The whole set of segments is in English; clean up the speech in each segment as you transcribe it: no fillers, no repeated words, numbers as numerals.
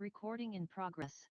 Recording in progress.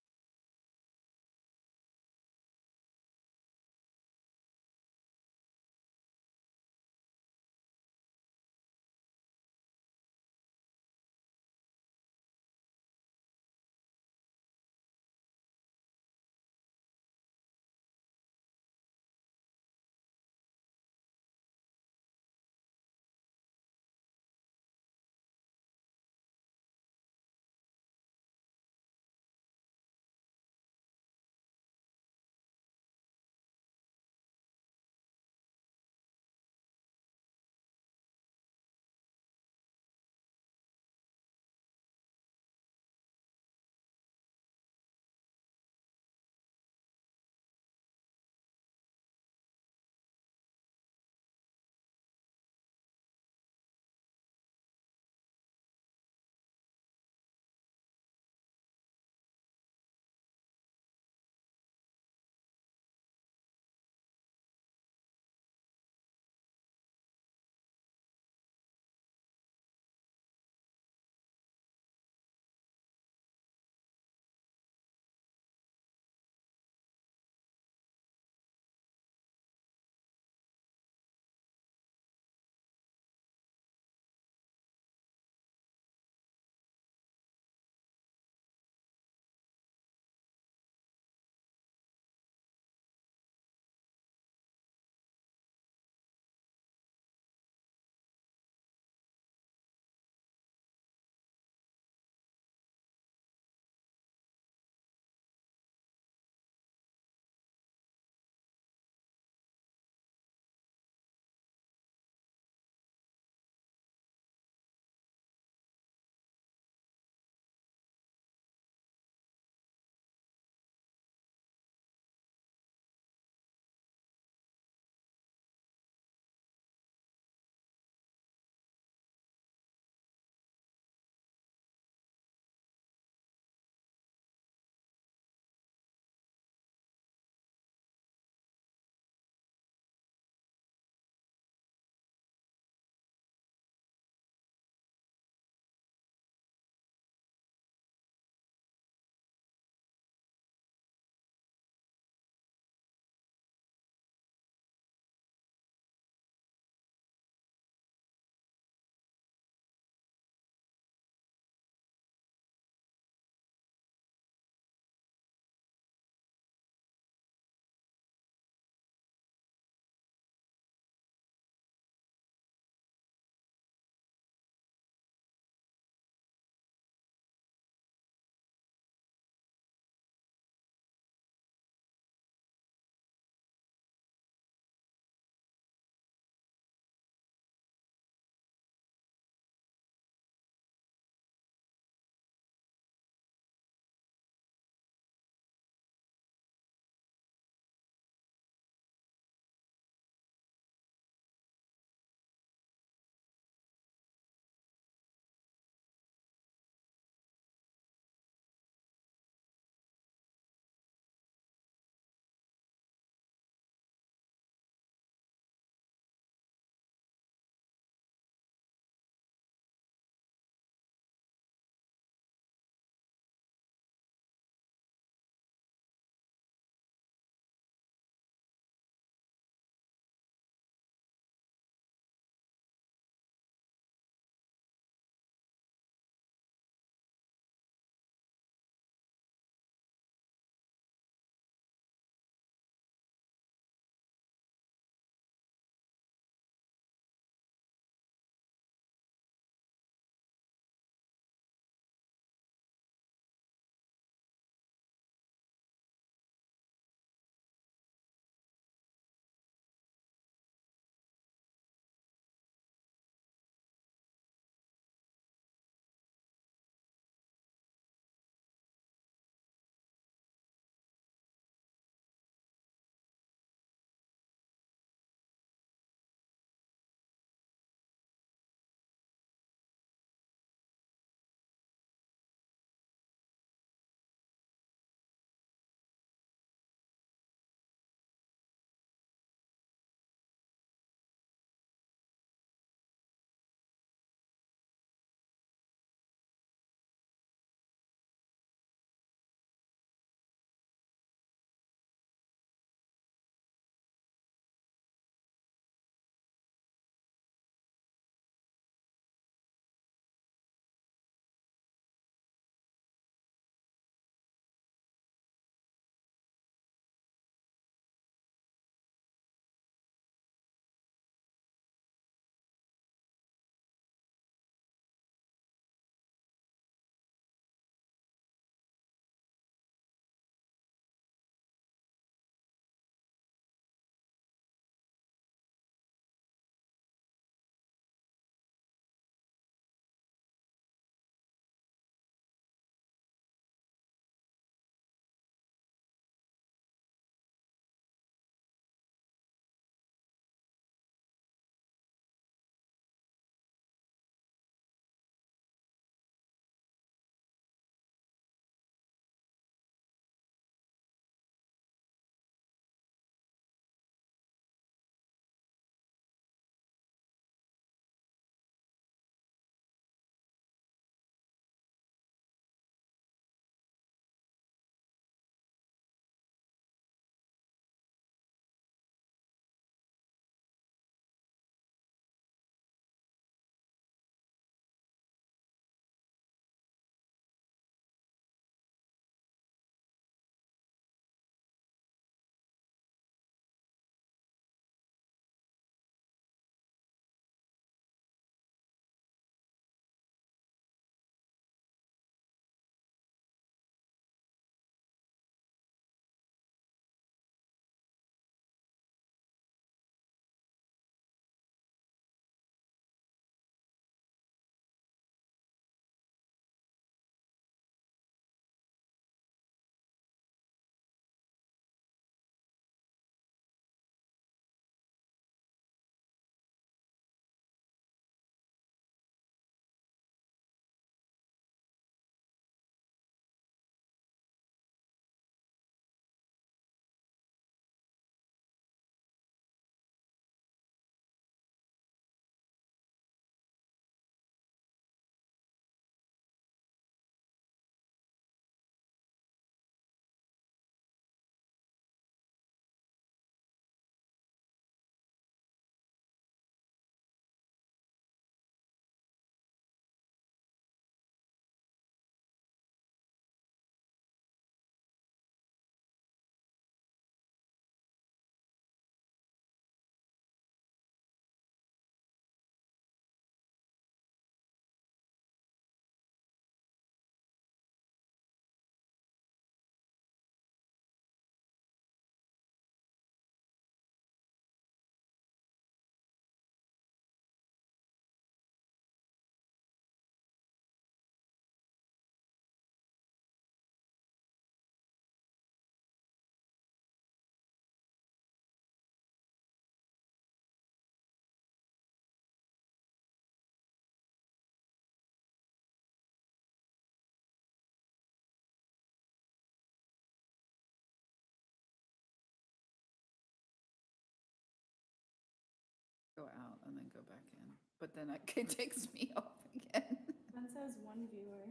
then go back in. But then it takes me off again. That says one viewer.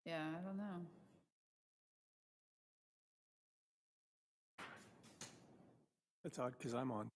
Yeah, I don't know. That's odd because I'm on.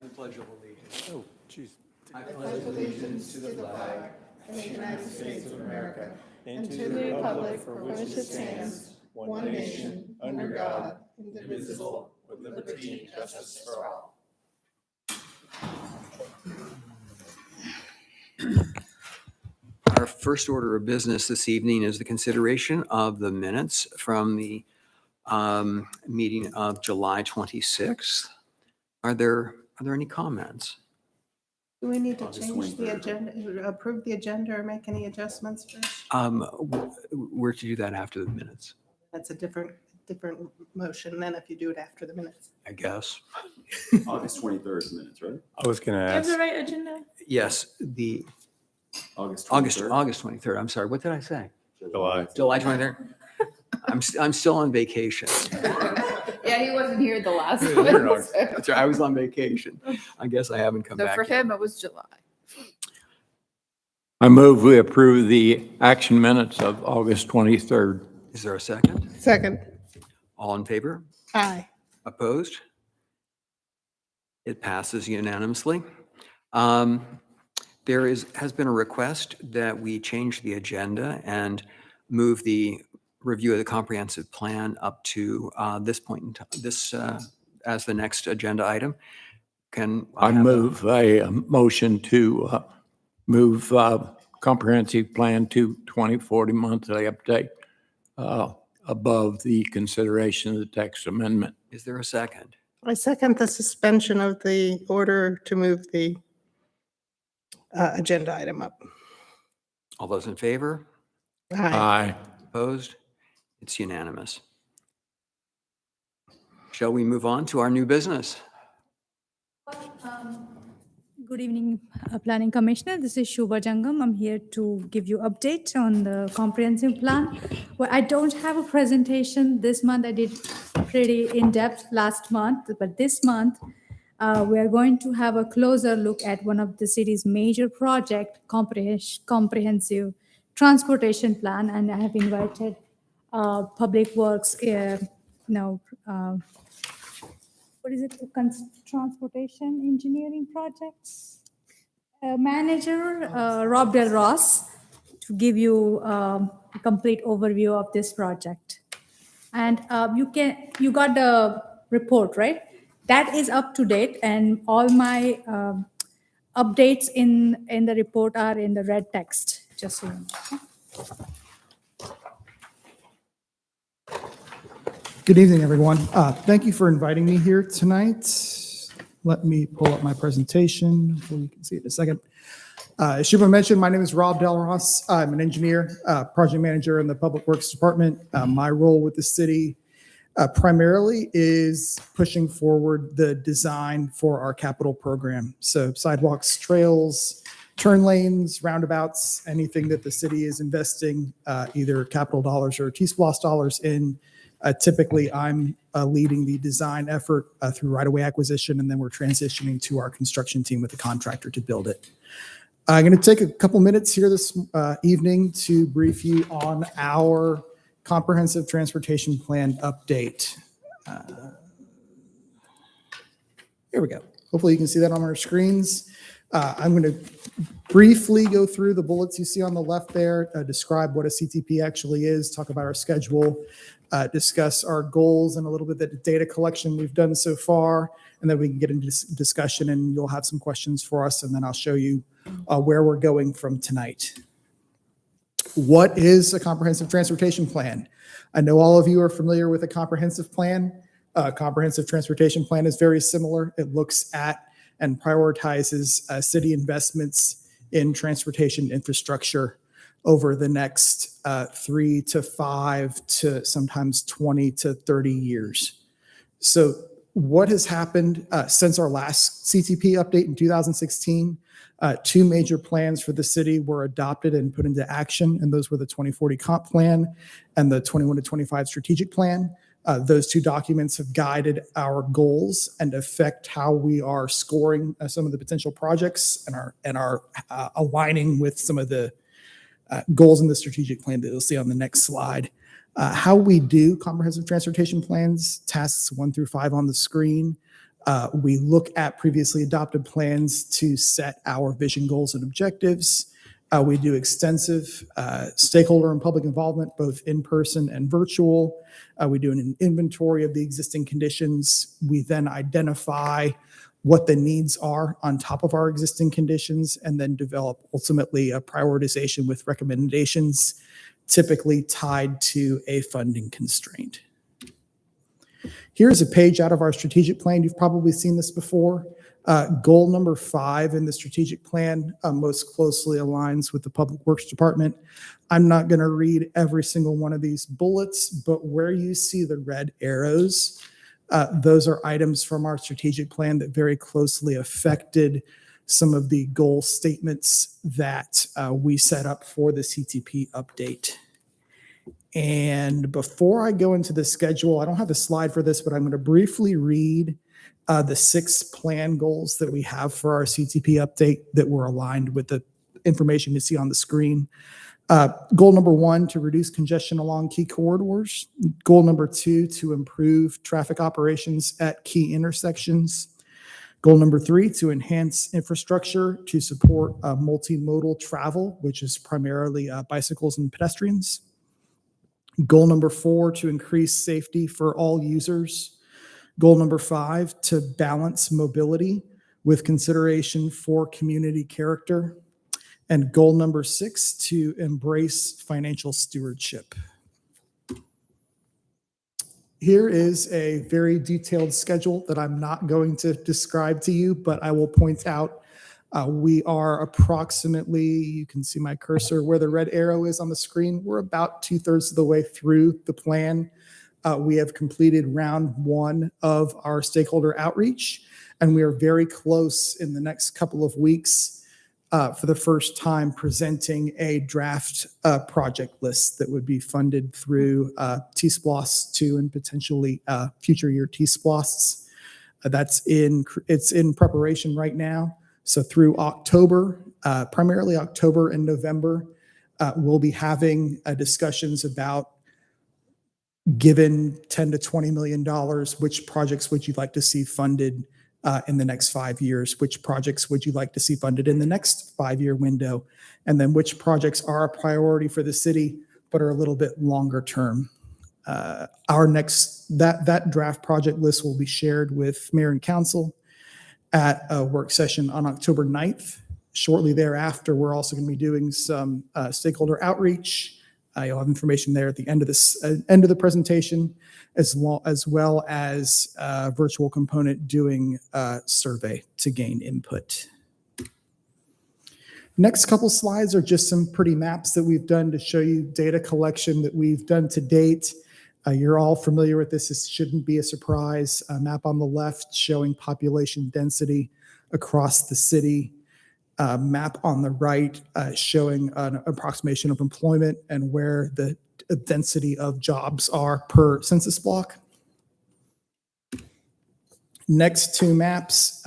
The Pledge of Allegiance. Oh, geez. I pledge allegiance to the flag of the United States of America and to the republic for which it stands, one nation, under God, indivisible, with liberty and justice for all. Our first order of business this evening is the consideration of the minutes from the meeting of July 26th. Are there any comments? Do we need to change the agenda, approve the agenda or make any adjustments first? We're to do that after the minutes, That's a different motion than if you do it after the minutes. I guess. August 23rd minutes, right? I was going to ask. right agenda? Yes, the August August 23rd. 23rd. I'm sorry. What did I say? July. July 23rd? I'm still on vacation. Yeah, he wasn't here the last Yeah, one. you're not- So That's right, I was on vacation. I guess I haven't come so back for yet. him, it was July. I move we approve the action minutes of August 23rd. Is there a second? Second. All in favor? Aye. Opposed? It passes unanimously. There has been a request that we change the agenda and move the review of the comprehensive plan up to this point in time, as the next agenda item. Can I have a- move a motion to move comprehensive plan to 2040 monthly update above the consideration of the text amendment. Is there a second? I second the suspension of the order to move the agenda item up. All those in favor? Aye. Aye. Opposed? It's unanimous. Shall we move on to our new business? Good evening, Planning Commissioner. This is Shubha Jangam. I'm here to give you update on the comprehensive plan. Well, I don't have a presentation this month. I did pretty in-depth last month, but this month we are going to have a closer look at one of the city's major project, comprehensive transportation plan, and I have invited Public Works, what is it, transportation engineering projects manager, Rob Del Ross, to give you a complete overview of this project. And you got the report, right? That is up to date, and all my updates in the report are in the red text, just so you know. Good evening, everyone. Thank you for inviting me here tonight. Let me pull up my presentation. Hopefully you can see it in a second. As Shubha mentioned, my name is Rob Del Ross. I'm an engineer, project manager in the Public Works Department. My role with the city primarily is pushing forward the design for our capital program. So sidewalks, trails, turn lanes, roundabouts, anything that the city is investing either capital dollars or T-SPLOST dollars in. Typically, I'm leading the design effort through right-of-way acquisition, and then we're transitioning to our construction team with the contractor to build it. I'm going to take a couple minutes here this evening to brief you on our comprehensive transportation plan update. Here we go. Hopefully you can see that on our screens. I'm going to briefly go through the bullets you see on the left there, describe what a CTP actually is, talk about our schedule, discuss our goals and a little bit of the data collection we've done so far, and then we can get into discussion and you'll have some questions for us, and then I'll show you where we're going from tonight. What is a comprehensive transportation plan? I know all of you are familiar with a comprehensive plan. Comprehensive transportation plan is very similar. It looks at and prioritizes city investments in transportation infrastructure over the next 3 to 5 to sometimes 20 to 30 years. So what has happened since our last CTP update in 2016? Two major plans for the city were adopted and put into action, and those were the 2040 comp plan and the 21 to 25 strategic plan. Those two documents have guided our goals and affect how we are scoring some of the potential projects and are aligning with some of the goals in the strategic plan that you'll see on the next slide. How we do comprehensive transportation plans, tasks 1 through 5 on the screen. We look at previously adopted plans to set our vision, goals, and objectives. We do extensive stakeholder and public involvement, both in person and virtual. We do an inventory of the existing conditions. We then identify what the needs are on top of our existing conditions, and then develop ultimately a prioritization with recommendations, typically tied to a funding constraint. Here's a page out of our strategic plan. You've probably seen this before. Goal number 5 in the strategic plan most closely aligns with the Public Works Department. I'm not going to read every single one of these bullets, but where you see the red arrows, those are items from our strategic plan that very closely affected some of the goal statements that we set up for the CTP update. And before I go into the schedule, I don't have a slide for this, but I'm going to briefly read the 6 plan goals that we have for our CTP update that were aligned with the information you see on the screen. Goal number 1, to reduce congestion along key corridors. Goal number 2, to improve traffic operations at key intersections. Goal number 3, to enhance infrastructure to support multimodal travel, which is primarily bicycles and pedestrians. Goal number 4, to increase safety for all users. Goal number 5, to balance mobility with consideration for community character. And goal number 6, to embrace financial stewardship. Here is a very detailed schedule that I'm not going to describe to you, but I will point out we are approximately, you can see my cursor where the red arrow is on the screen. We're about 2/3 of the way through the plan. We have completed round 1 of our stakeholder outreach, and we are very close in the next couple of weeks for the first time presenting a draft project list that would be funded through T-SPLOS 2 and potentially future year T-SPLOS. It's in preparation right now. So through October, primarily October and November, we'll be having discussions about, given $10 to $20 million, which projects would you like to see funded in the next 5 years? Which projects would you like to see funded in the next 5-year window? And then which projects are a priority for the city, but are a little bit longer term? That draft project list will be shared with mayor and council at a work session on October 9th. Shortly thereafter, we're also going to be doing some stakeholder outreach. You'll have information there at the end of the presentation, as well as a virtual component doing a survey to gain input. Next couple slides are just some pretty maps that we've done to show you data collection that we've done to date. You're all familiar with this. This shouldn't be a surprise. A map on the left showing population density across the city. Map on the right showing an approximation of employment and where the density of jobs are per census block. Next 2 maps.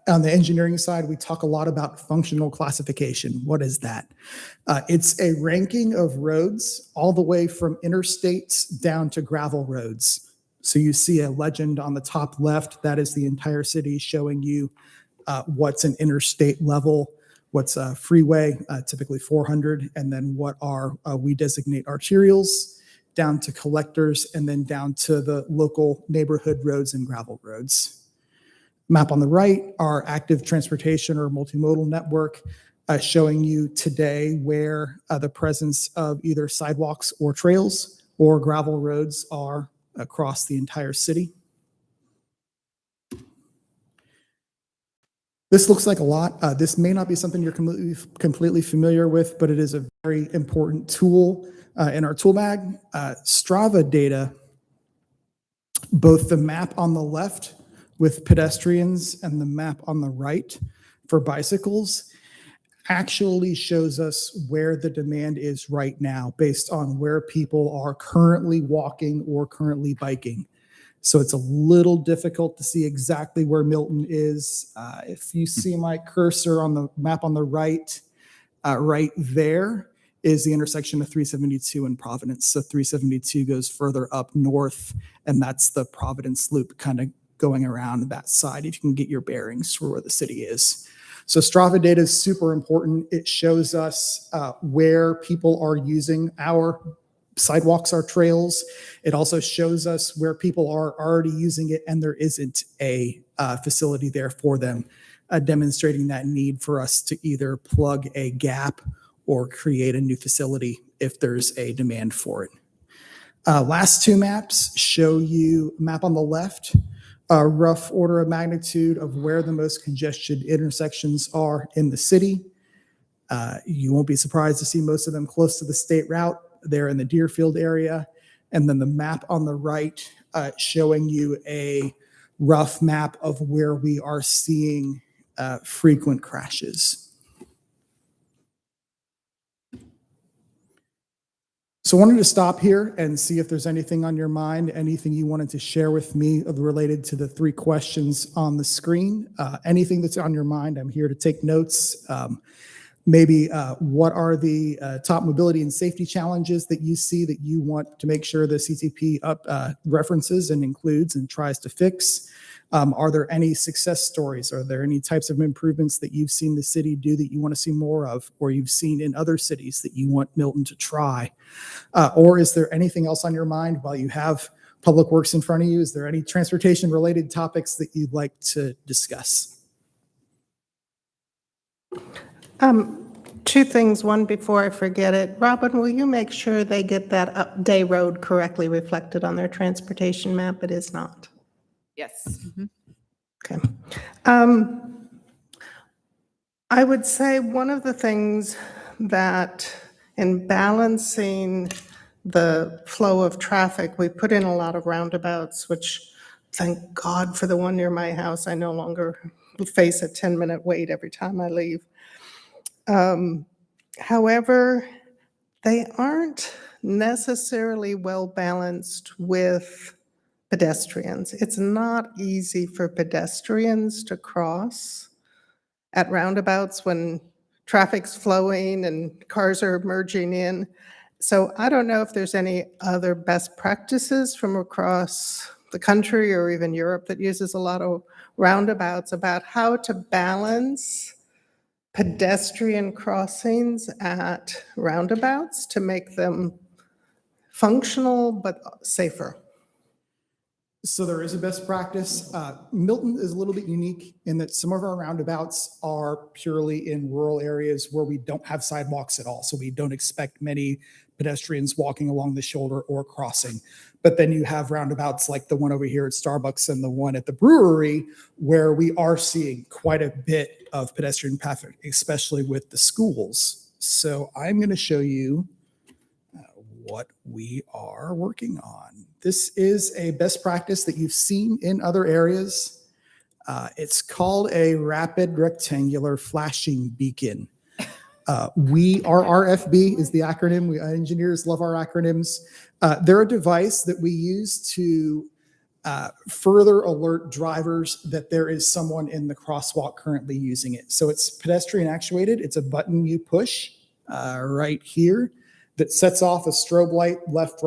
On the engineering side, we talk a lot about functional classification. What is that? It's a ranking of roads all the way from interstates down to gravel roads. So you see a legend on the top left. That is the entire city showing you what's an interstate level, what's a freeway, typically 400, and then what are we designate arterials. down to collectors, and then down to the local neighborhood roads and gravel roads. Map on the right, our active transportation or multimodal network, showing you today where the presence of either sidewalks or trails or gravel roads are across the entire city. This looks like a lot. This may not be something you're completely familiar with, but it is a very important tool in our tool bag. Strava data, both the map on the left with pedestrians and the map on the right for bicycles, actually shows us where the demand is right now based on where people are currently walking or currently biking. So it's a little difficult to see exactly where Milton is. If you see my cursor on the map on the right, right there is the intersection of 372 and Providence. So 372 goes further up north, and that's the Providence loop kind of going around that side, if you can get your bearings for where the city is. So Strava data is super important. It shows us where people are using our sidewalks, our trails. It also shows us where people are already using it and there isn't a facility there for them, demonstrating that need for us to either plug a gap or create a new facility if there's a demand for it. Last two maps show you map on the left, a rough order of magnitude of where the most congested intersections are in the city. You won't be surprised to see most of them close to the state route. They're in the Deerfield area. And then the map on the right showing you a rough map of where we are seeing frequent crashes. So I wanted to stop here and see if there's anything on your mind, anything you wanted to share with me related to the three questions on the screen. Anything that's on your mind, I'm here to take notes. Maybe what are the top mobility and safety challenges that you see that you want to make sure the CTP references and includes and tries to fix? Are there any success stories? Are there any types of improvements that you've seen the city do that you want to see more of, or you've seen in other cities that you want Milton to try? Or is there anything else on your mind while you have Public Works in front of you? Is there any transportation related topics that you'd like to discuss? Two things. One, before I forget it, Robin, will you make sure they get that day road correctly reflected on their transportation map? It is not. Yes. Mhm. Okay. I would say one of the things that in balancing the flow of traffic, we put in a lot of roundabouts, which thank God for the one near my house. I no longer face a 10-minute wait every time I leave. However, they aren't necessarily well balanced with pedestrians. It's not easy for pedestrians to cross at roundabouts when traffic's flowing and cars are merging in. So I don't know if there's any other best practices from across the country or even Europe that uses a lot of roundabouts about how to balance pedestrian crossings at roundabouts to make them functional but safer. So there is a best practice. Milton is a little bit unique in that some of our roundabouts are purely in rural areas where we don't have sidewalks at all. So we don't expect many pedestrians walking along the shoulder or crossing. But then you have roundabouts like the one over here at Starbucks and the one at the brewery where we are seeing quite a bit of pedestrian traffic, especially with the schools. So I'm going to show you what we are working on. This is a best practice that you've seen in other areas. It's called a rapid rectangular flashing beacon. Our RFB is the acronym. We engineers love our acronyms. They're a device that we use to further alert drivers that there is someone in the crosswalk currently using it. So it's pedestrian actuated. It's a button you push right here that sets off a strobe light, left,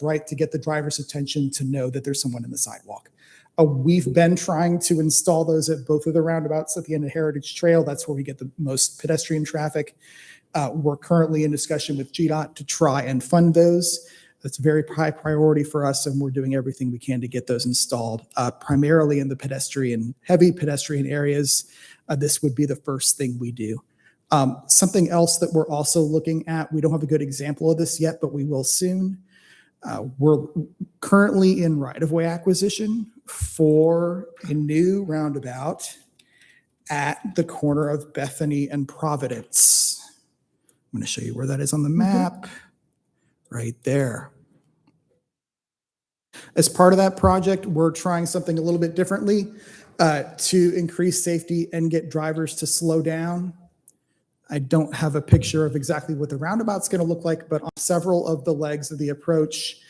right, to get the driver's attention to know that there's someone in the sidewalk. We've been trying to install those at both of the roundabouts at the end of Heritage Trail. That's where we get the most pedestrian traffic. We're currently in discussion with GDOT to try and fund those. That's a very high priority for us, and we're doing everything we can to get those installed, primarily in the heavy pedestrian areas. This would be the first thing we do. Something else that we're also looking at, we don't have a good example of this yet, but we will soon. We're currently in right-of-way acquisition for a new roundabout at the corner of Bethany and Providence. I'm going to show you where that is on the map. Right there. As part of that project, we're trying something a little bit differently to increase safety and get drivers to slow down. I don't have a picture of exactly what the roundabout's going to look like, but on several of the legs of the approach,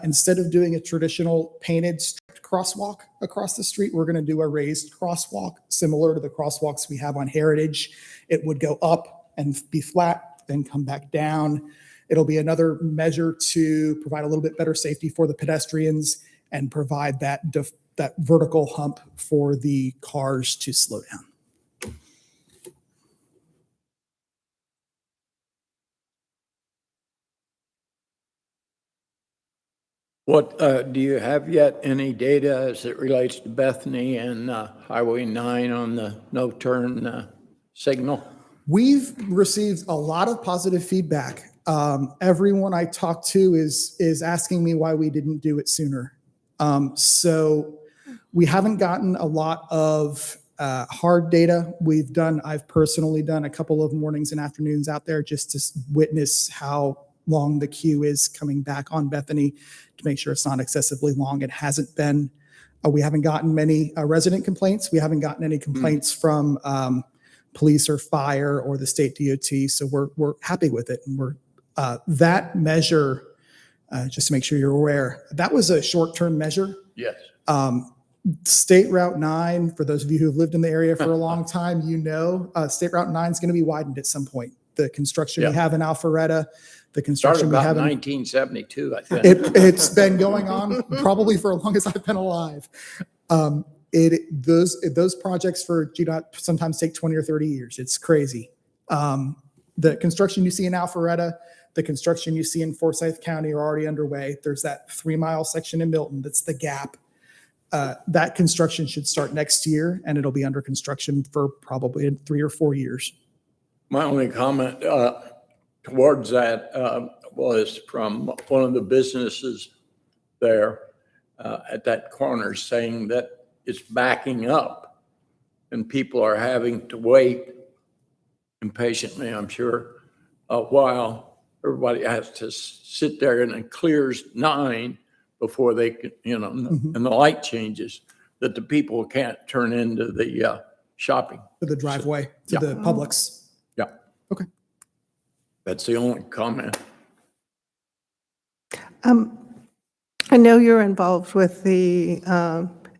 instead of doing a traditional painted strict crosswalk across the street, we're going to do a raised crosswalk similar to the crosswalks we have on Heritage. It would go up and be flat, then come back down. It'll be another measure to provide a little bit better safety for the pedestrians and provide that vertical hump for the cars to slow down. What, do you have yet any data as it relates to Bethany and Highway 9 on the no-turn signal? We've received a lot of positive feedback. Everyone I talk to is asking me why we didn't do it sooner. So we haven't gotten a lot of hard data. I've personally done a couple of mornings and afternoons out there just to witness how long the queue is coming back on Bethany to make sure it's not excessively long. It hasn't been. We haven't gotten many resident complaints. We haven't gotten any complaints from police or fire or the state DOT. So we're happy with it. And we're that measure, just to make sure you're aware, that was a short-term measure. Yes. State Route 9, for those of you who have lived in the area for a long time, State Route 9 is going to be widened at some point. The construction we have in Alpharetta, the construction Started we about have in 1972, I think. it's been going on probably for as long as I've been alive. Those projects for GDOT sometimes take 20 or 30 years. It's crazy. The construction you see in Alpharetta, the construction you see in Forsyth County are already underway. There's that 3-mile section in Milton. That's the gap. That construction should start next year, and it'll be under construction for probably 3 or 4 years. My only comment towards that was from one of the businesses there at that corner saying that it's backing up and people are having to wait impatiently, I'm sure, while everybody has to sit there and it clears 9 before they can, and the light changes, that the people can't turn into the shopping. To the driveway, to the Publix. Yeah. Okay. That's the only comment. I know you're involved with the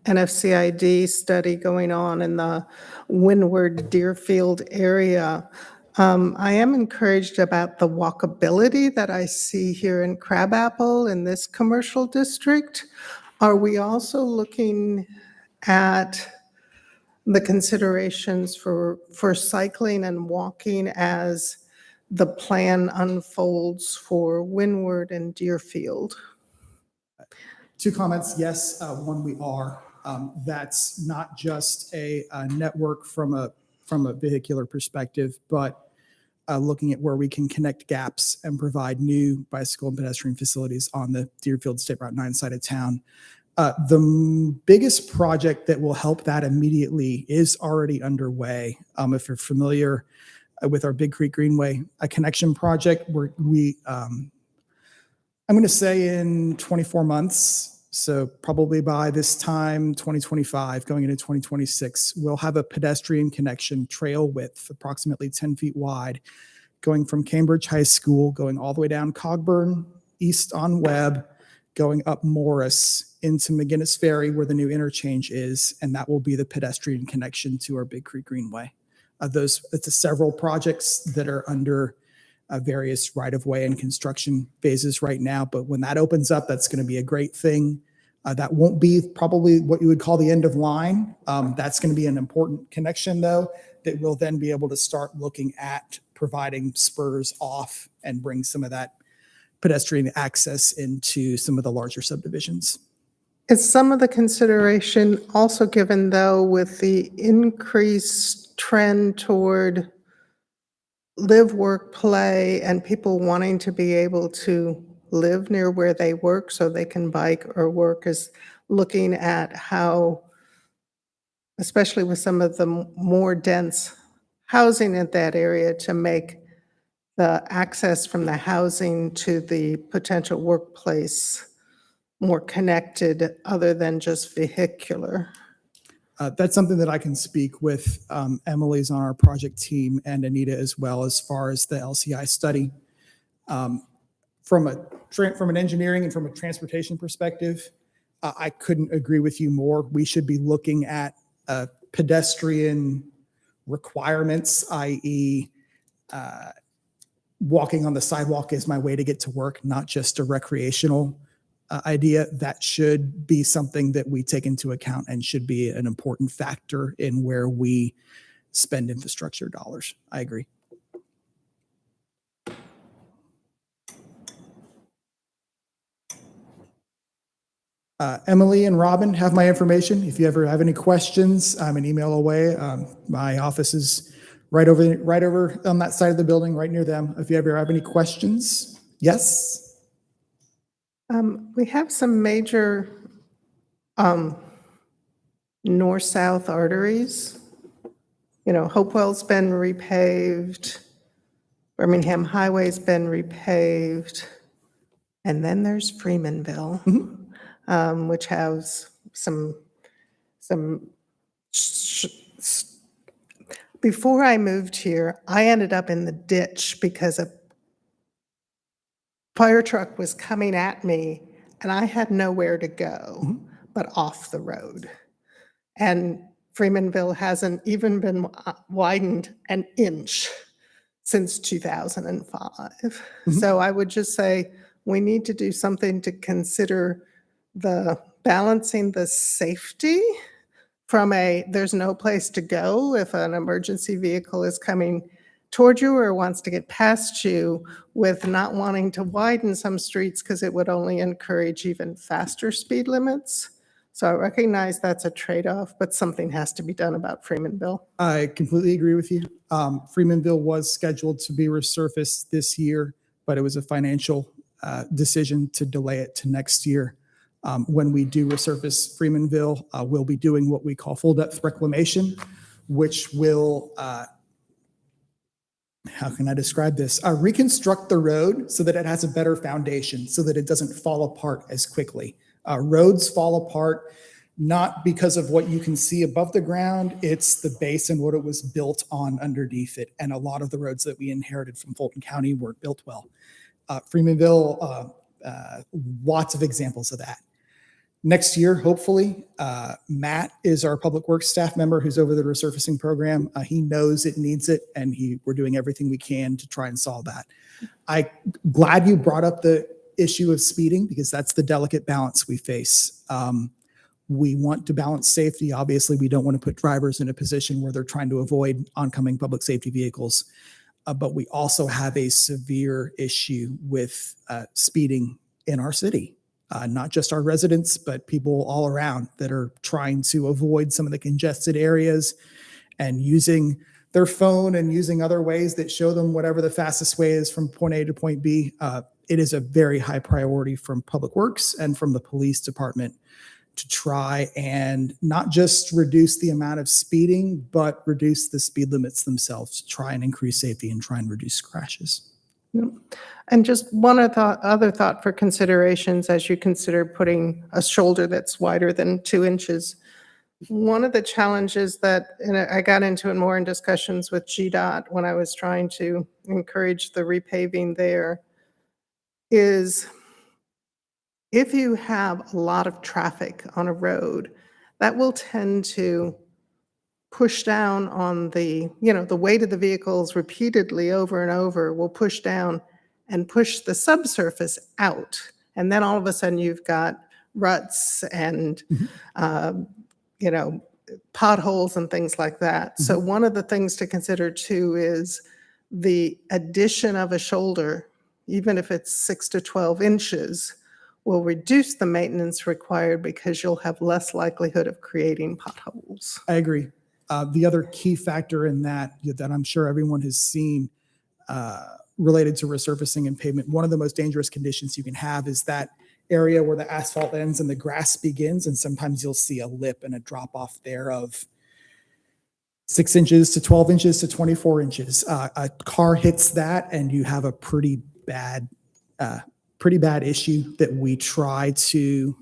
NFCID study going on in the Windward Deerfield area. I am encouraged about the walkability that I see here in Crabapple in this commercial district. Are we also looking at the considerations for cycling and walking as the plan unfolds for Windward and Deerfield? 2 comments. Yes, one, we are. That's not just a network from a vehicular perspective, but looking at where we can connect gaps and provide new bicycle and pedestrian facilities on the Deerfield State Route 9 side of town. The biggest project that will help that immediately is already underway. If you're familiar with our Big Creek Greenway, a connection project where I'm going to say in 24 months, so probably by this time, 2025, going into 2026, we'll have a pedestrian connection trail width, approximately 10 feet wide, going from Cambridge High School, going all the way down Cogburn, east on Webb, going up Morris into McGinnis Ferry where the new interchange is, and that will be the pedestrian connection to our Big Creek Greenway. It's several projects that are under various right-of-way and construction phases right now. But when that opens up, that's going to be a great thing. That won't be probably what you would call the end of line. That's going to be an important connection, though, that we'll then be able to start looking at providing spurs off and bring some of that pedestrian access into some of the larger subdivisions. Is some of the consideration also given, though, with the increased trend toward live, work, play, and people wanting to be able to live near where they work so they can bike or work, is looking at how, especially with some of the more dense housing in that area, to make the access from the housing to the potential workplace more connected other than just vehicular? That's something that I can speak with Emily's on our project team and Anita as well, as far as the LCI study. From an engineering and from a transportation perspective, I couldn't agree with you more. We should be looking at pedestrian requirements, i.e. Walking on the sidewalk is my way to get to work, not just a recreational idea. That should be something that we take into account and should be an important factor in where we spend infrastructure dollars. I agree. Emily and Robin have my information. If you ever have any questions, I'm an email away. My office is right over on that side of the building, right near them. If you ever have any questions, yes. We have some major north-south arteries. You know, Hopewell's been repaved, Birmingham Highway's been repaved, and then there's Freemanville, which has some. Before I moved here, I ended up in the ditch because a fire truck was coming at me and I had nowhere to go but off the road. And Freemanville hasn't even been widened an inch since 2005. So I would just say we need to do something to consider the balancing the safety from there's no place to go if an emergency vehicle is coming toward you or wants to get past you, with not wanting to widen some streets because it would only encourage even faster speed limits. So I recognize that's a trade-off, but something has to be done about Freemanville. I completely agree with you. Freemanville was scheduled to be resurfaced this year, but it was a financial decision to delay it to next year. When we do resurface Freemanville, we'll be doing what we call full depth reclamation, which will, how can I describe this? Reconstruct the road so that it has a better foundation, so that it doesn't fall apart as quickly. Roads fall apart not because of what you can see above the ground, it's the base and what it was built on underneath it. And a lot of the roads that we inherited from Fulton County weren't built well. Freemanville, lots of examples of that. Next year, hopefully, Matt is our public works staff member who's over the resurfacing program. He knows it needs it, and we're doing everything we can to try and solve that. I'm glad you brought up the issue of speeding, because that's the delicate balance we face. We want to balance safety. Obviously, we don't want to put drivers in a position where they're trying to avoid oncoming public safety vehicles. But we also have a severe issue with speeding in our city. Not just our residents, but people all around that are trying to avoid some of the congested areas and using their phone and using other ways that show them whatever the fastest way is from point A to point B. It is a very high priority from Public Works and from the police department to try and not just reduce the amount of speeding, but reduce the speed limits themselves, try and increase safety and try and reduce crashes. Yep. And just one other thought for considerations as you consider putting a shoulder that's wider than 2 inches. One of the challenges that, and I got into it more in discussions with GDOT when I was trying to encourage the repaving there, is if you have a lot of traffic on a road, that will tend to push down on the weight of the vehicles repeatedly over and over will push down and push the subsurface out. And then all of a sudden you've got ruts and, potholes and things like that. So one of the things to consider too is the addition of a shoulder even if it's 6 to 12 inches, will reduce the maintenance required because you'll have less likelihood of creating potholes. I agree. The other key factor in that I'm sure everyone has seen related to resurfacing and pavement, one of the most dangerous conditions you can have is that area where the asphalt ends and the grass begins, and sometimes you'll see a lip and a drop off there of 6 inches to 12 inches to 24 inches. A car hits that and you have a pretty bad issue that we try to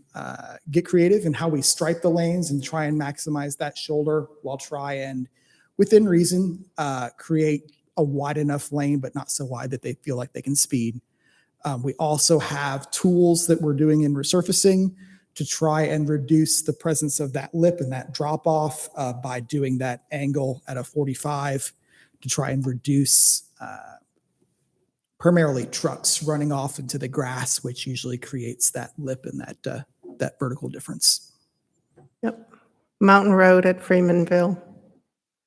get creative in how we stripe the lanes and try and maximize that shoulder while try and, within reason, create a wide enough lane, but not so wide that they feel like they can speed. We also have tools that we're doing in resurfacing to try and reduce the presence of that lip and that drop off by doing that angle at a 45 to try and reduce primarily trucks running off into the grass, which usually creates that lip and that vertical difference. Yep. Mountain Road at Freemanville,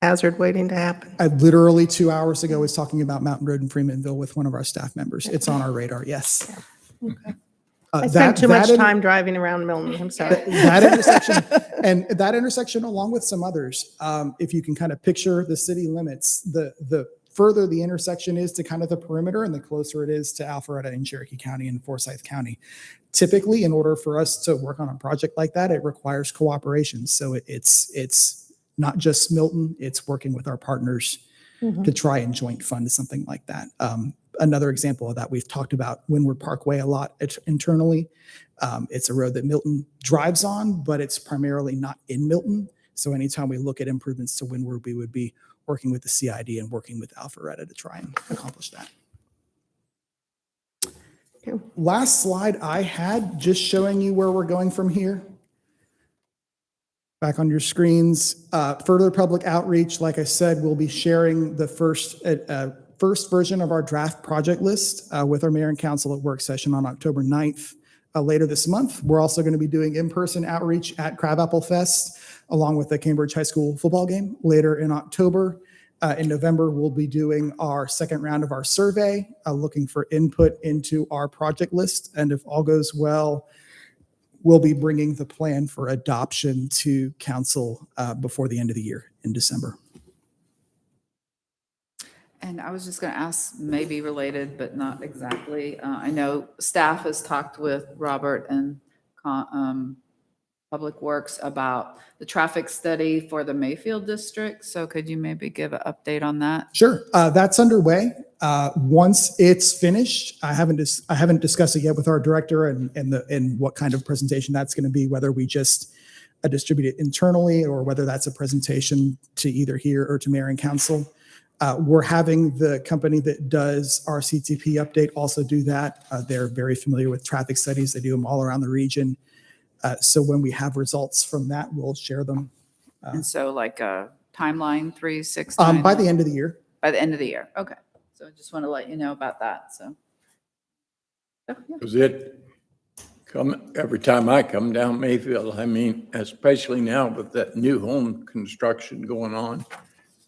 hazard waiting to happen. I literally 2 hours ago was talking about Mountain Road in Freemanville with one of our staff members. It's on our radar, yes. I spent too much time driving around Milton, I'm sorry. That intersection, and that intersection along with some others, if you can kind of picture the city limits, the further the intersection is to kind of the perimeter and the closer it is to Alpharetta and Cherokee County and Forsyth County. Typically, in order for us to work on a project like that, it requires cooperation. So it's not just Milton, it's working with our partners to try and joint fund something like that. Another example of that, we've talked about Windward Parkway a lot internally. It's a road that Milton drives on, but it's primarily not in Milton. So anytime we look at improvements to Windward, we would be working with the CID and working with Alpharetta to try and accomplish that. Okay. Last slide I had, just showing you where we're going from here. Back on your screens, further public outreach. Like I said, we'll be sharing the first version of our draft project list with our mayor and council at work session on October 9th. Later this month, we're also going to be doing in-person outreach at Crabapple Fest, along with the Cambridge High School football game later in October. In November, we'll be doing our second round of our survey, looking for input into our project list. And if all goes well, we'll be bringing the plan for adoption to council before the end of the year in December. And I was just going to ask, maybe related, but not exactly. I know staff has talked with Robert and Public Works about the traffic study for the Mayfield district. So could you maybe give an update on that? Sure, that's underway. Once it's finished, I haven't discussed it yet with our director and what kind of presentation that's going to be, whether we just distribute it internally or whether that's a presentation to either here or to mayor and council. We're having the company that does our CTP update also do that. They're very familiar with traffic studies. They do them all around the region. So when we have results from that, we'll share them. And so like a timeline, 3, 6, 9? By the end of the year. By the end of the year. Okay. So I just want to let you know about that. So. Yeah. Because every time I come down Mayfield, I mean, especially now with that new home construction going on,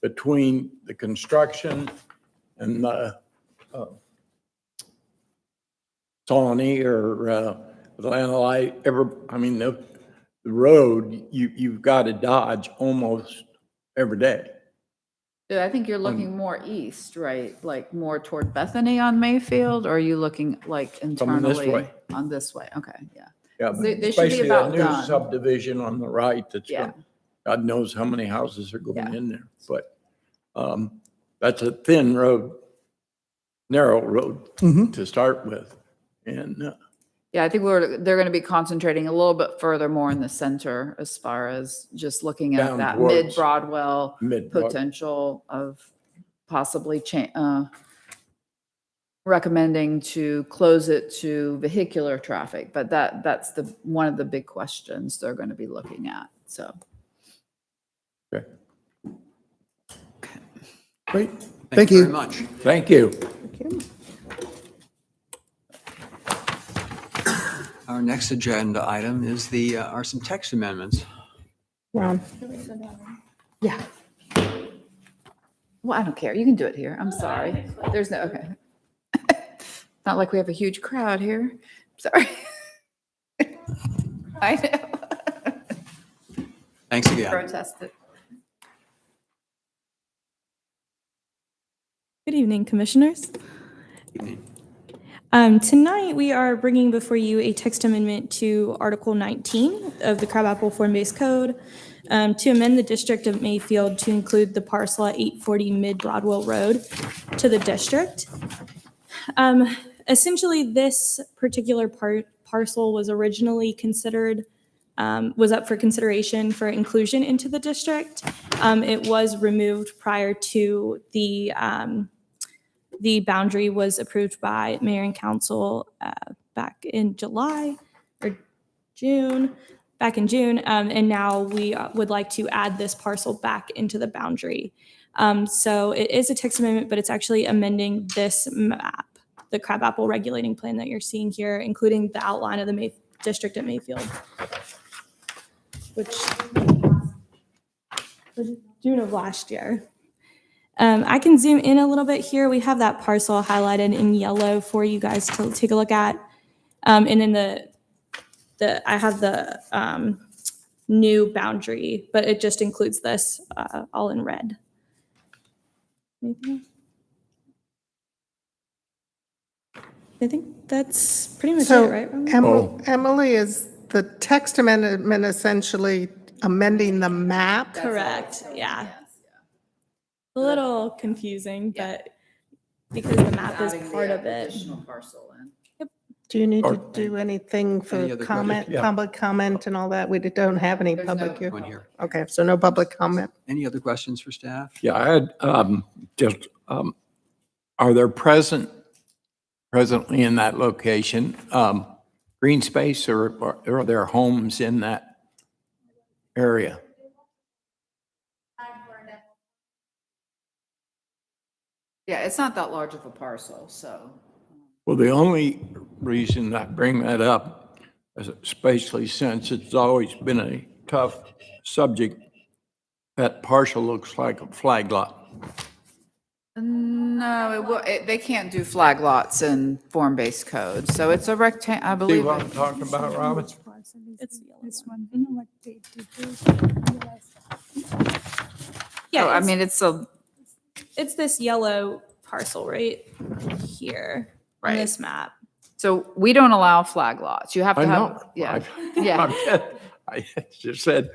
between the construction and the Sawney or Atlanta Light, the road, you've got to dodge almost every day. I think you're looking more east, right? Like more toward Bethany on Mayfield, or are you looking like internally way. on this way? Okay, yeah. Yeah, but They should be especially about that new done. subdivision on the right that's, Yeah. God knows how many houses are going Yeah. in there. But that's a thin road, narrow road to start with. And Yeah, I think they're going to be concentrating a little bit further more in the center as far as just looking at Down that towards mid-Broadwell mid-Broad- potential of possibly recommending to close it to vehicular traffic. But that's one of the big questions they're going to be looking at. So. Okay. Great. Thank you very much. Thank you. Our next agenda item is are some text amendments. Ron? Yeah. Well, I don't care. You can do it here. I'm sorry. There's no, okay. Not like we have a huge crowd here. Sorry. I know. Thanks again. Protested. Good evening, Commissioners. Evening. Tonight, we are bringing before you a text amendment to Article 19 of the Crabapple Form-Based Code to amend the District of Mayfield to include the parcel at 840 Mid Broadwell Road to the district. Essentially, this particular parcel was originally considered, was up for consideration for inclusion into the district. It was removed prior to the boundary was approved by Mayor and Council back in July or June, back in June, and now we would like to add this parcel back into the boundary. So it is a text amendment, but it's actually amending this map, the Crabapple regulating plan that you're seeing here, including the outline of the district at Mayfield, which was June of last year. I can zoom in a little bit here. We have that parcel highlighted in yellow for you guys to take a look at. And then I have the new boundary, but it just includes this all in red. Anything else? I think that's pretty much it, So right? Romy? Emily, is the text amendment essentially amending the map? Correct, yeah. Yes, A little confusing, Yeah. but because the map is Adding the part of it. additional parcel in. Do you need to Or- do anything for Any other comment, questions? Yeah. public comment and all that? We don't have any There's public no- here. One here. Okay, so no public comment. Any other questions for staff? Yeah, I had are there presently in that location green space, or are there homes in that area? Yeah, it's not that large of a parcel, so. Well, the only reason I bring that up, especially since it's always been a tough subject, that parcel looks like a flag lot. No, they can't do flag lots in form-based code, so it's a rectangle, I See believe. what I'm talking about, Robin? It's the yellow This one. one, you know, like they do. Yeah, Oh, I mean, it's this yellow parcel right here on Right. this map. so we don't allow flag lots. You have I to know. have, yeah, I- yeah. I just said,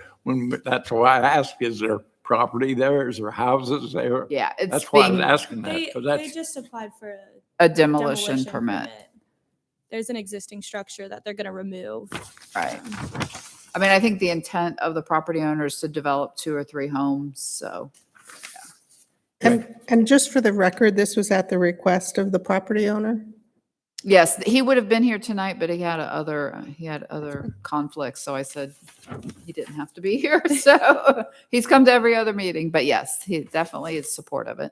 that's why I asked, is there property there? Is there houses there? Yeah, it's That's why I was being asking that, They, because they that's, just applied for a a demolition permit, There's an existing structure that they're going to remove. right? I mean, I think the intent of the property owner is to develop 2 or 3 homes, so. And just for the record, this was at the request of the property owner? Yes, he would have been here tonight, but he had other conflicts, so I said he didn't have to be here. So he's come to every other meeting, but yes, he definitely is supportive of it.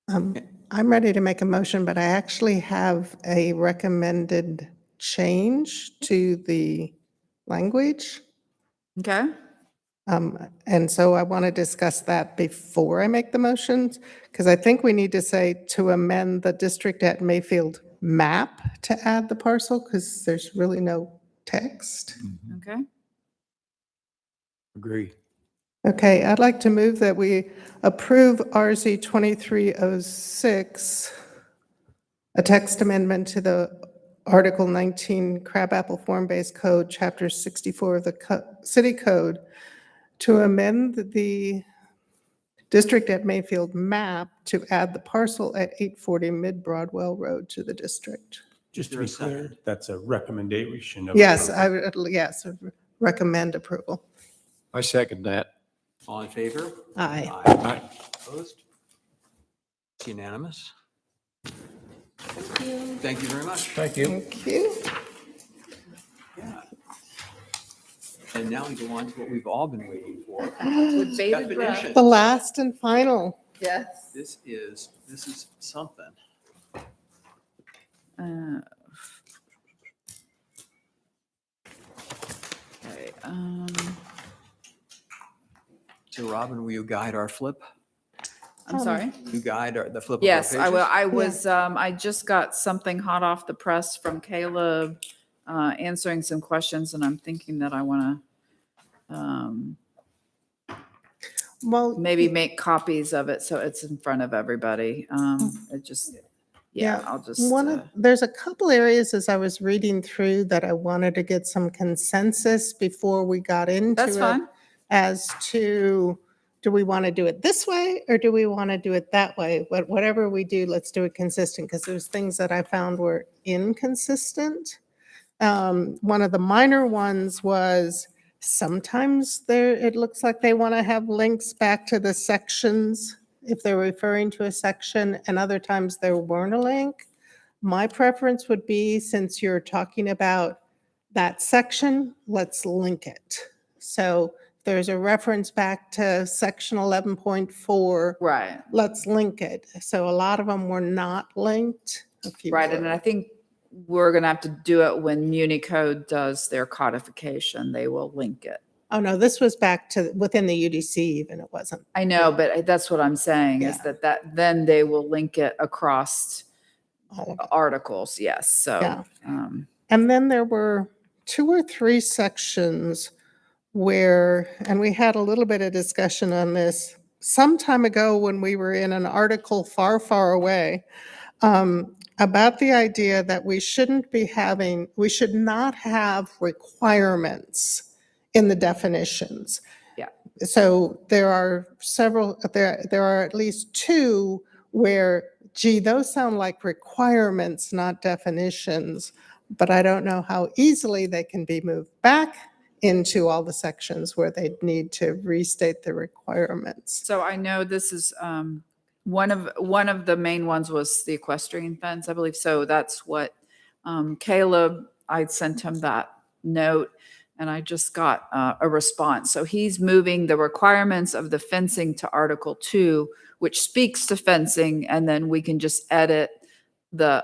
I'm ready to make a motion, but I actually have a recommended change to the language. Okay? And so I want to discuss that before I make the motions, because I think we need to say to amend the district at Mayfield map to add the parcel, because there's really no text. Okay. agree. Okay, I'd like to move that we approve RZ 2306, a text amendment to the Article 19 Crabapple Form-Based Code, Chapter 64 of the City Code, to amend the district at Mayfield map to add the parcel at 840 Mid Broadwell Road to the district. Just to Is be there a clear, second? that's a recommendation. Of Yes, approval. yes, recommend approval. I second that. All in favor? Aye. Aye. Opposed? It's unanimous. Thank you very much. Thank you. Thank you. Yeah. And now we go on to what we've all been waiting for. With bated breath. Definition. The last and final. Yes. This is something. Okay, So Robin, will you guide our flip? I'm sorry. New guide or the flip? Yes, I will. I Yeah. was, I just got something hot off the press from Caleb, answering some questions, and I'm thinking that I want to, Well, maybe make copies of it so it's in front of everybody. It just, yeah, I'll just, there's a couple areas as I was reading through that I wanted to get some consensus before we got into that's it fine. as to, do we want to do it this way or do we want to do it that way? But whatever we do, let's do it consistent, because there's things that I found were inconsistent. One of the minor ones was sometimes it looks like they want to have links back to the sections if they're referring to a section, and other times there weren't a link. My preference would be, since you're talking about that section, let's link it. So if there's a reference back to section 11.4, Right, let's link it. So a lot of them were not linked. A few right. were. And I think we're going to have to do it when Municode does their codification. They will link it. Oh, no, this was back to within the UDC even, it wasn't. I know, but that's what I'm saying is Yeah. that then they will link it across All of it. articles. Yes. So, Yeah. And then there were 2 or 3 sections where, and we had a little bit of discussion on this some time ago when we were in an article far, far away, about the idea that we should not have requirements in the definitions. Yeah. So there are there are at least 2 where, gee, those sound like requirements, not definitions, but I don't know how easily they can be moved back into all the sections where they need to restate the requirements. So I know this is one of the main ones was the equestrian fence, I believe. So that's what Caleb, I sent him that note and I just got a response. So he's moving the requirements of the fencing to Article 2, which speaks to fencing, and then we can just edit the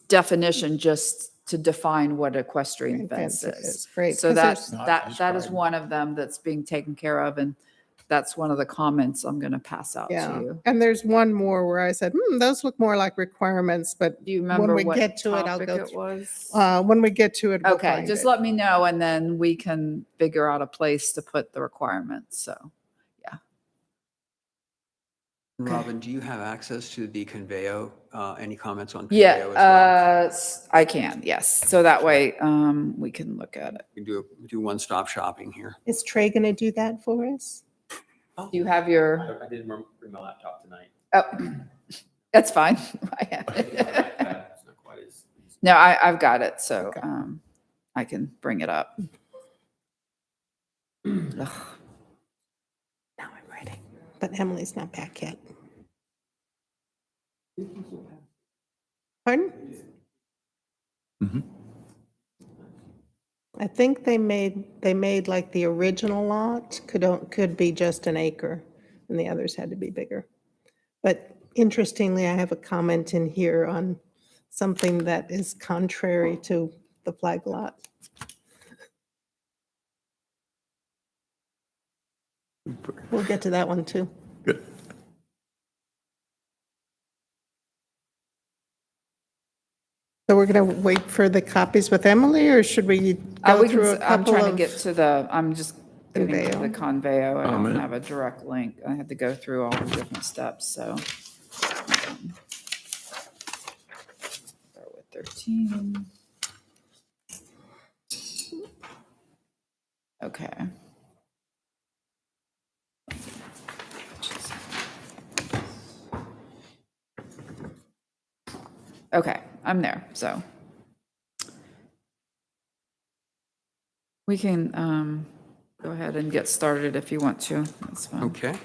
definition just to define what equestrian fence is. Great. So 'cause that's, there's- that is one of them that's being taken care of, and that's one of the comments I'm going to pass out to Yeah, you. and there's one more where I said, those look more like requirements, but Do you when remember we what get to it, I'll topic go it through. was? When we get to it, we'll Okay, find just it. let me know, and then we can figure out a place to put the requirements. So, Robin, do you have access to the Conveo? Any comments on Conveo yeah, as well? I can, yes. So that way we can look at it. We do one-stop shopping here. Is Trey going to do that for us? Do you have your, I didn't bring my laptop tonight. oh, that's fine. I have it. It's not quite as. No, I've got it, so Okay. I can bring it up. Ugh. Now I'm ready. But Emily's not back yet. Pardon? Mhm. I think they made like the original lot could be just an acre, and the others had to be bigger. But interestingly, I have a comment in here on something that is contrary to the flag lot. We'll get to that one too. Good. So we're going to wait for the copies with Emily, or should we go We can, through a I'm couple trying to of? get to the, I'm just getting to the Conveo. I don't Comment. have a direct link. I had to go through all the different steps, so. Start with 13. Okay. Okay, I'm there, so. We can go ahead and get started if you want to. That's fine. Okay.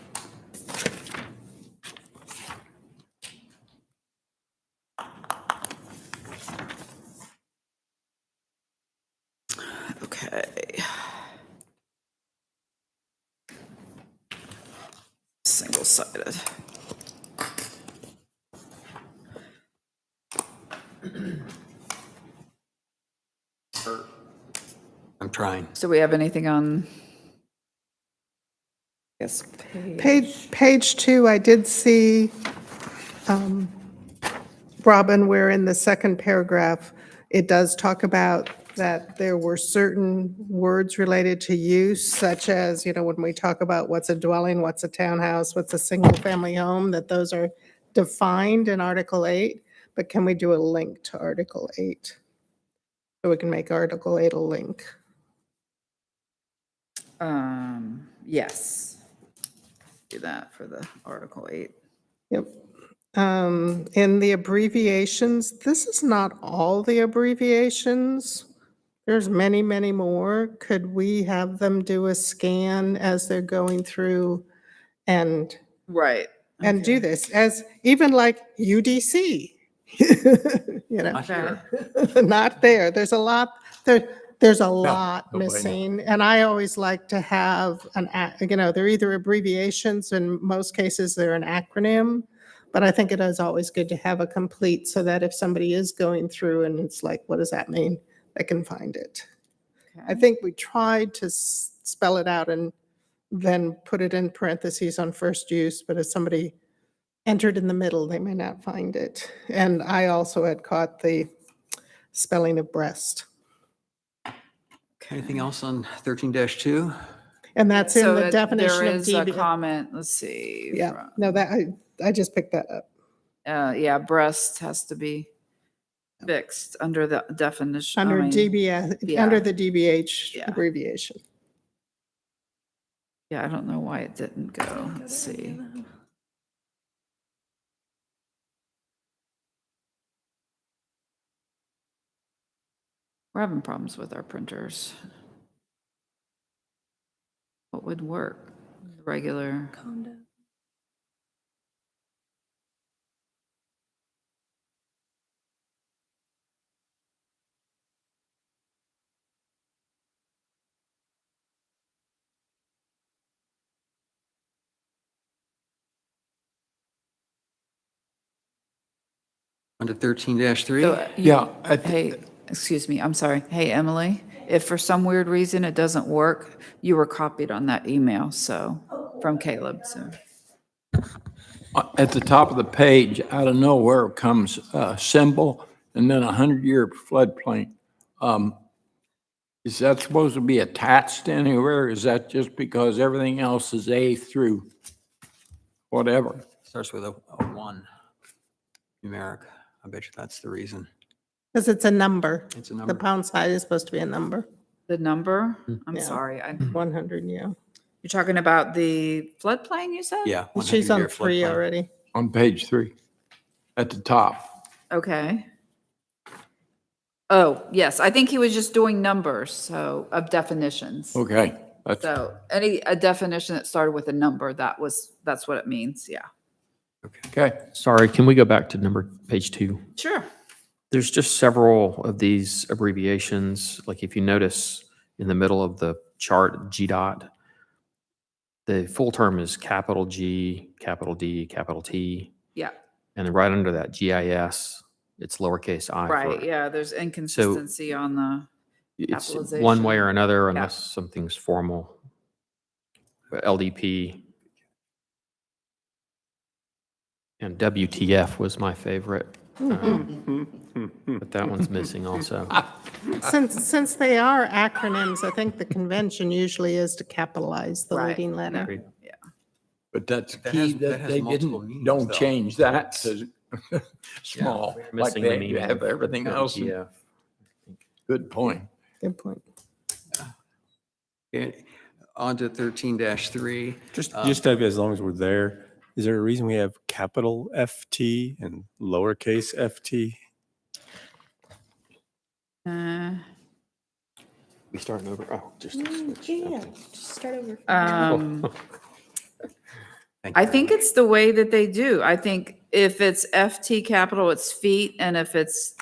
Okay. Single-sided. I'm trying. So we have anything on? Yes. Page 2, I did see, Robin, where in the second paragraph, it does talk about that there were certain words related to use, such as, when we talk about what's a dwelling, what's a townhouse, what's a single-family home, that those are defined in Article 8. But can we do a link to Article 8? So we can make Article 8 a link. Yes. Do that for the Article 8. Yep. In the abbreviations, this is not all the abbreviations. There's many, many more. Could we have them do a scan as they're going through and Right. do this, as even like UDC? You know, Not here. not there. There's a lot, there's a lot nobody knows. missing. And I always like to have they're either abbreviations, in most cases they're an acronym, but I think it is always good to have a complete, so that if somebody is going through and it's like, what does that mean? They can find it. I think we tried to spell it out and then put it in parentheses on first use, but if somebody entered in the middle, they may not find it. And I also had caught the spelling of breast. Anything else on 13-2? And that's in So the it- definition there of is a DB. comment, let's see. Yeah, from- no, that, I just picked that up. Yeah, breast has to be fixed under the definition. Under I mean, DBS, yeah. under the DBH Yeah. abbreviation. Yeah, I don't know why it didn't go. Let's see. We're having problems with our printers. What would work? Regular. Condo. Under 13-3? So, Yeah, Hey, excuse me, I'm sorry. Hey, Emily, if for some weird reason it doesn't work, you were copied on that email, so, from Caleb, so. At the top of the page, out of nowhere comes a symbol and then a 100-year floodplain. Is that supposed to be attached anywhere? Is that just because everything else is A through whatever? Starts with a 1 numeric. I bet you that's the reason. Because it's a number. It's a The number. pound sign is supposed to be a number. The number? I'm Yeah. sorry, Mm-hmm. 100, yeah. you're talking about the floodplain, you said? Yeah. She's on 100-year 3 floodplain. already. On page 3, at the top. Okay. Oh, yes, I think he was just doing numbers, so, of definitions. Okay, that's, So, a definition that started with a number, that's what it means, yeah. okay. Sorry, can we go back to page 2? Sure. There's just several of these abbreviations. Like if you notice in the middle of the chart, GDOT, the full term is capital G, capital D, capital T. Yeah, And then right under that, GIS, it's lowercase I. right, yeah, there's inconsistency on the, It's one way capitalization. or another unless something's formal. But LDP. And WTF was my favorite. But that one's missing also. Since they are acronyms, I think the convention usually is to capitalize the Right. leading letter. Agreed. But that's That key has- that that has they multiple didn't, meanings, don't though. change that to small, like Missing the they meaning have of everything else. WTF. Good point. Good point. Okay, on to 13-3. Just as long as we're there, is there a reason we have capital FT and lowercase FT? We starting over? Oh, just. Yeah, just start over. Thank you I very think much. it's the way that they do. I think if it's FT capital, it's feet, and if it's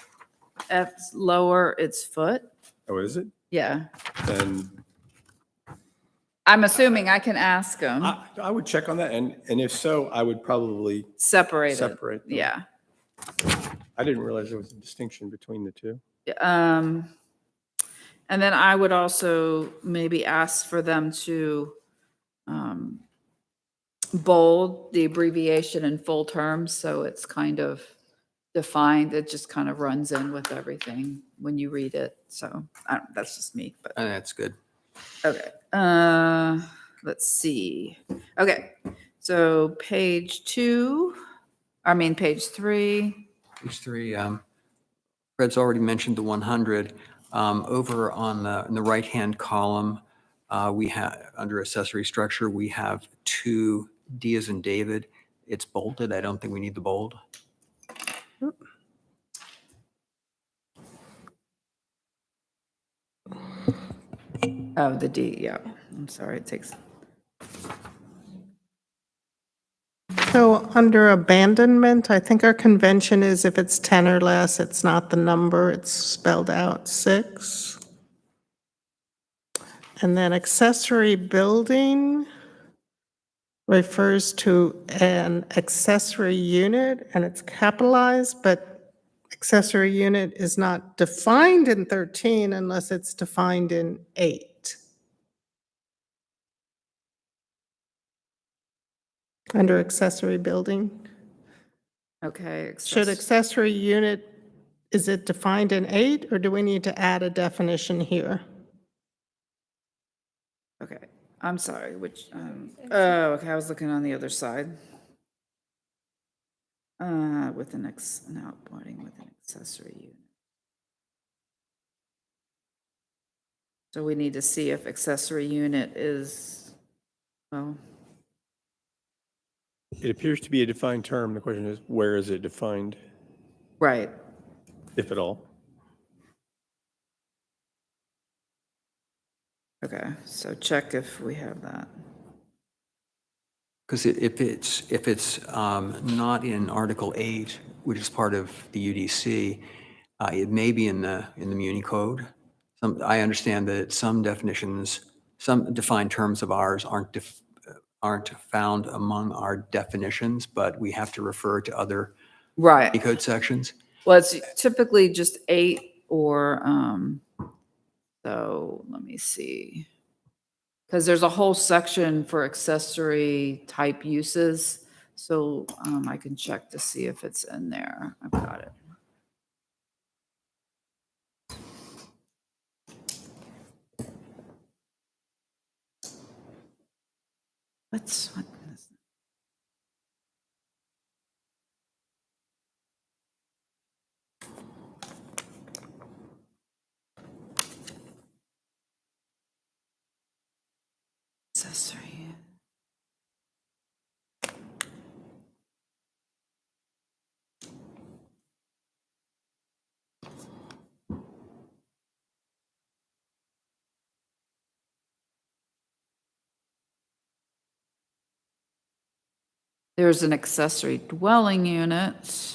F lower, it's foot. Oh, is it? Yeah. Then I'm assuming I can ask them, I would check on that, and if so, I would probably separate it. separate them. Yeah. I didn't realize there was a distinction between the two. And then I would also maybe ask for them to bold the abbreviation in full terms, so it's kind of defined. It just kind of runs in with everything when you read it. So that's just me, but That's good. okay. Let's see. Okay, so page 3. Page 3, Fred's already mentioned the 100. Over on in the right-hand column, we have, under accessory structure, we have 2 D as in David. It's bolded. I don't think we need the bold. Oh, the D, yeah. I'm sorry, it takes. So under abandonment, I think our convention is if it's 10 or less, it's not the number, it's spelled out 6. And then accessory building refers to an accessory unit, and it's capitalized, but accessory unit is not defined in 13 unless it's defined in 8. Under accessory building. Okay. Should accessory unit, is it defined in 8, or do we need to add a definition here? Okay, I'm sorry, oh, okay, I was looking on the other side. With an outboarding with an accessory unit. So we need to see if accessory unit is, well, It appears to be a defined term. The question is, where is it defined, right. if at all? Okay, so check if we have that. Because if it's not in Article 8, which is part of the UDC, it may be in the Muni Code. I understand that some definitions, some defined terms of ours aren't found among our definitions, but we have to refer to other Right. code sections. Well, it's typically just 8 or, so let me see. Because there's a whole section for accessory type uses. So I can check to see if it's in there. I've got it. What is accessory? There's an accessory dwelling unit.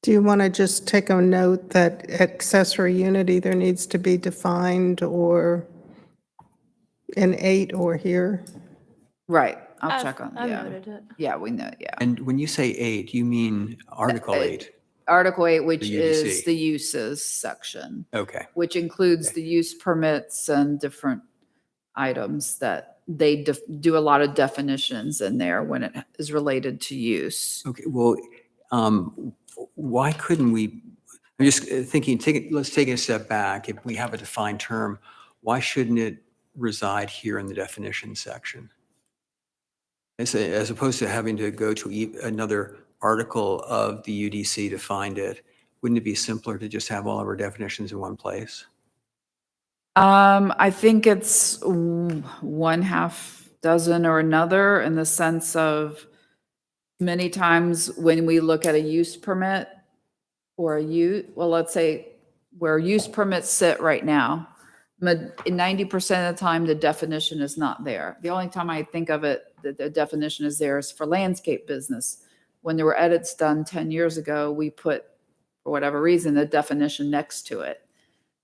Do you want to just take a note that accessory unit either needs to be defined or in 8 or here? Right. I'll check on, I yeah. noted it. Yeah, we know, yeah. And when you say 8, you mean Article 8? Article 8, which The is UDC. the uses section, Okay. which includes the use permits and different items that they do a lot of definitions in there when it is related to use. Okay, well, why couldn't we, I'm just thinking, let's take it a step back. If we have a defined term, why shouldn't it reside here in the definition section? As opposed to having to go to another article of the UDC to find it, wouldn't it be simpler to just have all of our definitions in one place? I think it's one half dozen or another in the sense of many times when we look at a use permit or well, let's say where use permits sit right now, 90% of the time, the definition is not there. The only time I think of it, that the definition is there is for landscape business. When there were edits done 10 years ago, we put, for whatever reason, the definition next to it.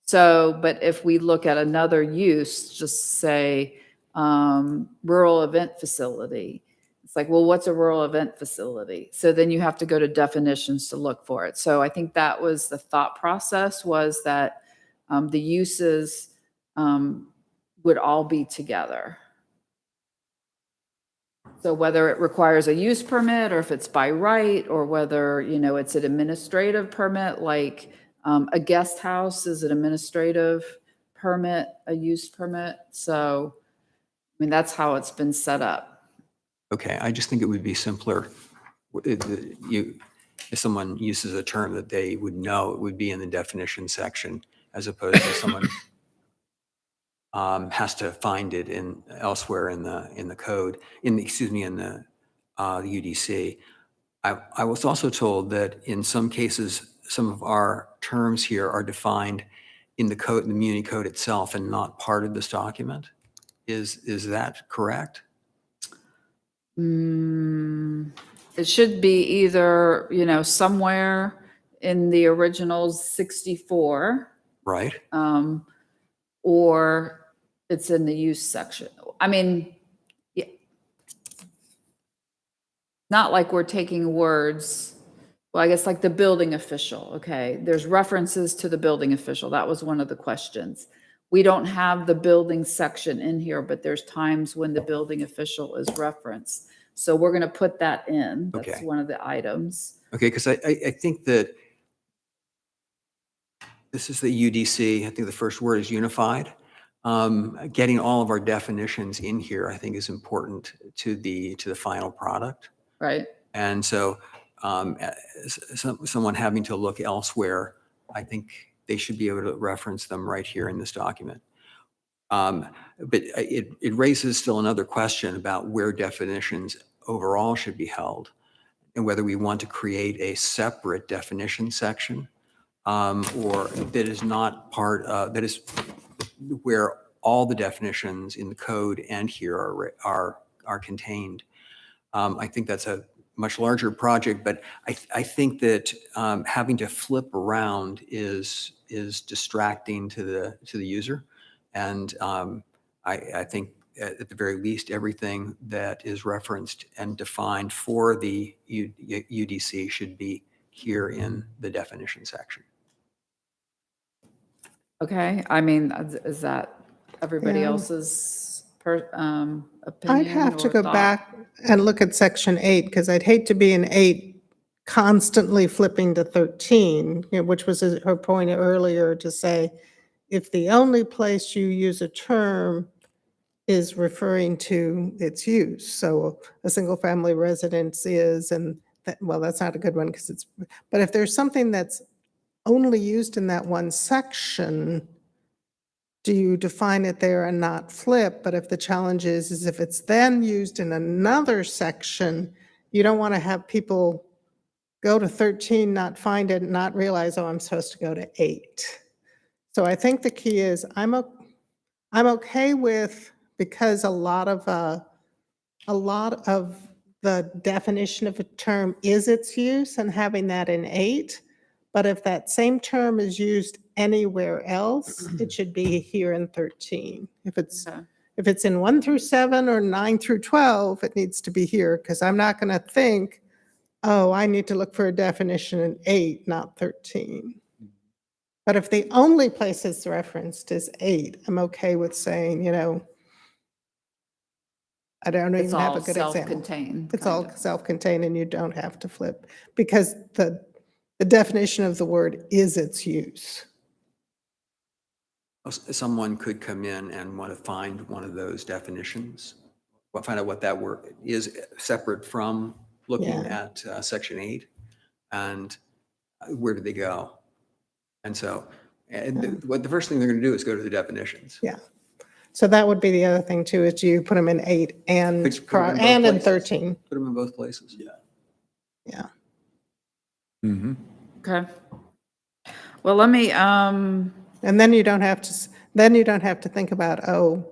So, but if we look at another use, just say rural event facility, it's like, well, what's a rural event facility? So then you have to go to definitions to look for it. So I think that was the thought process, was that the uses would all be together. So whether it requires a use permit or if it's by right, or whether, it's an administrative permit, like a guest house is an administrative permit, a use permit. So, I mean, that's how it's been set up. Okay, I just think it would be simpler. If someone uses a term that they would know, it would be in the definition section, as opposed to someone has to find it elsewhere in the code, in the UDC. I was also told that in some cases, some of our terms here are defined in the code, the Muni code itself, and not part of this document. Is that correct? It should be either, somewhere in the original 64. Right. Or it's in the use section. I mean, yeah. Not like we're taking words, well, I guess like the building official, okay? There's references to the building official. That was one of the questions. We don't have the building section in here, but there's times when the building official is referenced. So we're going to put that in. That's Okay. one of the items. Okay, because I think that this is the UDC. I think the first word is unified. Getting all of our definitions in here, I think, is important to the final product. Right. And so someone having to look elsewhere, I think they should be able to reference them right here in this document. But it raises still another question about where definitions overall should be held, and whether we want to create a separate definition section, or that is not part of, that is where all the definitions in the code and here are contained. I think that's a much larger project, but I think that having to flip around is distracting to the user. And I think at the very least, everything that is referenced and defined for the UDC should be here in the definition section. Okay. I mean, is that everybody Yeah. else's opinion? I'd have to or go thought? back and look at section 8, because I'd hate to be in 8 constantly flipping to 13, which was her point earlier, to say, if the only place you use a term is referring to its use, so a single-family residence is, and that, well, that's not a good one because it's, but if there's something that's only used in that one section, do you define it there and not flip? But if the challenge is if it's then used in another section, you don't want to have people go to 13, not find it, not realize, oh, I'm supposed to go to 8. So I think the key is I'm okay with, because a lot of the definition of a term is its use, and having that in 8. But if that same term is used anywhere else, it should be here in 13. If it's in 1 through 7 or 9 through 12, it needs to be here, because I'm not going to think, oh, I need to look for a definition in 8, not 13. But if the only place it's referenced is 8, I'm okay with saying, I don't It's even have all a good example. self-contained. It's kind all of. self-contained and you don't have to flip, because the definition of the word is its use. Someone could come in and want to find one of those definitions, find out what that word is separate from looking at section 8, and where do they go? And so the first thing they're going to do is go to the definitions. Yeah. So that would be the other thing too, is you put them in 8 and Put 'em in both in places. 13. Put them in both places. Yeah. Mm-hmm. Okay. Well, let me, And then you don't have to, Then you don't have to think about, oh,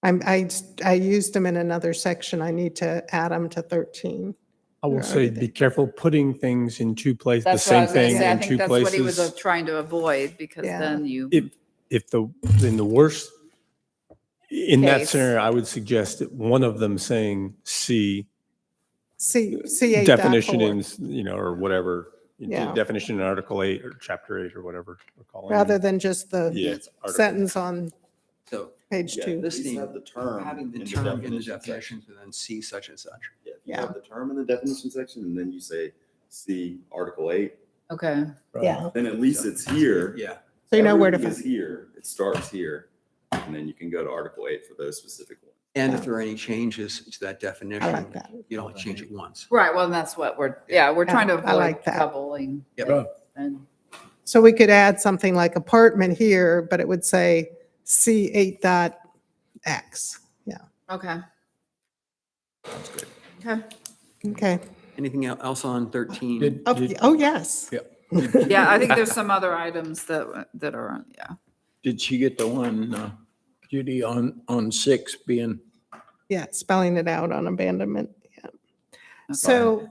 I used them in another section. I need to add them to 13. I will They're say, already be there. careful putting things in two places, the That's what I same was gonna thing say. I in think two that's what he was places. trying to avoid, because Yeah. then you, If in the worst, in that Case. scenario, I would suggest that one of them saying C, C8.4. definition in, or whatever, Yeah. definition in Article 8 or Chapter 8 or whatever we're calling it. Rather than just the Yeah. article. sentence on So page Yeah, 2. these listing, have the term having the in term in the definition section. definitions and then see such and such. Yeah, if you Yeah. have the term in the definition section and then you say, see Article 8, okay. Yeah. then at least it's here. Yeah. So you know where to Everything find. is here, it starts here, and then you can go to Article 8 for those specific ones. And if there are any changes to that definition, I like that. you don't change it once. Right, well, that's what we're trying to I avoid like that. doubling. Yep. And, So we could add something like apartment here, but it would say C8.x. Yeah, okay. Okay. okay. Anything else on 13? Did- Oh, did- oh, yes. Yeah, I think there's some other items that are, yeah. Did she get the one, Judy, on 6 being, Yeah, spelling it out on abandonment. Yeah. So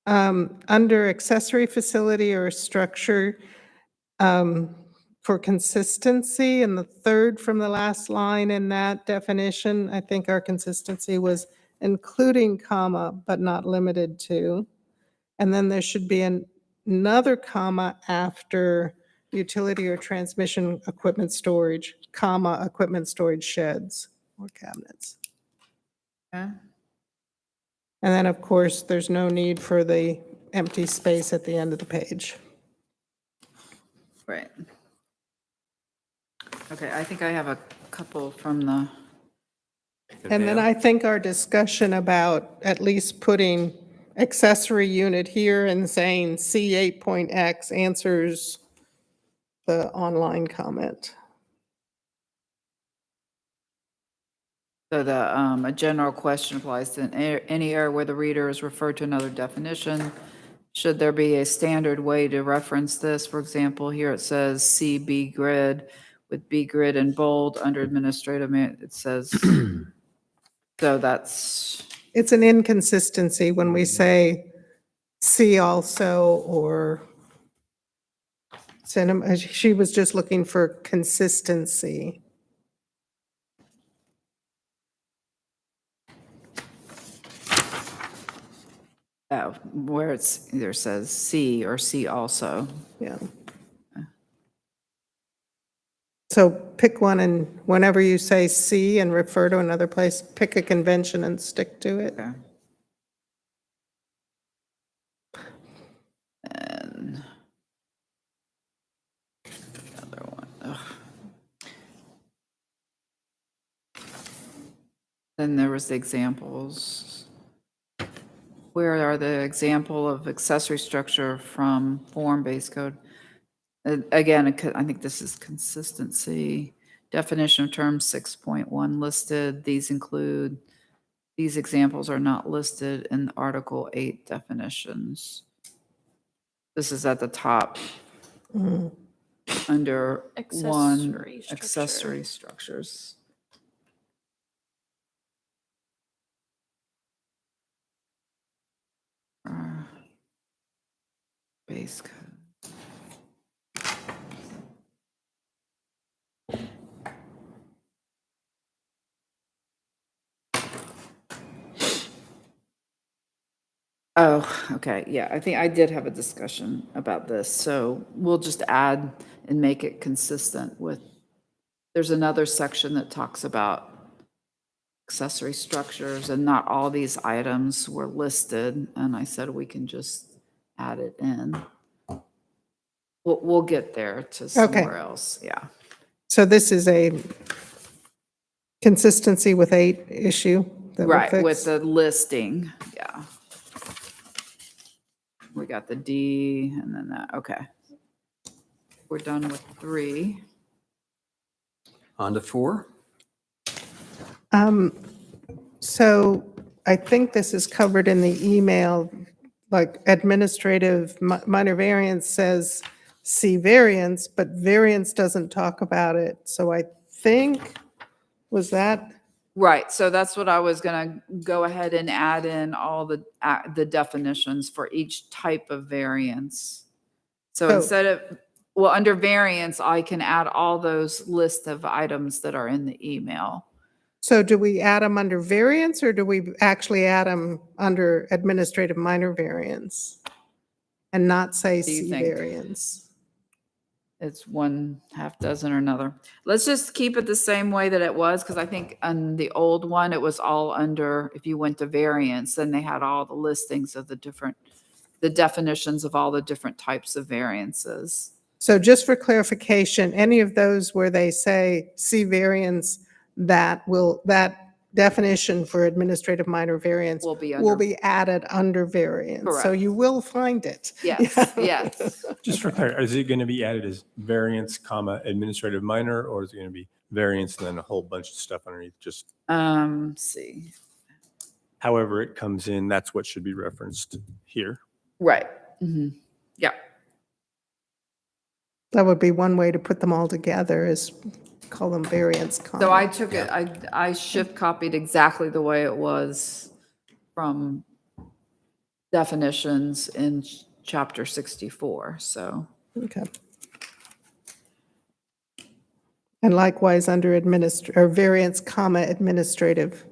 under accessory facility or structure, for consistency, and the third from the last line in that definition, I think our consistency was including comma, but not limited to. And then there should be another comma after utility or transmission equipment storage, comma, equipment storage sheds or cabinets. Okay. And then, of course, there's no need for the empty space at the end of the page. Right. Okay, I think I have a couple from the, And then I think our discussion about at least putting accessory unit here and saying C8.x answers the online comment. so a general question applies to any area where the reader is referred to another definition. Should there be a standard way to reference this? For example, here it says CB grid with B grid in bold under administrative, it says, so that's, It's an inconsistency when we say see also or cinema. She was just looking for consistency. where it's either says C or C also. Yeah. So pick one, and whenever you say see and refer to another place, pick a convention and stick to it. Okay. And other one. Ugh. Then there was the examples. Where are the example of accessory structure from form-based code? Again, I think this is consistency. Definition of term 6.1 listed. These examples are not listed in Article 8 definitions. This is at the top under one, Accessory structure. accessory structures. Base code. Oh, okay, yeah, I think I did have a discussion about this, so we'll just add and make it consistent with, there's another section that talks about accessory structures, and not all these items were listed, and I said we can just add it in. We'll get there to somewhere else, yeah. So this is a consistency with 8 issue that we'll Right, with fix. the listing, yeah. We got the D and then that, okay. We're done with 3. On to 4. So I think this is covered in the email, like administrative minor variance says see variance, but variance doesn't talk about it. So I think, was that, Right, so that's what I was gonna go ahead and add in all the definitions for each type of variance. So So- instead of, well, under variance, I can add all those list of items that are in the email. so do we add them under variance or do we actually add them under administrative minor variance? And not say Do you see think? variance? It's one half dozen or another. Let's just keep it the same way that it was, because I think on the old one, it was all under, if you went to variance, then they had all the listings of the definitions of all the different types of variances. So just for clarification, any of those where they say see variance, that definition for administrative minor variance Will be will under, be added under variance. So Correct. you will find it. yes, yes. Just for clarity, is it going to be added as variance, comma, administrative minor, or is it going to be variance and then a whole bunch of stuff underneath? Just See, however it comes in, that's what should be referenced here. right. Yeah, That would be one way to put them all together, is call them variance comma. so I took it, I shift copied exactly the way it was from definitions in chapter 64, so. Okay. And likewise under or variance comma administrative.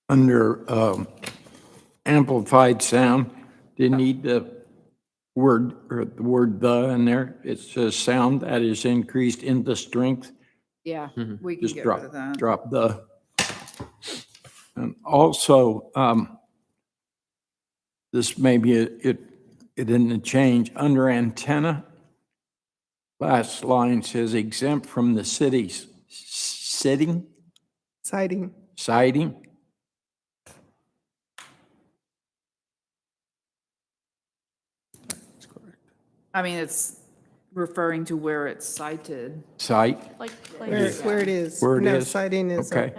Under amplified sound, do you need the word "the" in there? It says sound that is increased in the strength. Yeah, we can Just get rid of that. drop the. And also, this may be it didn't change. Under antenna, last line says exempt from the city's siding. I mean, it's referring to where it's cited. Site. Like, Where it is. Where it No, is. citing is, Okay.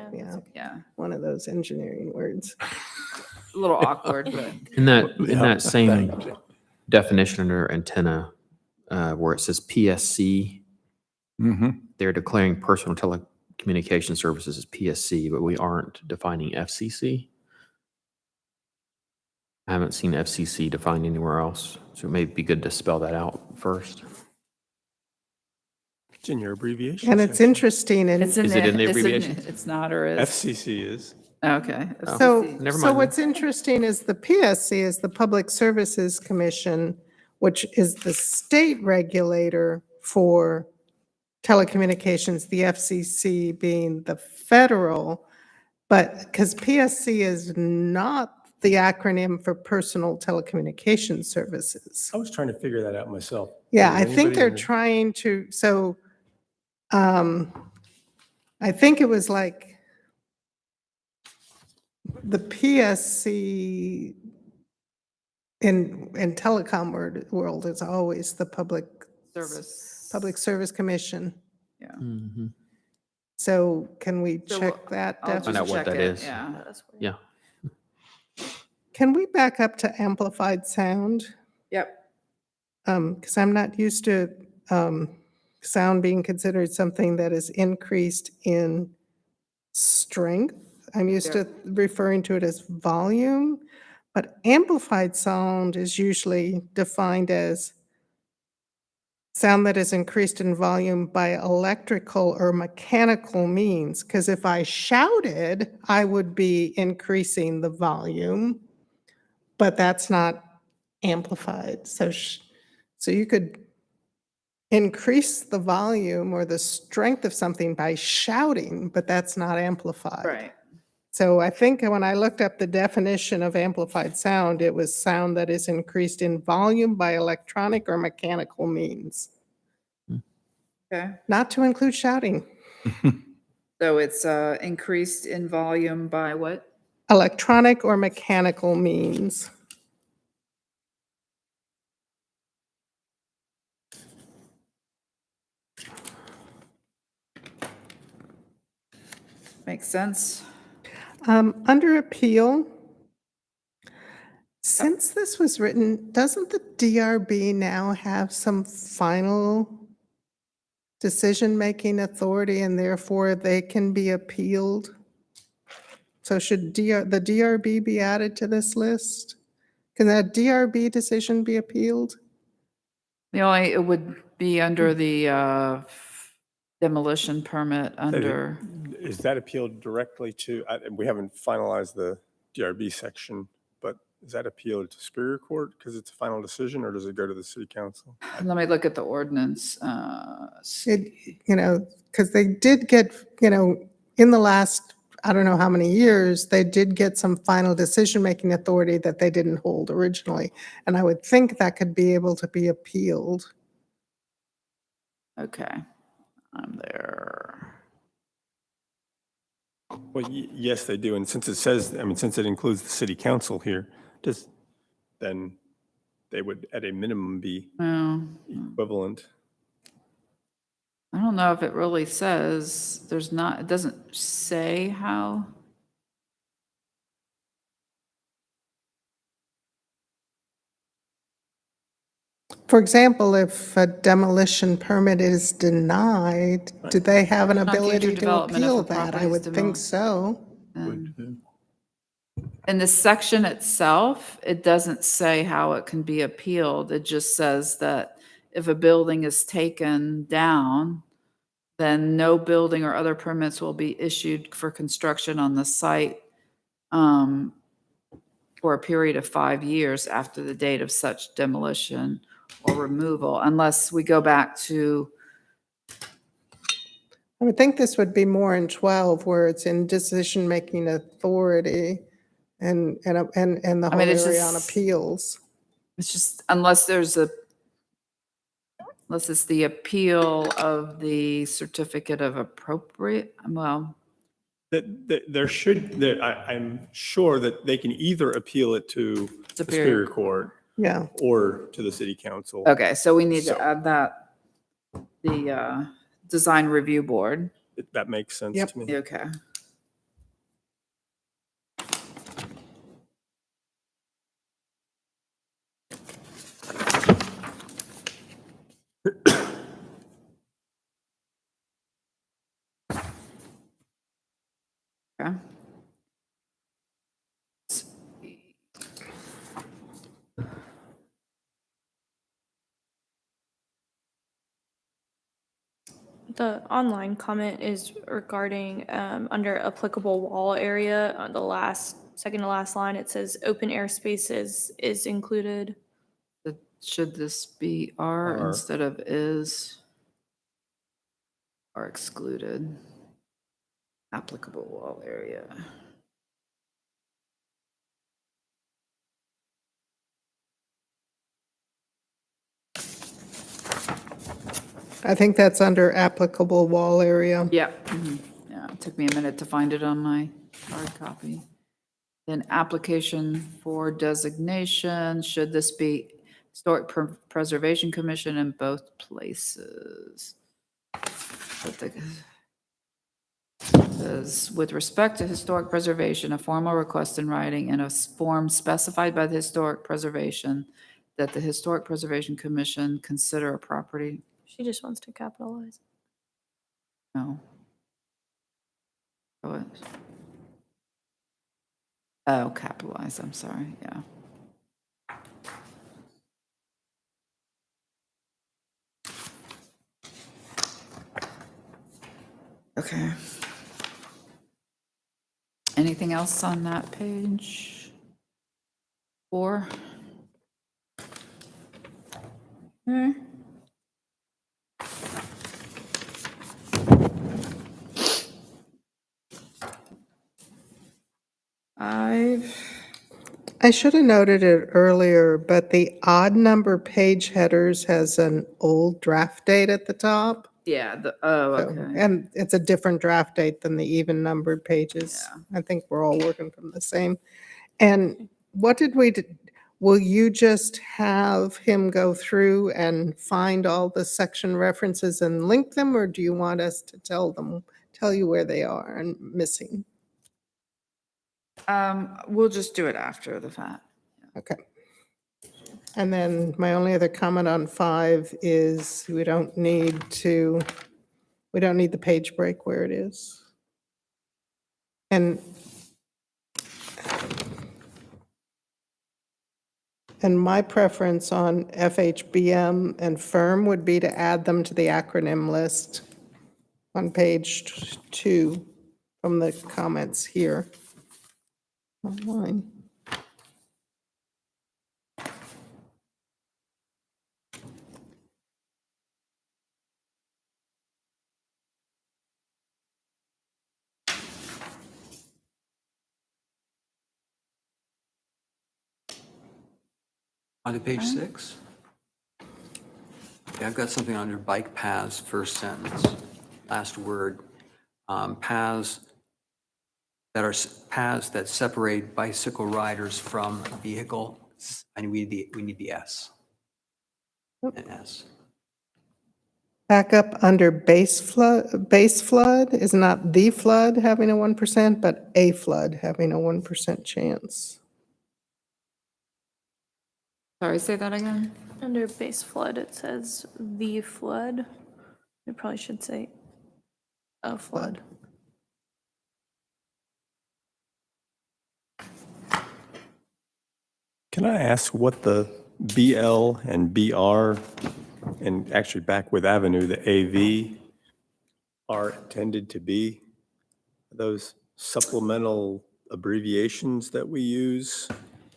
Yeah, one of those engineering words. a little awkward, but In that same Thanks. definition under antenna, where it says PSC, they're declaring personal telecommunication services as PSC, but we aren't defining FCC. I haven't seen FCC defined anywhere else, so it may be good to spell that out first. It's in your abbreviation. And it's section. interesting and it's in Is it in the it's abbreviation? It's not or is. FCC is. Okay. so, FCC. Never so mind. what's interesting is the PSC is the Public Services Commission, which is the state regulator for telecommunications, the FCC being the federal, but because PSC is not the acronym for Personal Telecommunication Services. I was trying to figure that out myself. Yeah, Did I think anybody they're under- trying to, so I think it was like the PSC in telecom world is always the Public Service Commission. Mhm. So can we So check that? I'll Deb? Find out just what check that it, is. Yeah. Yeah. Can we back up to amplified sound? Yep. Because I'm not used to sound being considered something that is increased in strength. I'm used to referring to it as volume, but amplified sound is usually defined as sound that is increased in volume by electrical or mechanical means. Because if I shouted, I would be increasing the volume, but that's not amplified. So you could increase the volume or the strength of something by shouting, but that's not amplified. Right. So I think when I looked up the definition of amplified sound, it was sound that is increased in volume by electronic or mechanical means, Okay. not to include shouting. So it's increased in volume by what? Electronic or mechanical means. Makes sense. Under appeal, since this was written, doesn't the DRB now have some final decision-making authority and therefore they can be appealed? So should the DRB be added to this list? Can that DRB decision be appealed? It would be under the demolition permit under, Is that appealed directly to, we haven't finalized the DRB section, but is that appealed to Superior Court because it's a final decision, or does it go to the city council? let me look at the ordinance. Because they did get, in the last, I don't know how many years, they did get some final decision-making authority that they didn't hold originally. And I would think that could be able to be appealed. Okay, I'm there. Well, yes, they do. And since it says, since it includes the city council here, then they would at a minimum be Well, equivalent. I don't know if it really says, it doesn't say how. For example, if a demolition permit is denied, do they have an Not future ability to development if appeal a that? I property is would think demolished. so. And in the section itself, it doesn't say how it can be appealed. It just says that if a building is taken down, then no building or other permits will be issued for construction on the site for a period of 5 years after the date of such demolition or removal, unless we go back to, I would think this would be more in 12 where it's in decision-making authority and the whole it's area on just- appeals. it's just, unless it's the appeal of the certificate of appropriate, well, I'm sure that they can either appeal it to the Superior Court Yeah. or to the city council. okay, so we need So- to add that, the design review board. That makes sense Yep. to me. Okay. Okay. The online comment is regarding under applicable wall area, on the second to last line, it says open air spaces is included. Should this be are Are. instead of is? Are excluded. Applicable wall area. I think that's under applicable wall area. Yeah. Yeah, it took me a minute to find it on my hard copy. Then application for designation, should this be Historic Preservation Commission in both places? Says, with respect to historic preservation, a formal request in writing in a form specified by the Historic Preservation that the Historic Preservation Commission consider a property. She just wants to capitalize. No. What? Oh, capitalize, I'm sorry, yeah. Okay. Anything else on that page? 4? I should have noted it earlier, but the odd number page headers has an old draft date at the top. Yeah, So- okay. And it's a different draft date than the even numbered pages. Yeah. I think we're all working from the same. And what did will you just have him go through and find all the section references and link them, or do you want us to tell tell you where they are and missing. We'll just do it after the fact. Okay. And then my only other comment on 5 is we don't need the page break where it is. And my preference on FHBM and FIRM would be to add them to the acronym list on page 2 from the comments here online. On to page 6. Okay, I've got something under bike paths, first sentence, last word. Paths that separate bicycle riders from vehicles. And we need the S. An S. Back up under base flood is not the flood having a 1%, but a flood having a 1% chance. Sorry, say that again? Under base flood, it says the flood. It probably should say a flood. Can I ask what the BL and BR, and actually back with Avenue, the AV, are intended to be? Those supplemental abbreviations that we use,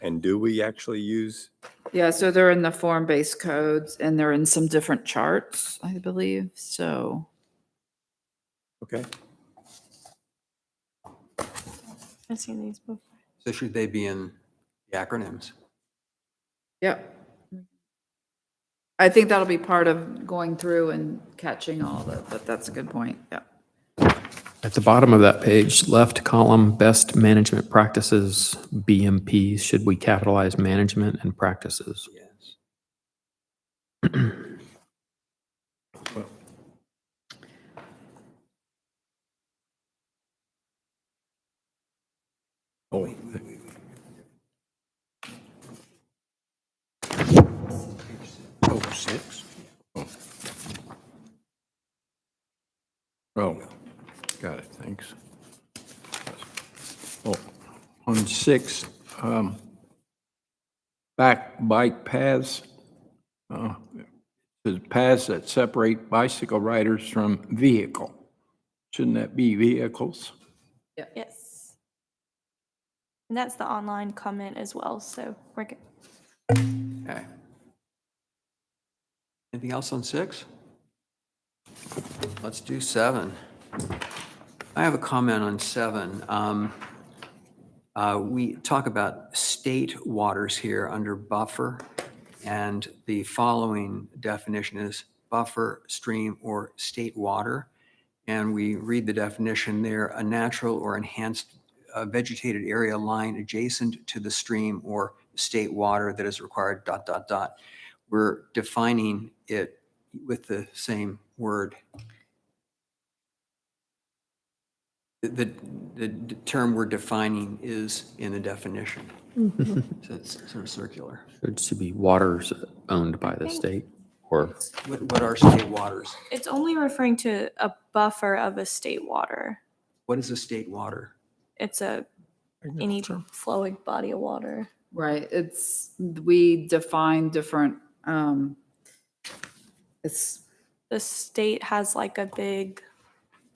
and do we actually use? Yeah, so they're in the form-based codes and they're in some different charts, I believe, so. Okay. I've seen these before. So should they be in the acronyms? Yep. I think that'll be part of going through and catching all of it, but that's a good point, yeah. At the bottom of that page, left column, best management practices, BMPs, should we capitalize management and practices? Yes. Oh, oh, 6. Oh, got it, thanks. Oh, on 6, bike paths, the paths that separate bicycle riders from vehicle. Shouldn't that be vehicles? Yes. And that's the online comment as well, so we're good. Okay. Anything else on 6? Let's do 7. I have a comment on 7. We talk about state waters here under buffer, and the following definition is buffer, stream, or state water. And we read the definition there: a natural or enhanced vegetated area lying adjacent to the stream or state water that is required, ... We're defining it with the same word. The term we're defining is in the definition. So it's sort of circular. It should be waters owned by the state or What are state waters? It's only referring to a buffer of a state water. What is a state water? It's any flowing body of water. Right, we define different, it's, The state has like a big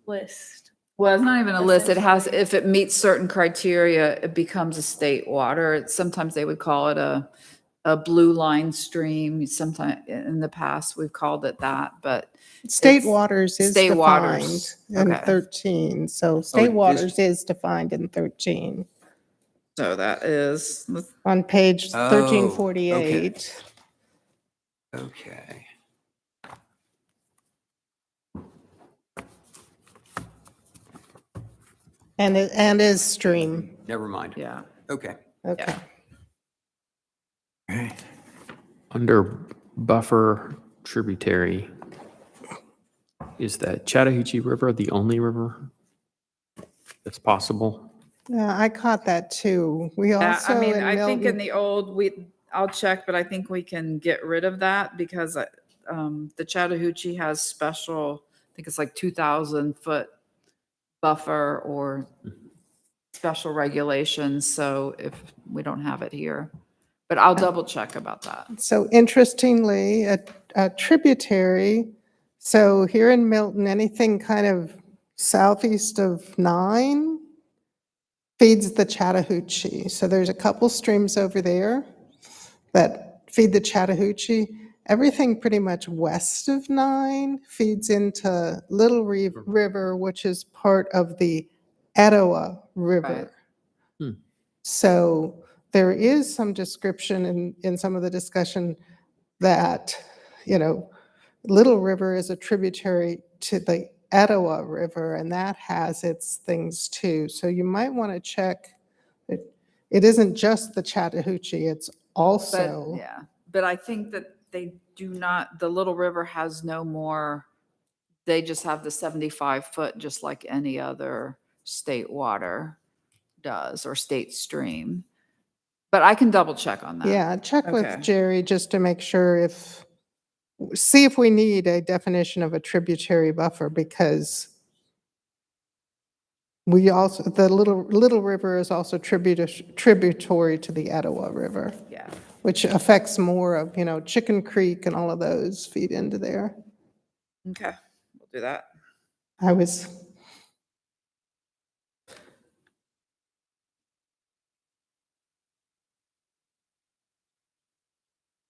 list. well, it's not even a list. It has, if it meets certain criteria, it becomes a state water. Sometimes they would call it a blue line stream. Sometimes in the past, we've called it that, but State It's waters is state defined waters. in Okay. 13. So it state is- waters is defined in 13 so that is, on page Oh, 1348. Okay. And is stream. Never mind. yeah. Okay. Okay. Okay. under buffer tributary. Is the Chattahoochee River the only river that's possible. I caught that too. We Yeah, also I mean, in I think in Milton, the old, I'll check, but I think we can get rid of that because the Chattahoochee has special, I think it's like 2,000-foot buffer or special regulations. So if we don't have it here, but I'll double check about that. so interestingly, a tributary, so here in Milton, anything kind of southeast of 9 feeds the Chattahoochee. So there's a couple streams over there that feed the Chattahoochee. Everything pretty much west of 9 feeds into Little River, which is part of the Etowah River. Hmm. So there is some description in some of the discussion that, Little River is a tributary to the Etowah River, and that has its things too. So you might want to check. It isn't just the Chattahoochee, it's But also. yeah, but I think that they do not, the Little River has no more, they just have the 75-foot, just like any other state water does or state stream. But I can double check on that. Yeah, check Okay. with Jerry just to make sure see if we need a definition of a tributary buffer, because we also, the Little River is also tributary to the Etowah River, Yeah. which affects more of, Chicken Creek and all of those feed into there. Okay, we'll do that. I was.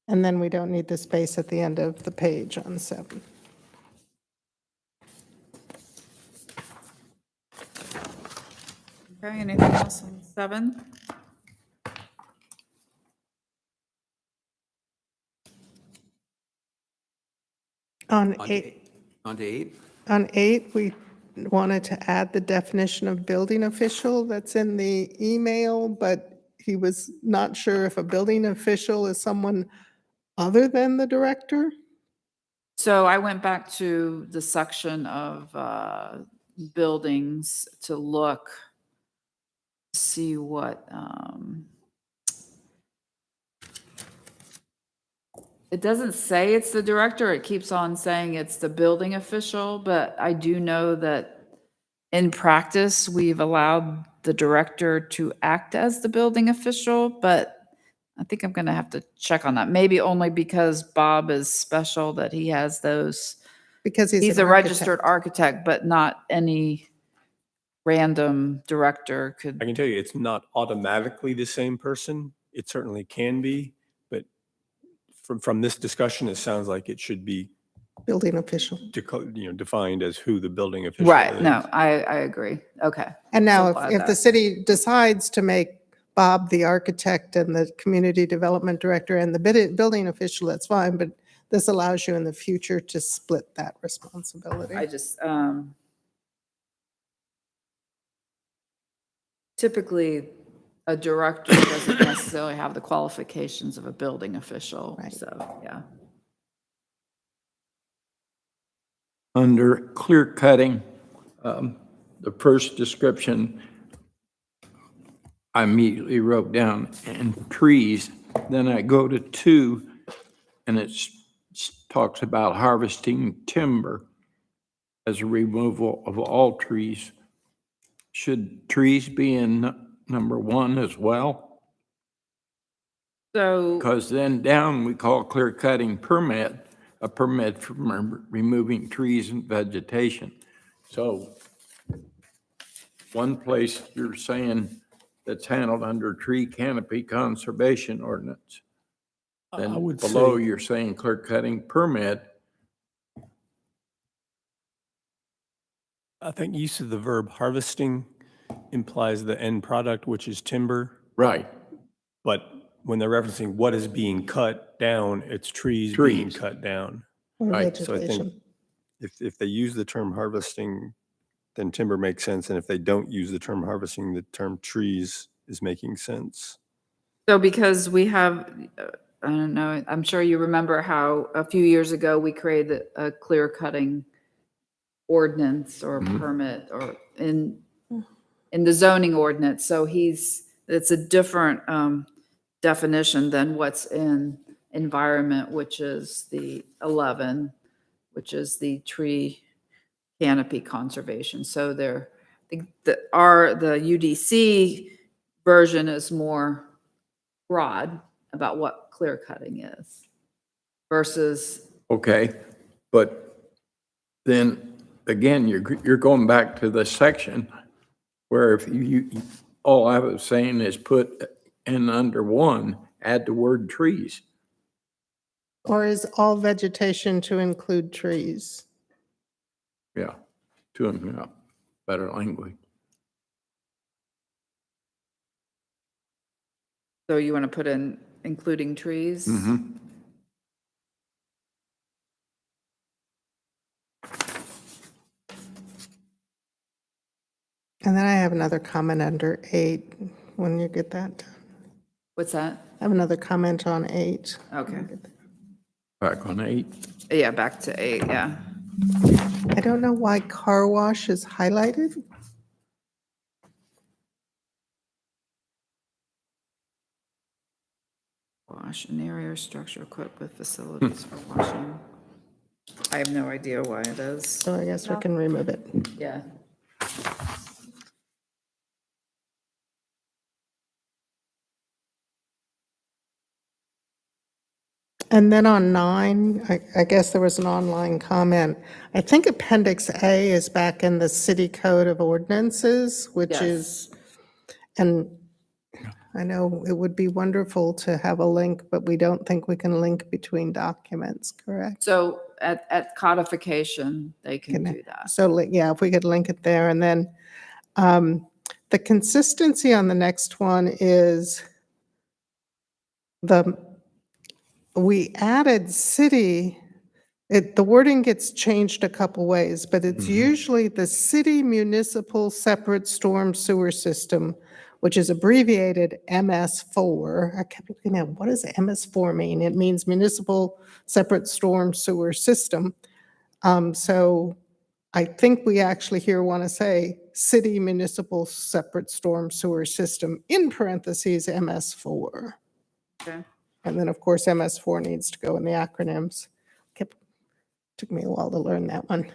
And then we don't need the space at the end of the page on 7. Okay, anything else on 7? On On to 8, eight. On to 8. on 8, we wanted to add the definition of building official that's in the email, but he was not sure if a building official is someone other than the director. So I went back to the section of buildings to look, see what, it doesn't say it's the director. It keeps on saying it's the building official, but I do know that in practice, we've allowed the director to act as the building official, but I think I'm going to have to check on that. Maybe only because Bob is special that he has those. Because he's A an registered architect. architect, but not any random director I could. can tell you, it's not automatically the same person. It certainly can be, but from this discussion, it sounds like it should be Building official. defined as who the building official is. Right, no, I agree. Okay. And now, So glad if the that- city decides to make Bob the architect and the community development director and the building official, that's fine, but this allows you in the future to split that responsibility. I just, typically, a director doesn't necessarily have the qualifications of a building official, Right. so, yeah. Under clear cutting, the first description, I immediately wrote down, and trees. Then I go to 2, and it talks about harvesting timber as a removal of all trees. Should trees be in number 1 as well? So, Because then down, we call clear cutting permit, a permit for removing trees and vegetation. So one place you're saying that's handled under tree canopy conservation ordinance. I Then would below, say- you're saying clear cutting permit. I think use of the verb harvesting implies the end product, which is timber. Right. But when they're referencing what is being cut down, it's trees being Trees. cut down. Or Right, So I think vegetation. if they use the term harvesting, then timber makes sense. And if they don't use the term harvesting, the term trees is making sense. so because we have, I don't know, I'm sure you remember how a few years ago, we created a clear cutting ordinance or permit or in, in the zoning ordinance. So it's a different definition than what's in environment, which is the 11, which is the tree canopy conservation. So the UDC version is more broad about what clear cutting is versus, Okay, but then again, you're going back to the section where if all I was saying is put in under 1, add the word trees. Or is all vegetation to include trees? Yeah, better language. so you want to put in including trees? Mm-hmm. And then I have another comment under 8, when you get that done. What's that? I have another comment on 8. Okay. Back on 8. Yeah, back to 8, yeah. I don't know why car wash is highlighted. Wash an area or structure equipped with facilities for washing. I have no idea why it is. So I guess we can remove it. Yeah. And then on 9, I guess there was an online comment. I think Appendix A is back in the City Code of Ordinances, which Yes. is, and I know it would be wonderful to have a link, but we don't think we can link between documents, correct? So at codification, they can do that. So, yeah, if we could link it there. And then the consistency on the next one is we added city, the wording gets changed a couple ways, but it's usually the city municipal separate storm sewer system, which is abbreviated MS4. I kept looking at, what does MS4 mean? It means municipal separate storm sewer system. So I think we actually here want to say city municipal separate storm sewer system in parentheses MS4. Okay. And then, of course, MS4 needs to go in the acronyms. Took me a while to learn that one.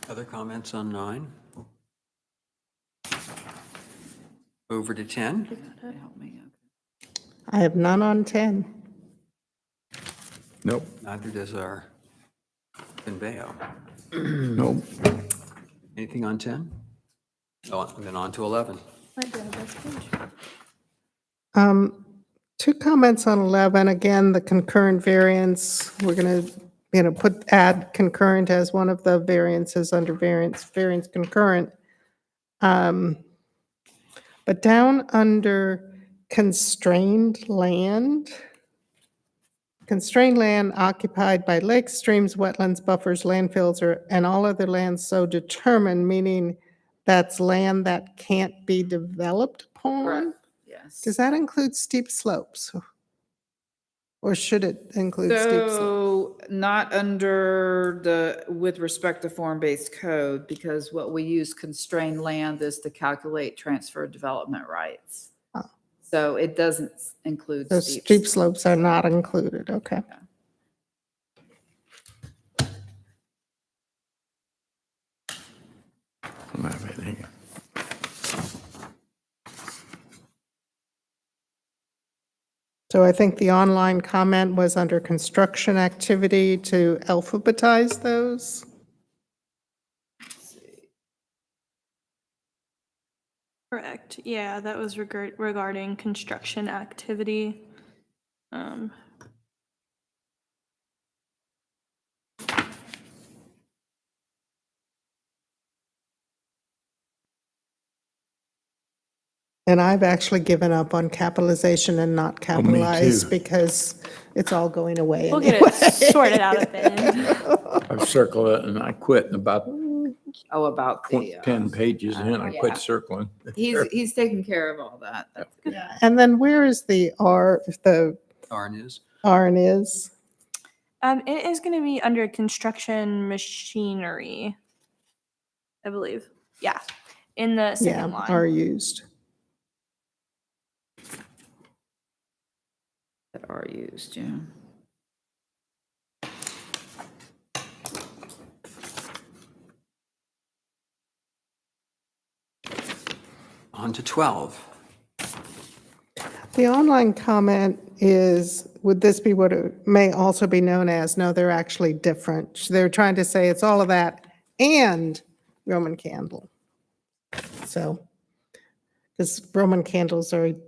Other comments on 9? Over to 10? Help me out. I have none on 10. Nope, Neither does our Conveo. nope. Anything on 10? Oh, and then on to 11. Two comments on 11. Again, the concurrent variance, we're going to, add concurrent as one of the variances under variance concurrent. But down under constrained land occupied by lakes, streams, wetlands, buffers, landfills, and all other lands so determined, meaning that's land that can't be developed upon? Correct. Yes. Does that include steep slopes? Or should it include steep slopes? So not with respect to form-based code, because what we use constrained land is to calculate transfer development rights. Oh. So it doesn't include So steep. steep slopes are not included, okay. So I think the online comment was under construction activity to alphabetize those. Correct. Yeah, that was regarding construction activity. And I've actually given up on capitalization and not capitalize too. because it's all going away We'll get anyway. it sorted out at the end. I've circled it and I quit in about Oh, about the, 10 pages in, I yeah. quit circling. he's taking care of all that. That's good. And then where is the Darn is. R and is? It is going to be under construction machinery, I believe. Yeah, in the Yeah, second line. are used. That are used, yeah. On to 12. The online comment is, would this be what it may also be known as? No, they're actually different. They're trying to say it's all of that and Roman candle. So, because Roman candles are, it's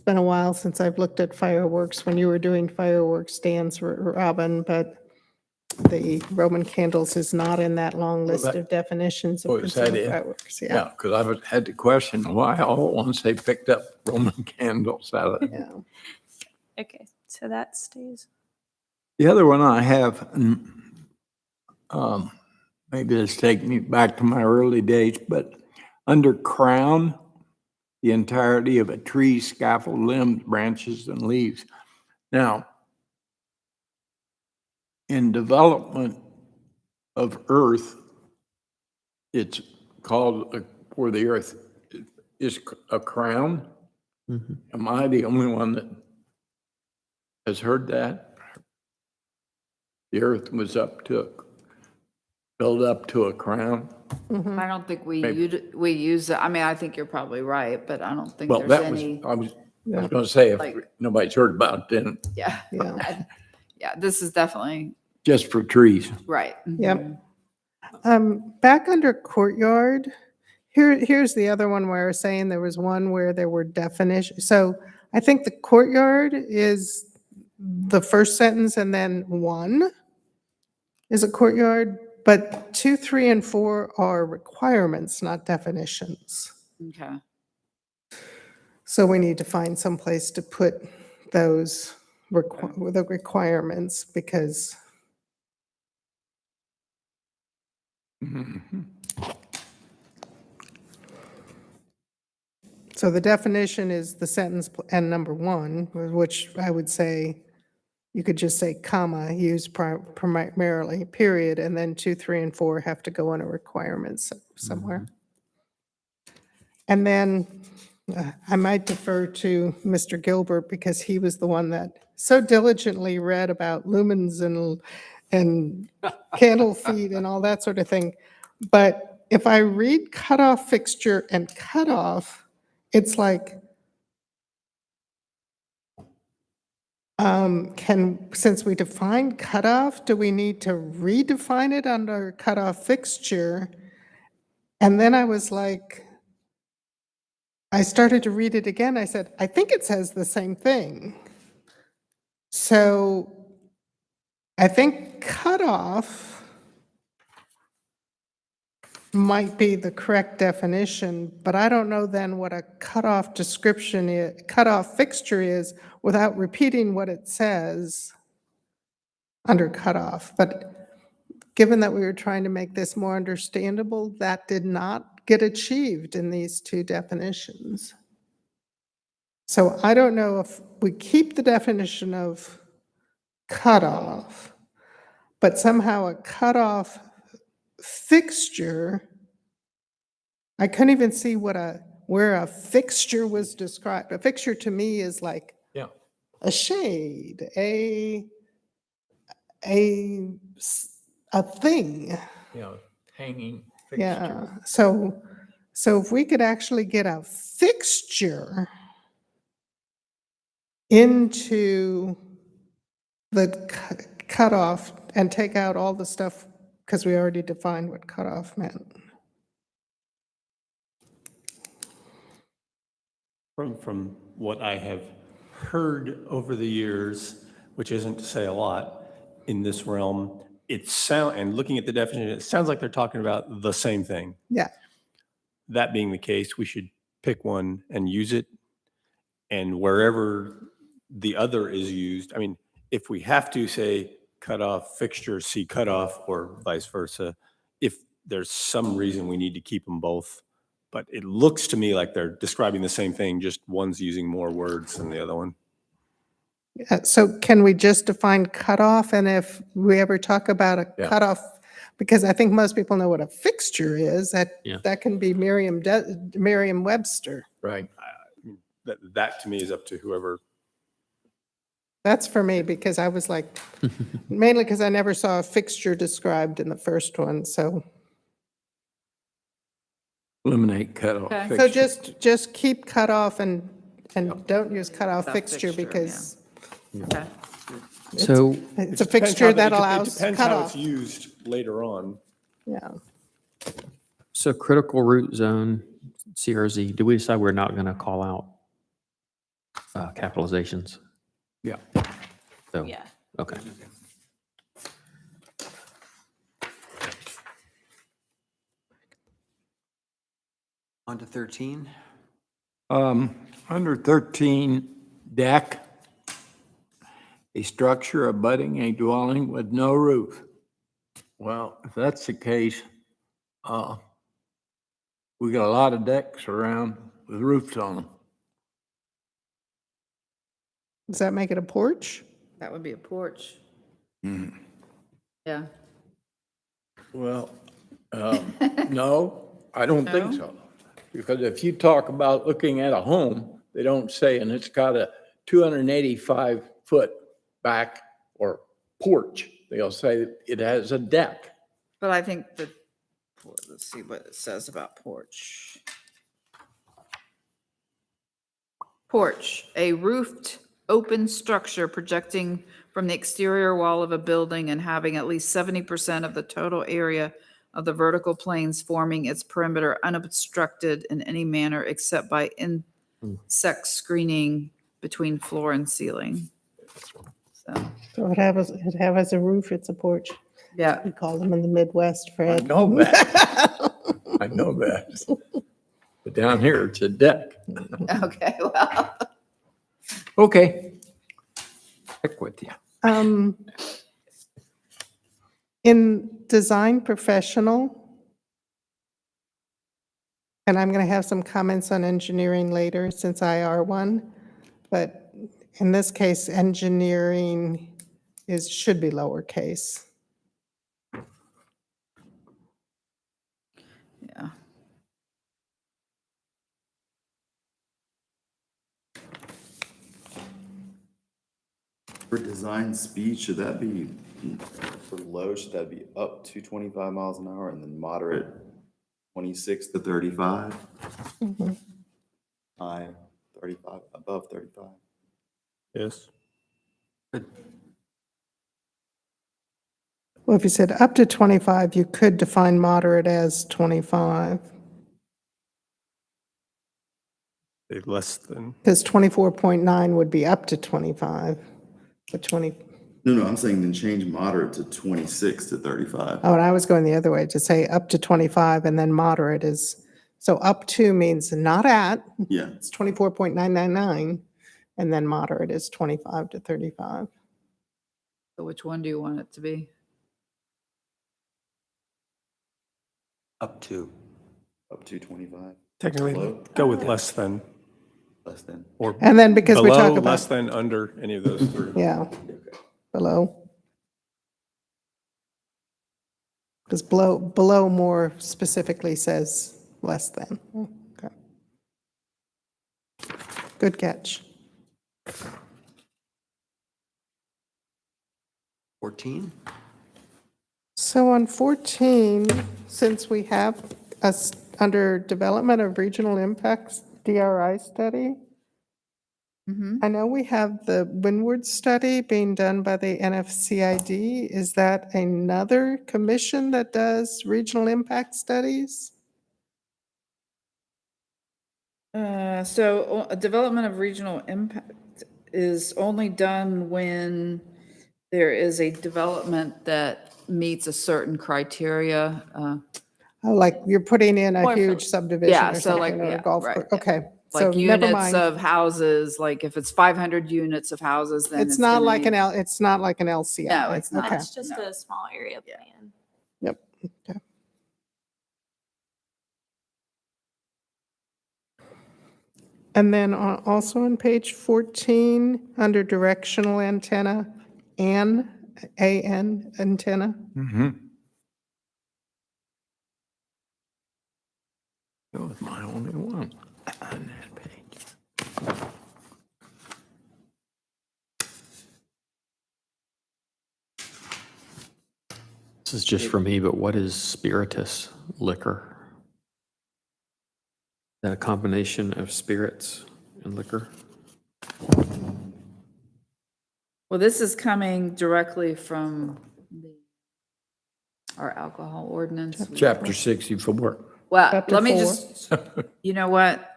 been a while since I've looked at fireworks, when you were doing fireworks stands, Robin, but the Roman candles is not in that long list that- of definitions Oh, of is that consumer it? fireworks. Yeah, Yeah, because I've had to question why all at once they picked up Roman candles out of it. yeah. Okay, so that stays. The other one I have, maybe this takes me back to my early days, but under crown, the entirety of a tree, scaffold, limbs, branches, and leaves. Now, in development of earth, it's called, where the earth is a crown. Mhm. Am I the only one that has heard that? The earth was built up to a crown? Mhm. I don't think we Maybe. we use it. I mean, I think you're probably right, but I don't think Well, there's that was, any. I was going to say, if Like- nobody's heard about it, then Yeah. Yeah. Yeah, this is definitely just for trees. right. Yep. Back under courtyard, here's the other one where I was saying there was one where there were definitions. So I think the courtyard is the first sentence and then 1 is a courtyard, but 2, 3, and 4 are requirements, not definitions. Okay. So we need to find some place to put those the requirements, because Mhm. so the definition is the sentence and number 1, which I would say you could just say comma, used primarily, period, and then 2, 3, and 4 have to go in a requirements somewhere. And then I might defer to Mr. Gilbert, because he was the one that so diligently read about lumens and candle feet and all that sort of thing. But if I read cutoff fixture and cutoff, it's like, since we defined cutoff, do we need to redefine it under cutoff fixture? And then I was like, I started to read it again. I said, I think it says the same thing. So I think cutoff might be the correct definition, but I don't know then what a cutoff description is, cutoff fixture is, without repeating what it says under cutoff. But given that we were trying to make this more understandable, that did not get achieved in these 2 definitions. So I don't know if we keep the definition of cutoff, but somehow a cutoff fixture, I couldn't even see where a fixture was described. A fixture to me is like Yeah. a shade, a thing. Hanging Yeah. So if we could actually get a fixture into the cutoff and take out all the stuff, because we already defined what cutoff meant. From what I have heard over the years, which isn't to say a lot, in this realm, and looking at the definition, it sounds like they're talking about the same thing. Yeah. That being the case, we should pick one and use it. And wherever the other is used, I mean, if we have to say cutoff fixture, see cutoff, or vice versa, if there's some reason we need to keep them both. But it looks to me like they're describing the same thing, just one's using more words than the other one. So can we just define cutoff? And if we ever talk about a Yeah. cutoff, because I think most people know what a fixture is, Yeah. that can be Merriam-Webster. Right. That to me is up to whoever. That's for me, because I was like, mainly because I never saw a fixture described in the first one, so. Eliminate cutoff. Okay. So fixture. just keep cutoff and don't use cutoff Cutoff fixture fixture, because Okay. So it's a It depends fixture how that it allows depends how it's cutoff. used later on. Yeah. So critical root zone, CRZ, do we decide we're not going to call out capitalizations? Yeah. So, Yeah. okay. On to 13. Under 13, deck, a structure abutting a dwelling with no roof. Well, if that's the case, we got a lot of decks around with roofs on them. Does that make it a porch? That would be a porch. Mm-hmm. Yeah. Well, no, I don't think No? so. Because if you talk about looking at a home, they don't say, and it's got a 285-foot back or porch. They'll say it has a deck. But I think that, let's see what it says about porch. Porch, a roofed open structure projecting from the exterior wall of a building and having at least 70% of the total area of the vertical planes forming its perimeter unobstructed in any manner except by insect screening between floor and ceiling. So it has a roof, it's a porch. Yeah. We call them in the Midwest, I Fred. know that. I know that. But down here, it's a deck. Okay, well, Okay. Heck with you. In design professional, and I'm going to have some comments on engineering later since I are one, but in this case, engineering should be lowercase. yeah. For design speed, should that be, for low, should that be up to 25 miles an hour and then moderate 26 to 35? High 35, above 35. Yes. Well, if you said up to 25, you could define moderate as 25, Less than. because 24.9 would be up to 25, but 20, No, I'm saying then change moderate to 26 to 35. oh, and I was going the other way to say up to 25 and then moderate is, so up to means not at, Yeah, it's 24.999, and then moderate is 25 to 35. So which one do you want it to be? Up to. up to 25, Technically, Below? go with less than, less than. or And then because we below, talk less about, than, under, any of those three. yeah, below. Because below more specifically says less than. Okay. Good catch. 14. So on 14, since we have us under development of regional impacts, DRI study, I know we have the Windward study being done by the NFCID. Is that another commission that does regional impact studies? So a development of regional impact is only done when there is a development that meets a certain criteria. Oh, like you're putting in a Or for- huge subdivision Yeah, or so like, something, or yeah, a golf right, course? yeah. Okay, so Like never units mind. of houses, like if it's 500 units of houses, then It's not gonna like need- it's not like an LCI. No, it's not. Okay, It's just No. a small area Yeah. plan. yep, okay. And then also on page 14, under directional antenna, AN antenna. That was my only one on that page. This is just for me, but what is spiritus liquor? Is that a combination of spirits and liquor? Well, this is coming directly from our alcohol ordinance. Chapter 64. Well, Chapter let me 4. just, you know what?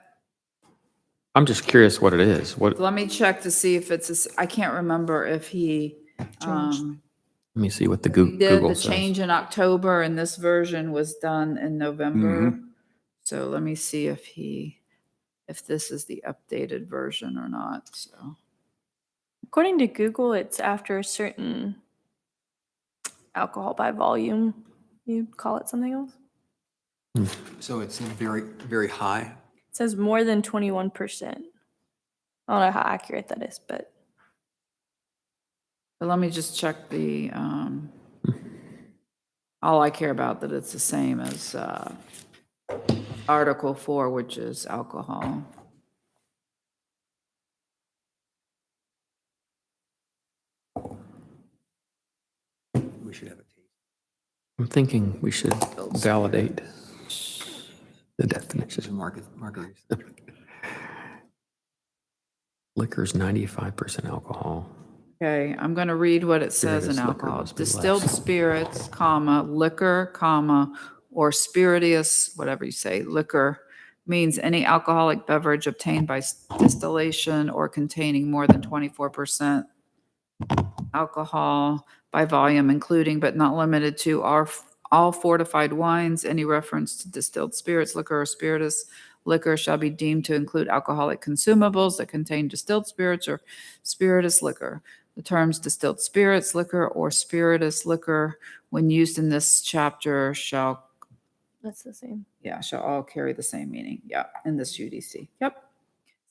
I'm just curious what it is. What, Let me check to see if I can't remember if he, let me see what the did Google the says. change in October and this version was done in November. So let me see if this is the updated version or not, so. According to Google, it's after a certain alcohol by volume. You'd call it something else? So it's very, very high. It says more than 21%. I don't know how accurate that is, but But let me just check the, all I care about that it's the same as Article 4, which is alcohol. We should have a taste. I'm thinking we should validate the definition. Just margaritas. Liquor is 95% alcohol. Okay, I'm going to read what it says in Spirituous liquor alcohol. must be less. Distilled spirits, comma, liquor, comma, or spirituous, whatever you say, liquor, means any alcoholic beverage obtained by distillation or containing more than 24% alcohol by volume, including but not limited to all fortified wines. Any reference to distilled spirits, liquor, or spirituous liquor shall be deemed to include alcoholic consumables that contain distilled spirits or spirituous liquor. The terms distilled spirits, liquor, or spirituous liquor, when used in this chapter, shall that's the same. shall all carry the same meaning. Yeah, in this UDC. Yep.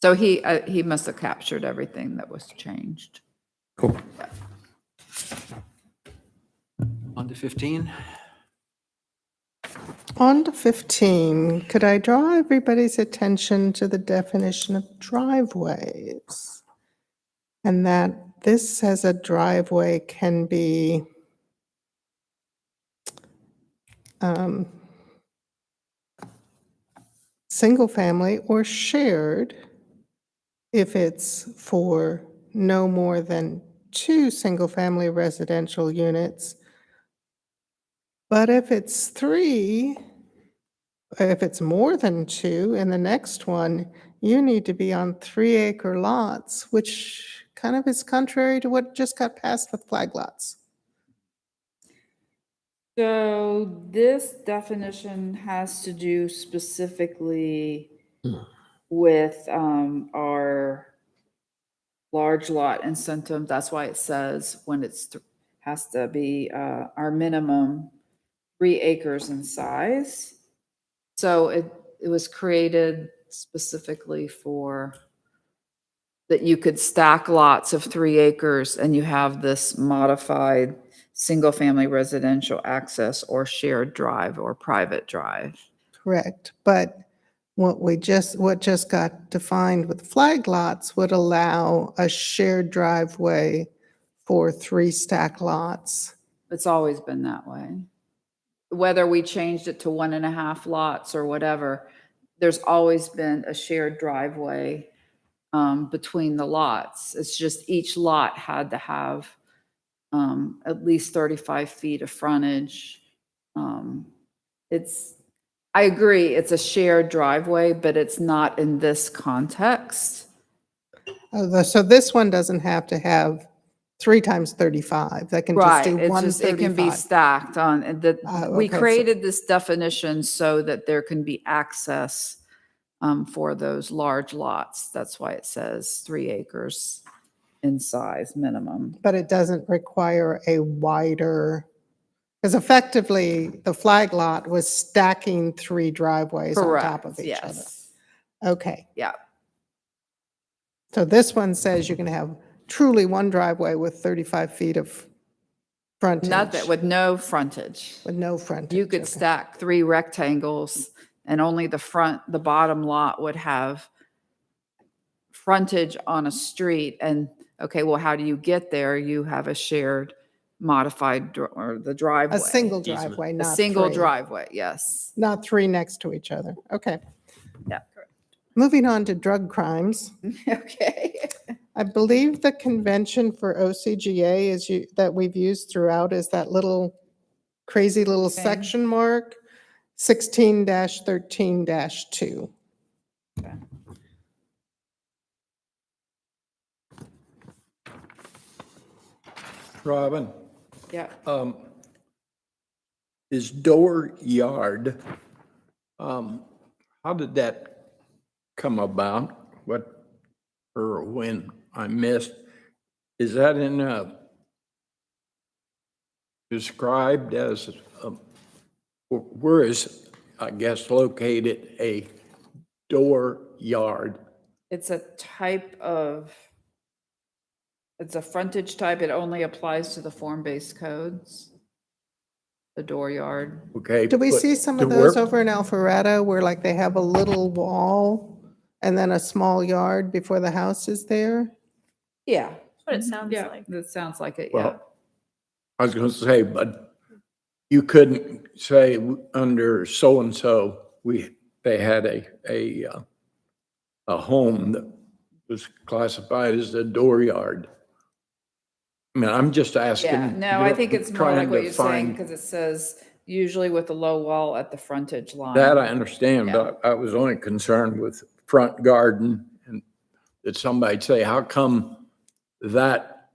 So he must have captured everything that was changed. Cool. On to 15. On to 15, could I draw everybody's attention to the definition of driveways? And that this says a driveway can be single family or shared if it's for no more than 2 single-family residential units. But if it's 3, if it's more than 2, in the next one, you need to be on 3-acre lots, which kind of is contrary to what just got passed with flag lots. So this definition has to do specifically with our large lot incentive. That's why it says when it's has to be our minimum 3 acres in size. So it was created specifically for that you could stack lots of 3 acres and you have this modified single-family residential access or shared drive or private drive. Correct, but what just got defined with flag lots would allow a shared driveway for 3 stack lots. It's always been that way. Whether we changed it to 1.5 lots or whatever, there's always been a shared driveway between the lots. It's just each lot had to have at least 35 feet of frontage. I agree, it's a shared driveway, but it's not in this context. So this one doesn't have to have 3 times 35. That can just Right, do it can be 135. stacked on, and we okay, so- created this definition so that there can be access for those large lots. That's why it says 3 acres in size minimum. But it doesn't require a wider, because effectively, the flag lot was stacking 3 driveways on top of Correct, each other. yes. Okay, Yeah. So this one says you can have truly one driveway with 35 feet of frontage. Not that, with no frontage. With no frontage. You could okay. stack 3 rectangles and only the bottom lot would have frontage on a street. And, okay, well, how do you get there? You have a shared modified, or the driveway. A single driveway, A not single three. driveway, yes. Not three next to each other. Okay. Yeah, correct. Moving on to drug crimes. Okay. I believe the convention for OCGA that we've used throughout is that little crazy little Okay. section mark, 16-13-2. Robin, Yeah. is door yard, how did that come about? What, or when I missed? Is that described as, where is, I guess, located a door yard? It's a type of, it's a frontage type. It only applies to the form-based codes. The dooryard. Okay. Do we but see some of the those work- over in Alpharetta where like they have a little wall and then a small yard before the house is there? Yeah. What it sounds Yeah, like. that sounds like it, yeah. Well, I was going to say, but you couldn't say under so-and-so, they had a home that was classified as a dooryard. I mean, I'm just asking. Yeah, no, I think it's more trying like what to you're saying, find- because it says usually with a low wall at the frontage line. That I understand, Yeah. but I was only concerned with front garden and that somebody'd say, how come that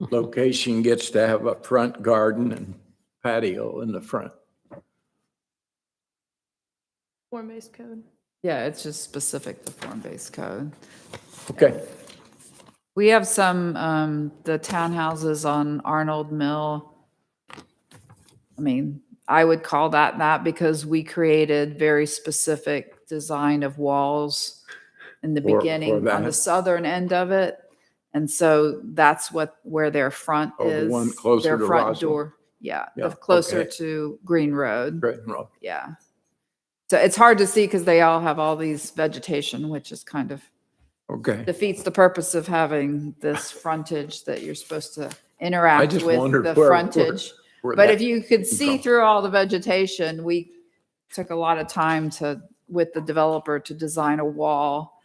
location gets to have a front garden and patio in the front? Form-based code. Yeah, it's just specific to form-based code. Okay, We have some, the townhouses on Arnold Mill. I mean, I would call that because we created very specific design of walls in the For beginning on the that. southern end of it. And so that's where their front Oh, the is. one closer their to front Roswell? door. Yeah, Yeah, the closer okay. to Green Road. great. Rob. Yeah. So it's hard to see because they all have all these vegetation, which is kind of Okay. defeats the purpose of having this frontage that you're supposed to I interact just with wondered the where- frontage. where But that if you could see from. through all the vegetation, we took a lot of time with the developer to design a wall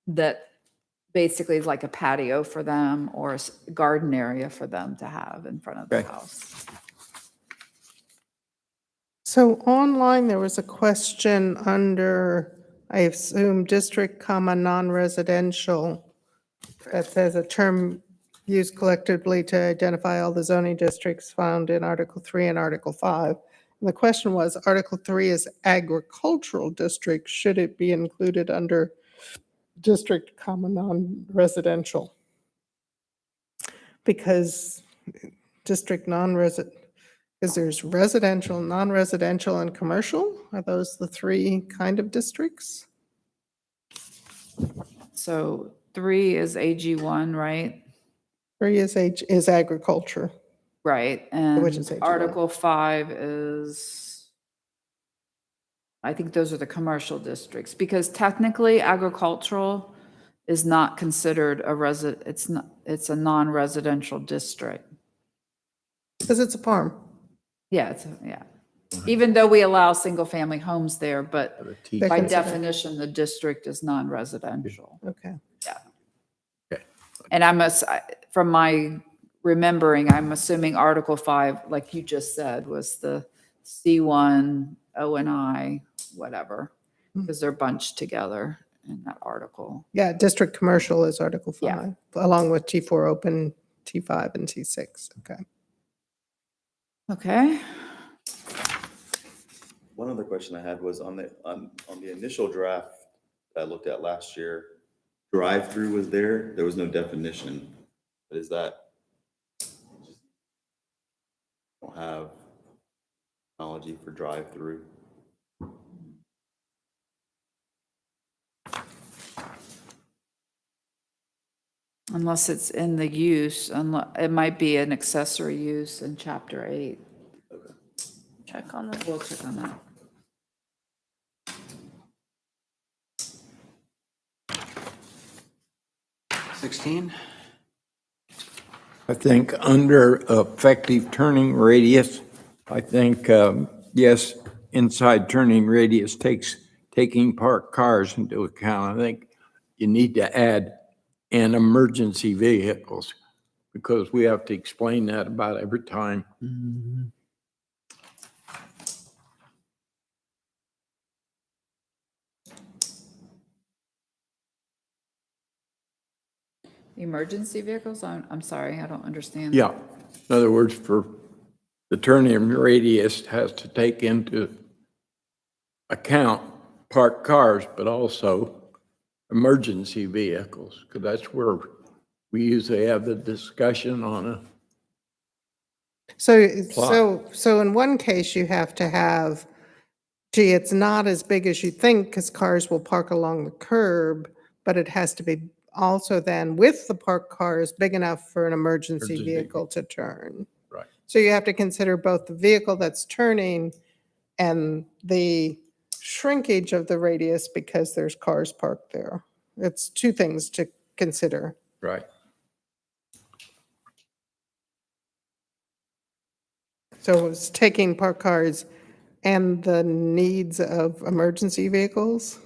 that basically is like a patio for them or a garden area for them to have in front of the Okay. house. So online, there was a question under, I assume, district, non-residential, that says a term used collectively to identify all the zoning districts found in Article 3 and Article 5. And the question was, Article 3 is agricultural district, should it be included under district, non-residential? Because district non-resident, because there's residential, non-residential, and commercial. Are those the three kind of districts? So 3 is AG1, right? 3 is agriculture. Right, Which and is AG1. Article 5 is, I think those are the commercial districts, because technically agricultural is not considered it's a non-residential district. Because it's a farm. Yeah, yeah. Even though we allow single-family homes there, but The T- They're by considered- definition, the district is non-residential. Okay. And from my remembering, I'm assuming Article 5, like you just said, was the C1, O and I, whatever, because they're bunched together in that article. Yeah, district commercial is Article 5, Yeah. along with T4 open, T5, and T6. Okay. Okay. One other question I had was on the initial draft I looked at last year, drive-through was there. There was no definition. But is that? Don't have technology for drive-through. Unless it's in the use, it might be an accessory use in chapter 8. Check on that. We'll check on that. Sixteen. I think under effective turning radius, I think, yes, inside turning radius taking parked cars into account. I think you need to add and emergency vehicles because we have to explain that about every time. Emergency vehicles? I'm sorry, I don't understand. Yeah, in other words, for the turning radius has to take into account parked cars, but also emergency vehicles, because that's where we usually have the discussion on a, So in one case, you have to have, gee, it's not as big as you think because cars will park along the curb, but it has to be also then with the parked cars big enough for an emergency Emergency. vehicle to turn. Right. So you have to consider both the vehicle that's turning and the shrinkage of the radius because there's cars parked there. It's two things to consider. right. So it's taking parked cars and the needs of emergency vehicles?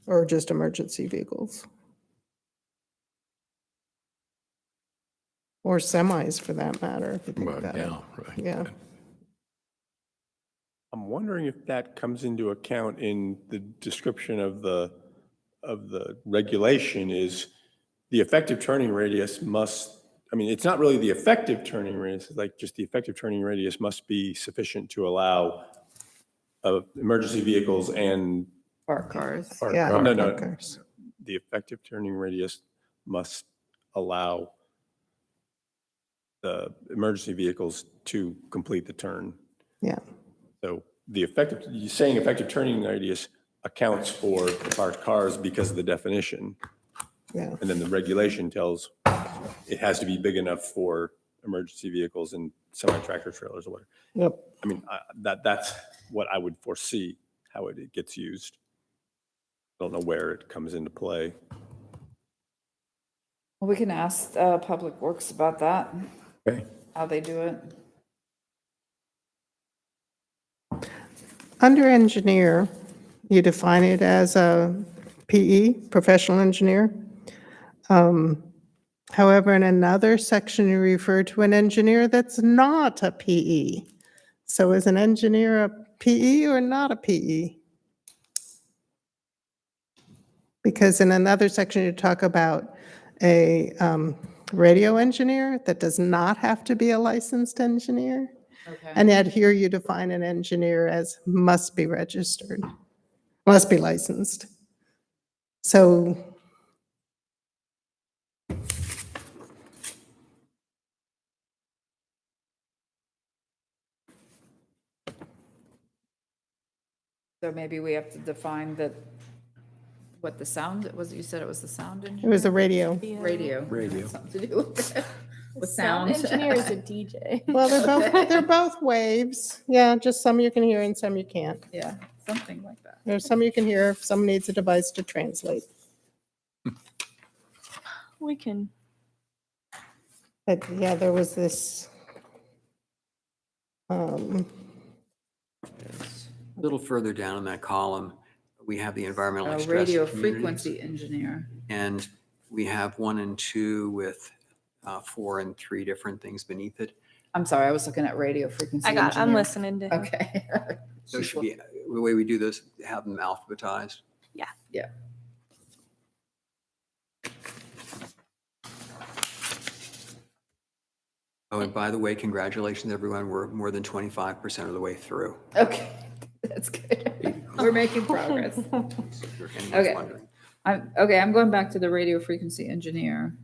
Or just emergency vehicles? Or semis for that matter, if you think Well, about it. yeah, right. Yeah. I'm wondering if that comes into account in the description of the regulation is the effective turning radius must, I mean, it's not really the effective turning radius, it's like just the effective turning radius must be sufficient to allow emergency vehicles and Park cars. parked Yeah, cars. No, parked no, cars. the effective turning radius must allow the emergency vehicles to complete the turn. Yeah. So the effective, you're saying effective turning radius accounts for the parked cars because of the definition. Yeah. And then the regulation tells it has to be big enough for emergency vehicles and semi-tractor trailers or whatever. Yep. I mean, that's what I would foresee, how it gets used. I don't know where it comes into play. Well, we can ask Public Works about that, Okay. how they do it. Under engineer, you define it as a PE, professional engineer. However, in another section, you refer to an engineer that's not a PE. So is an engineer a PE or not a PE? Because in another section, you talk about a radio engineer that does not have to be a licensed engineer. Okay. And yet here you define an engineer as must be registered, must be licensed. So So maybe we have to define what the sound, was you said it was the sound it engineer? was a radio. Radio. Radio. Something to do with it. With Sound sound. engineer is a DJ. Well, they're both waves. Yeah, just some you can hear and some you can't. Yeah, something like that. There's some you can hear, some needs a device to translate. We can. But yeah, there was this, A little further down in that column, we have the environmental stress Radio communities, frequency engineer. and we have 1 and 2 with 4 and 3 different things beneath it. I'm sorry, I was looking at radio frequency I'm engineer. listening to him. Okay. So it should be, the way we do this, have them alphabetized. Yeah. Oh, and by the way, congratulations, everyone. We're more than 25% of the way through. Okay, that's good. We're making progress. If anyone's Okay. wondering. I'm going back to the radio frequency engineer.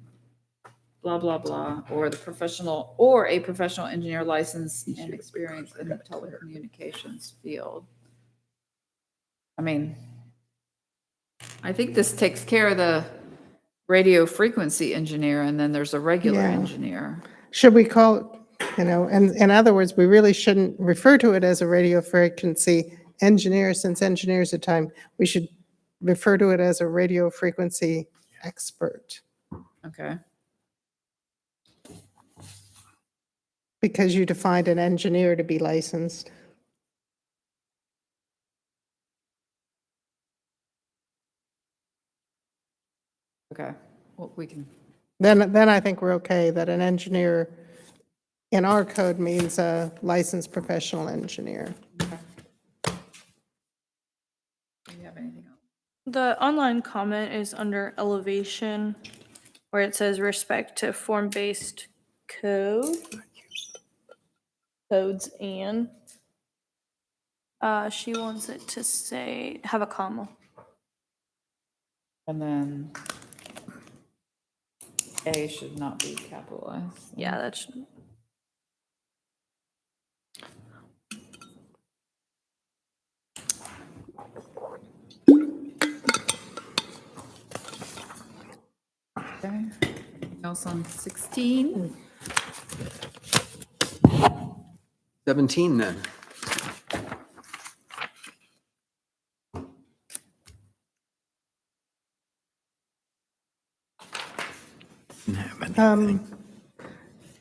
Blah, blah, blah, or a professional engineer licensed and experienced in the telecommunications field. I mean, I think this takes care of radio frequency engineer, and then there's a regular Yeah. engineer. Should we call it, and in other words, we really shouldn't refer to it as a radio frequency engineer, since engineers are time. We should refer to it as a radio frequency expert, Okay. because you defined an engineer to be licensed. Okay. Well, we can, Then I think we're okay that an engineer in our code means a licensed professional engineer. do you have anything else? The online comment is under elevation, where it says respect to form-based codes and she wants it to say, have a comma. And then A should not be capitalized. Yeah, that's, Okay. Anything else on 16? 17 then.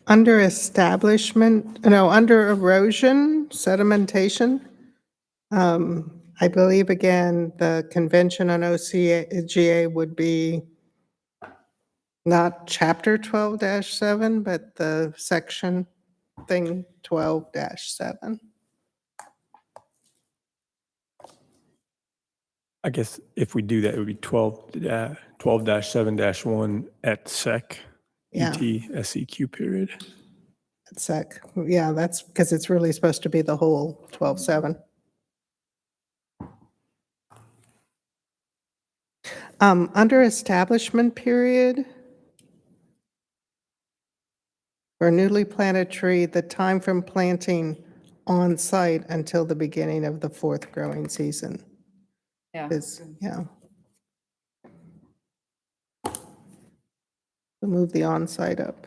Under establishment, no, under erosion, sedimentation, I believe, again, the convention on OCGA would be not chapter 12-7, but the section thing 12-7. I guess if we do that, it would be 12-7-1 at sec, Yeah. seq period. Sec, yeah, that's because it's really supposed to be the whole 12-7. Under establishment period, for a newly planted tree, the time from planting on site until the beginning of the fourth growing season Yeah. is, yeah. We'll move the on-site up.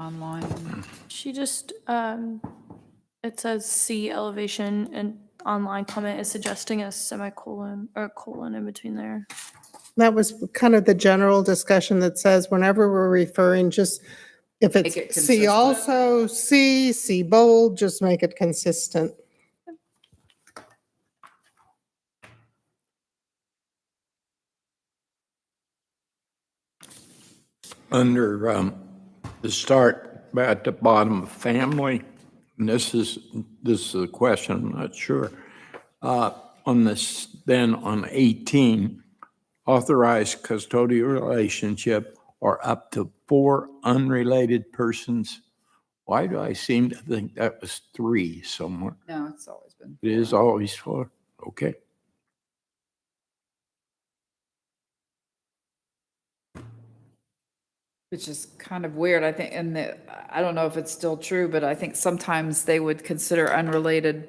Online. she just, it says C elevation and online comment is suggesting a semicolon or a colon in between there. That was kind of the general discussion that says whenever we're referring, just if Make it it's see consistent. also, see bold, just make it consistent. Under the start at the bottom of family, and this is a question, I'm not sure. On this, then on 18, authorized custodial relationship or up to 4 unrelated persons. Why do I seem to think that was 3 somewhere? No, it's always been. It is always 4, okay. Which is kind of weird, I think, and I don't know if it's still true, but I think sometimes they would consider unrelated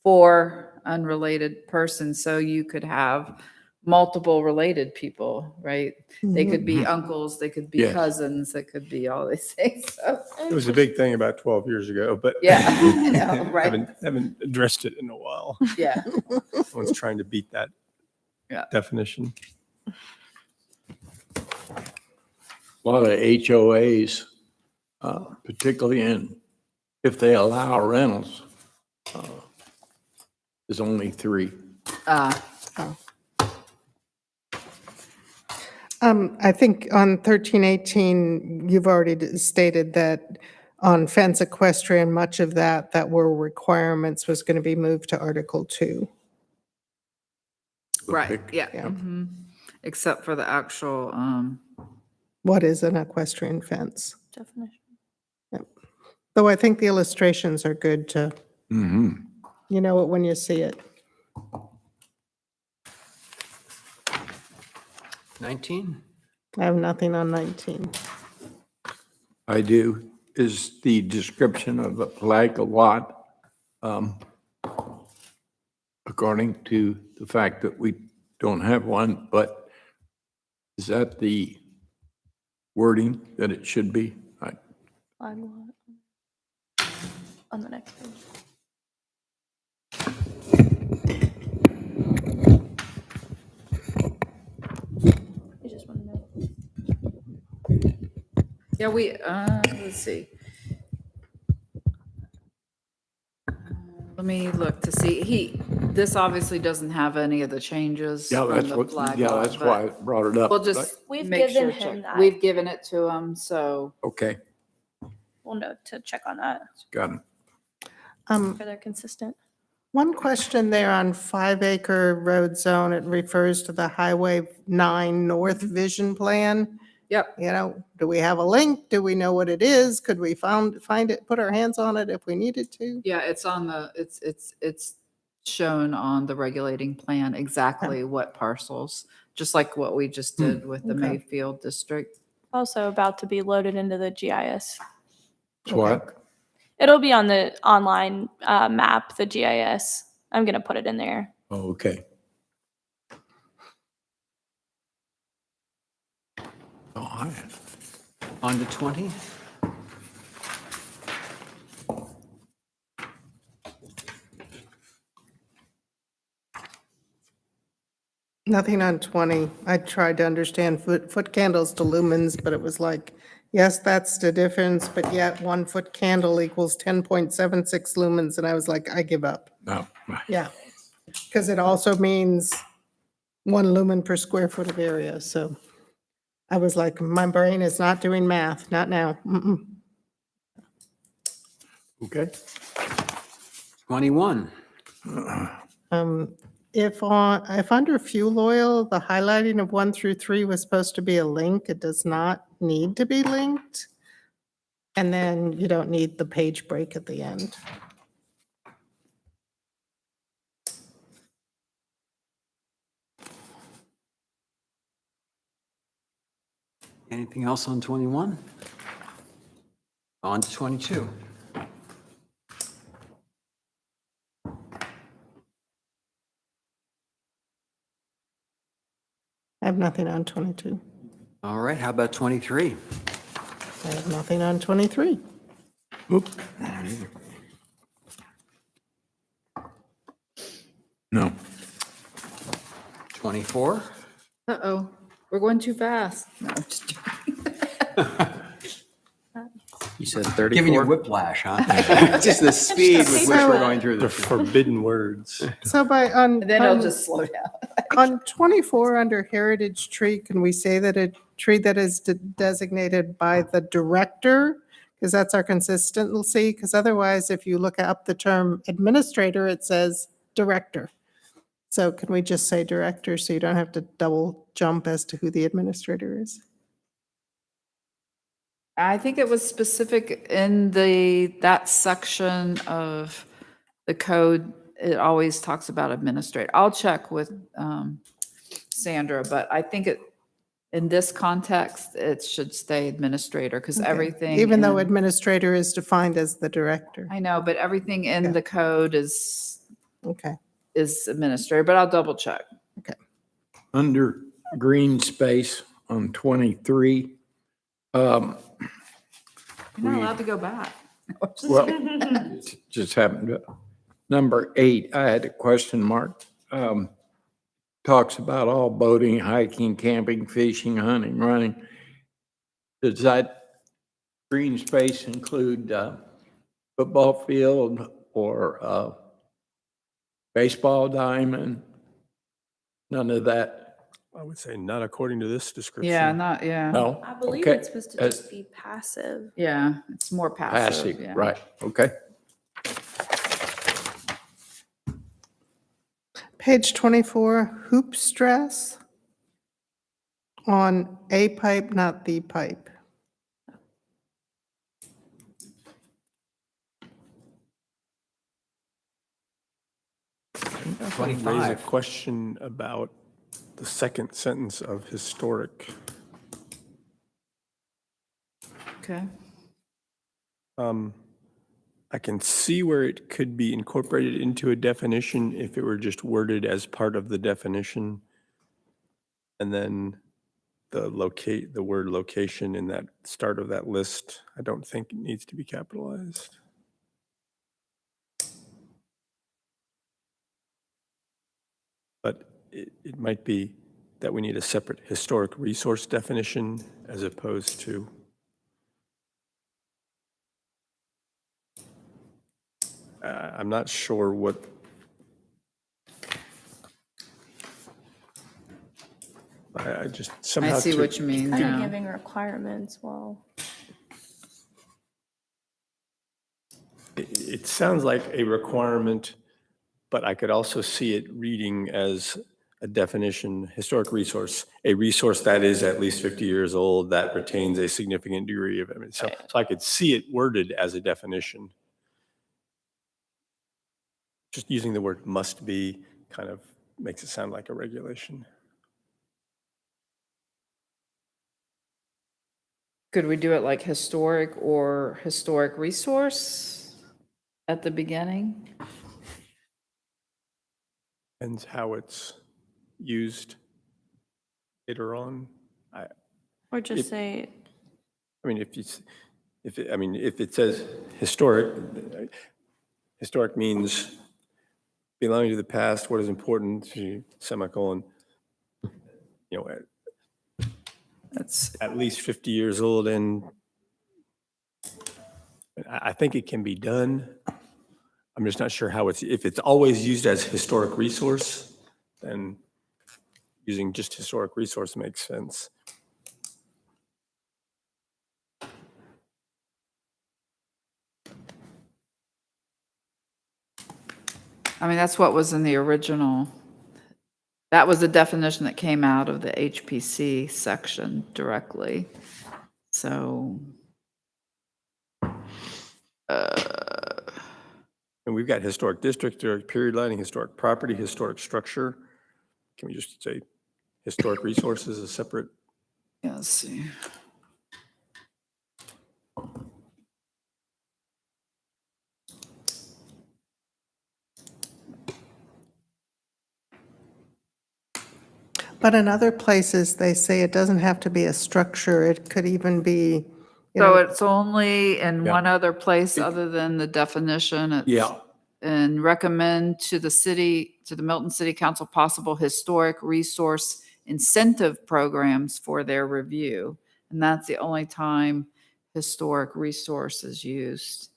4 unrelated persons, so you could have multiple related people, right? They could be uncles, they could be Yes. cousins, it could be all these things, so, It was a big thing about 12 years ago, but yeah, I know, right? haven't addressed it in a while. Yeah, Someone's trying to beat that Yeah. definition. A lot of HOAs, particularly if they allow rentals, is only 3. I think on 1318, you've already stated that on fence equestrian, much of that were requirements was going to be moved to Article 2. right, yeah. Yeah. Mhm. Except for the actual, What is an equestrian fence? Definition. Though I think the illustrations are good to, Mm-hmm. you know it when you see it. 19? I have nothing on 19. I do. Is the description of a flag lot according to the fact that we don't have one, but is that the wording that it should be? On the next page. I just want to know. Yeah, let's see. Let me look to see. This obviously doesn't have any of the changes Yeah, from that's the what, flag yeah, law, that's why I but brought it up. we'll just We've make given sure him check. that. We've given it to him, so. Okay, We'll note to check on that got it. for they're consistent. One question there on 5-acre road zone, it refers to the Highway 9 North Vision Plan. Yep. You know, do we have a link? Do we know what it is? Could we find it, put our hands on it if we needed to? Yeah, it's on it's shown on the regulating plan exactly what parcels, just like what we just did with the okay. Mayfield district. Also about to be loaded into the GIS. It's what? It'll be on the online map, the GIS. I'm going to put it in there. Oh, okay. Oh, I, On to 20? Nothing on 20. I tried to understand foot candles to lumens, but it was like, yes, that's the difference, but yet 1 foot candle equals 10.76 lumens, and I was like, I give up. no, Yeah, because it also means 1 lumen per square foot of area, so I was like, my brain is not doing math, not now. Mm-mm. okay. 21. If under fuel oil, the highlighting of 1 through 3 was supposed to be a link, it does not need to be linked. And then you don't need the page break at the end. Anything else on 21? On to 22. I have nothing on 22. All right, how about 23? I have nothing on 23. Oop. No. 24? Uh-oh, we're going too fast. No, I'm just joking. You said Giving you 34? whiplash, huh? Just the speed with which we're going through The this. forbidden words. So And then it'll just slow down. on 24 under heritage tree, can we say that a tree that is designated by the director? Because that's our consistency, because otherwise, if you look up the term administrator, it says director. So can we just say director so you don't have to double jump as to who the administrator is? I think it was specific in that section of the code. It always talks about administrator. I'll check with Sandra, but I think in this context, it should stay administrator because Okay. everything. Even though in- administrator is defined as the director. I know, but everything in Yeah. the code is Okay. administrator, but I'll double check. Under green space on 23, You're not allowed to go back. well, it just happened to, number 8, I had a question mark. Talks about all boating, hiking, camping, fishing, hunting, running. Does that green space include football field or baseball diamond? None of that? I would say not according to this description. Yeah. No? I believe Okay. it's supposed to As just be passive. Yeah, it's more passive. passive, Yeah. right, okay. Page 24, hoop stress on a pipe, not the pipe. Raise a 25. question about the second sentence of historic. Okay. I can see where it could be incorporated into a definition if it were just worded as part of the definition. And then the word location in that start of that list, I don't think it needs to be capitalized. But it might be that we need a separate historic resource definition as opposed to. I'm not sure what. I just somehow. I see what you mean Kind of now. giving requirements, well, It sounds like a requirement, but I could also see it reading as a definition, historic resource, a resource that is at least 50 years old that retains a significant degree of, so I could see it worded as a definition. Just using the word must be kind of makes it sound like a regulation. Could we do it like historic or historic resource at the beginning? Depends how it's used later on. or just It- say, I mean, if it says historic, historic means belonging to the past, what is important, semicolon, That's, at least 50 years old, and I think it can be done. I'm just not sure how if it's always used as historic resource, then using just historic resource makes sense. I mean, that's what was in the original. That was the definition that came out of the HPC section directly. So, And we've got historic district, historic period lighting, historic property, historic structure. Can we just say historic resources as separate? yeah, let's see. But in other places, they say it doesn't have to be a structure. It could even be, you So know, it's only in Yeah. one other place other than the definition. It's- Yeah. And recommend to the Milton City Council possible historic resource incentive programs for their review. And that's the only time historic resource is used.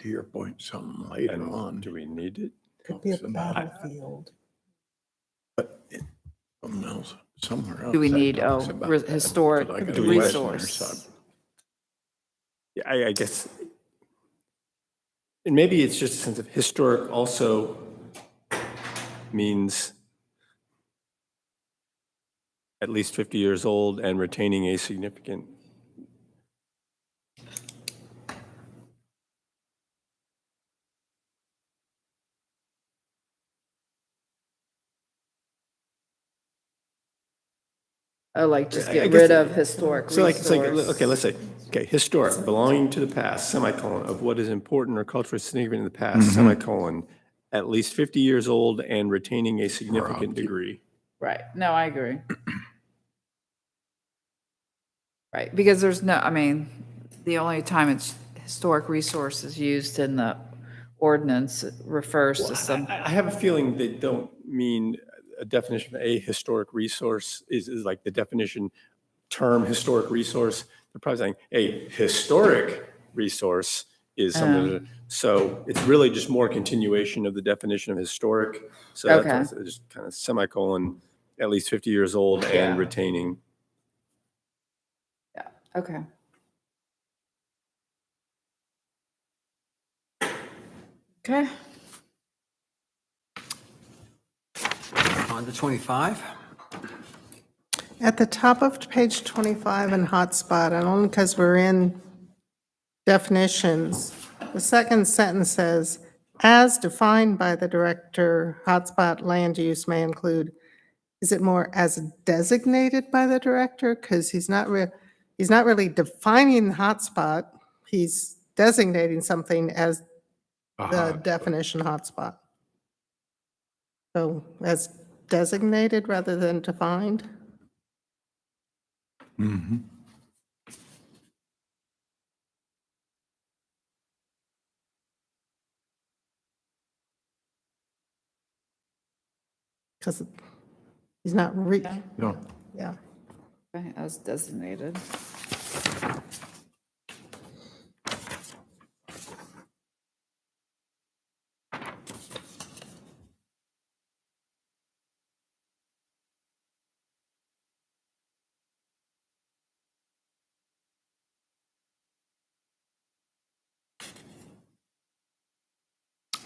To your point, something later And on. do we need it? could be a talks about- battlefield. But something else, somewhere else. Do we that need, talks about that, historic but I got a question there, resource? so- Yeah, I guess. And maybe it's just a sense of historic also means at least 50 years old and retaining a significant. Oh, like just I get guess rid it- of historic So like, it's like, resource. okay, let's say, okay, historic, belonging to the past, semicolon, of what is important or culturally significant in the past, semicolon, at least 50 years old and retaining a significant degree. Right, no, I agree. Right, because there's no, I mean, the only time it's historic resource is used in the ordinance, it refers to some, I have a feeling they don't mean a definition of a historic resource is like the definition term historic resource. They're probably saying a historic resource is something. So it's really just more continuation of the definition of historic. So Okay. that's just kind of semicolon, at least 50 years old Yeah. and retaining. yeah, okay. Okay, On to 25. At the top of page 25 in hotspot, and only because we're in definitions, the second sentence says, as defined by the director, hotspot land use may include, is it more as designated by the director? Because he's not really defining the hotspot, he's designating something as the hotspot. definition hotspot. So as designated rather than defined? Mhm. Because he's not No. yeah. Okay, as designated.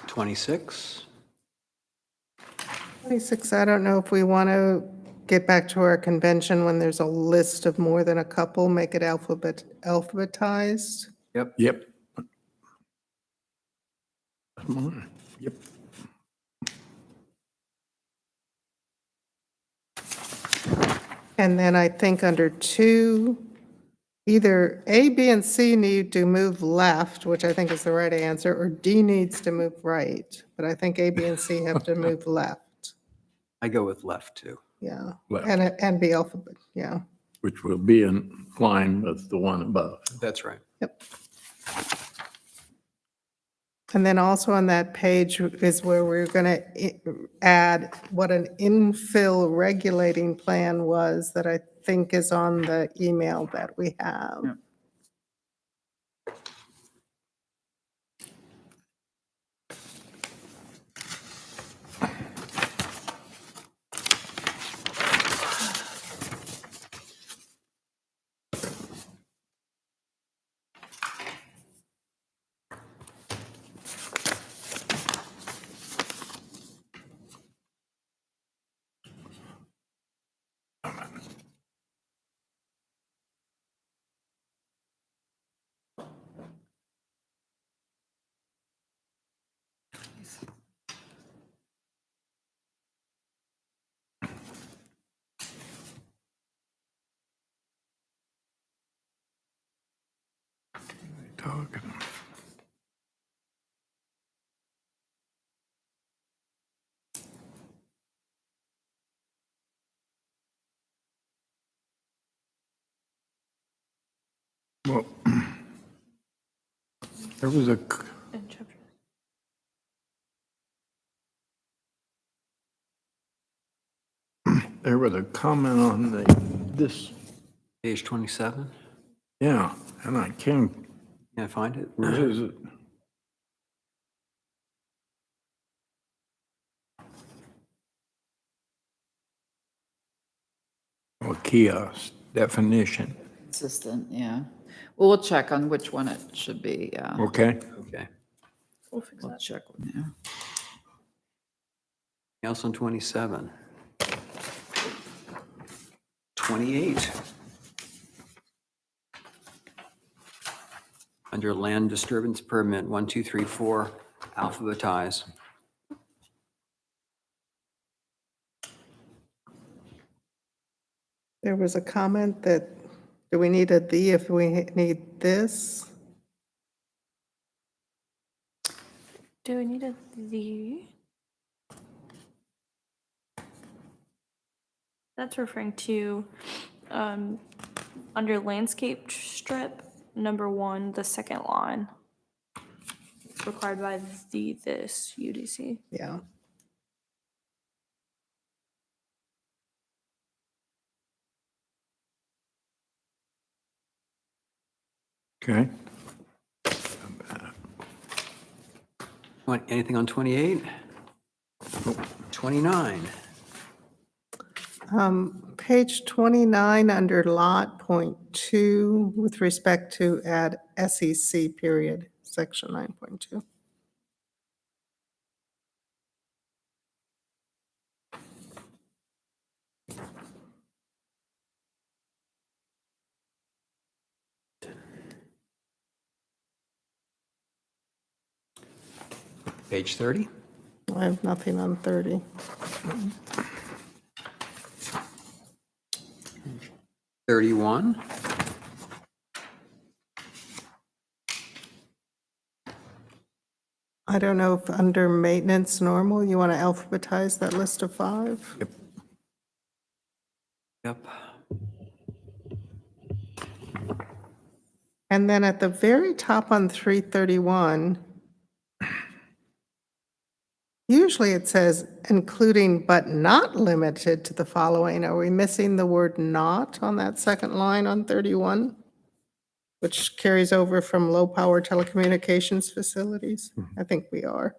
'26. 26, I don't know if we want to get back to our convention when there's a list of more than a couple, make it alphabetized. Yep. Yep. Come on. Yep. And then I think under 2, either A, B, and C need to move left, which I think is the right answer, or D needs to move right. But I think A, B, and C have to move left. I go with left too. Yeah. Left. And be alphabet, yeah. Which will be in line with the one above. That's right. Yep. And then also on that page is where we're going to add what an infill regulating plan was that I think is on the email that we have. Yep. Talking. Well, there was a, there was a comment on this, Page 27. yeah, and I can't, Can I find it? where is it? Oh, kiosk definition, Consistent, yeah. Well, we'll check on which one it should be, yeah. okay? Okay. We'll check, yeah. Anything else on 27? 28. Under land disturbance permit, 1, 2, 3, 4, alphabetize. There was a comment that, do we need a D if we need this? Do we need a the? That's referring to, under landscape strip, number 1, the second line. Required by this UDC. Yeah. Okay. Anything on 28? 29. Page 29 under lot point 2 with respect to add SEC period, section 9.2. Page 30. I have nothing on 30. 31. I don't know if under maintenance normal, you want to alphabetize that list of 5? Yep. And then at the very top on 331, usually it says including but not limited to the following. Are we missing the word not on that second line on 31? Which carries over from low-power telecommunications facilities? I think we are.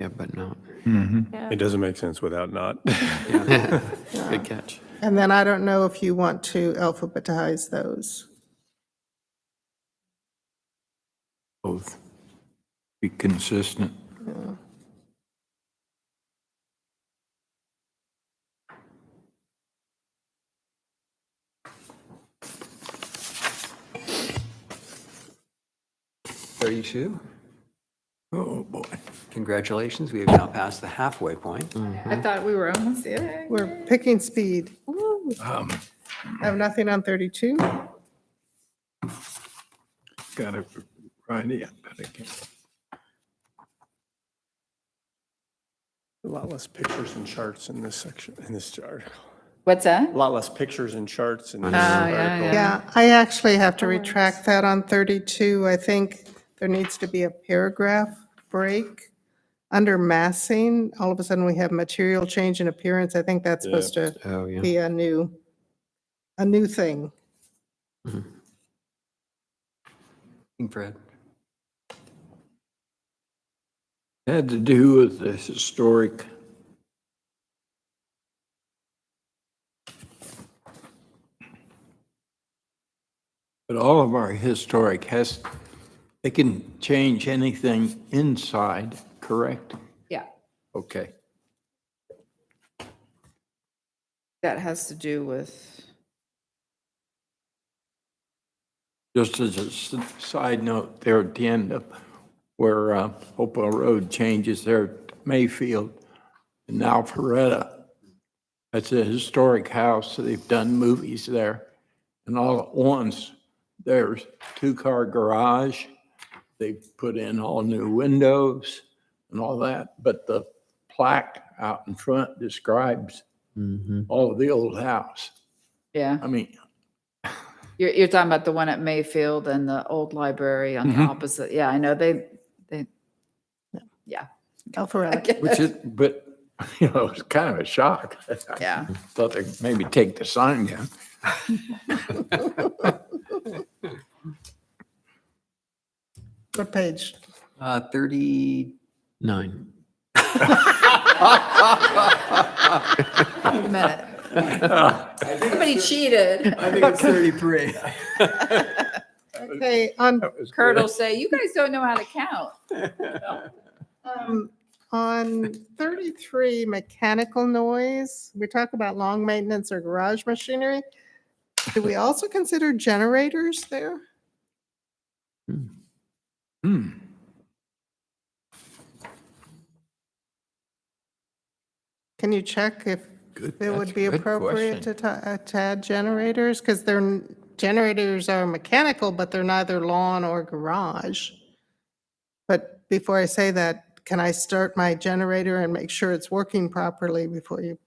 Yeah, but not. Yeah. It doesn't make sense without not. Good catch. And then I don't know if you want to alphabetize those. Both. Be consistent. Thirty-two. Oh, boy. Congratulations, we have now passed the halfway point. I thought we were almost there. We're picking speed. Um, I have nothing on 32. Got it right in, but I can't. A lot less pictures and charts in this section, in this article. What's that? A lot less pictures and charts in this yeah, article. Yeah, I actually have to retract that on 32. I think there needs to be a paragraph break. Under massing, all of a sudden we have material change in appearance. I think that's supposed to Oh, yeah. be a new thing. Fred. Had to do with the historic. But all of our historic they can change anything inside, correct? Yeah, Okay. that has to do with, Just as a side note, there at the end of where Hopewell Road changes there to Mayfield and now Alpharetta. That's a historic house. They've done movies there. And all at once, there's 2-car garage. They've put in all new windows and all that. But the plaque out in front describes all of the old house. yeah. I mean, You're talking about the one at Mayfield and the old library on the opposite. Yeah, I know yeah. Alpharetta. which is, but, you know, it's kind of a shock. Yeah. Thought they'd maybe take the sign down. What page? 30. 9. Wait a minute. Somebody cheated. I think it's 33. Okay, on Kurt will say, you guys don't know how to count. On 33, mechanical noise, we talk about long maintenance or garage machinery. Do we also consider generators there? Can you check if it would be appropriate to add generators? Because generators are mechanical, but they're neither lawn or garage. But before I say that, can I start my generator and make sure it's working properly before you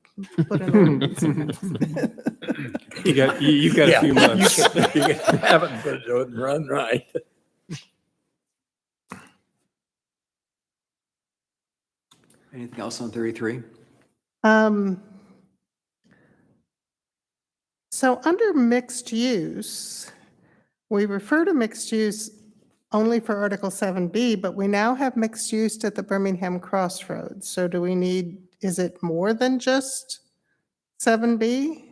put an ordinance? You've got a few months. You haven't, but it would run right. Anything else on 33? So under mixed use, we refer to mixed use only for Article 7B, but we now have mixed use at the Birmingham Crossroads. So do we need, is it more than just 7B?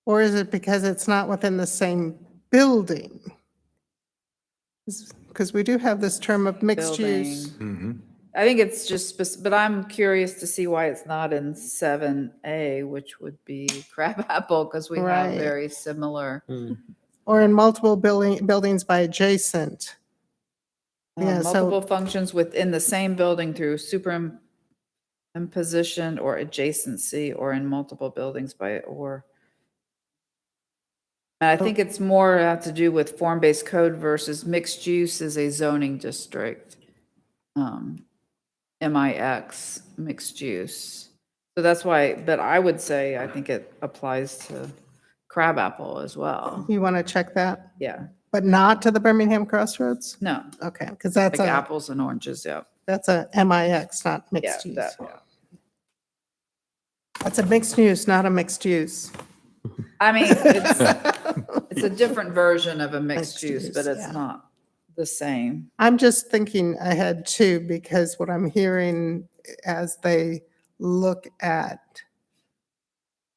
Or is it because it's not within the same building? Because we do have this term of mixed use. Building. I think it's just, but I'm curious to see why it's not in 7A, which would be Crabapple, because we have Right. very similar. Or in multiple buildings by adjacent. Yeah, so- Multiple functions within the same building through superimposition or adjacency, or in multiple buildings by, or. And I think it's more have to do with form-based code versus mixed use is a zoning district. MIX, mixed use. So that's why, but I would say, I think it applies to Crabapple as well. You want to check that? Yeah, But not to the Birmingham Crossroads? no, Okay, because like that's a, apples and oranges, yeah. that's a MIX, not Yeah, mixed use. that, yeah. That's a mixed use, not a mixed use. I mean, it's a different version of a mixed Mixed use, but use, it's yeah. not the same. I'm just thinking ahead too, because what I'm hearing as they look at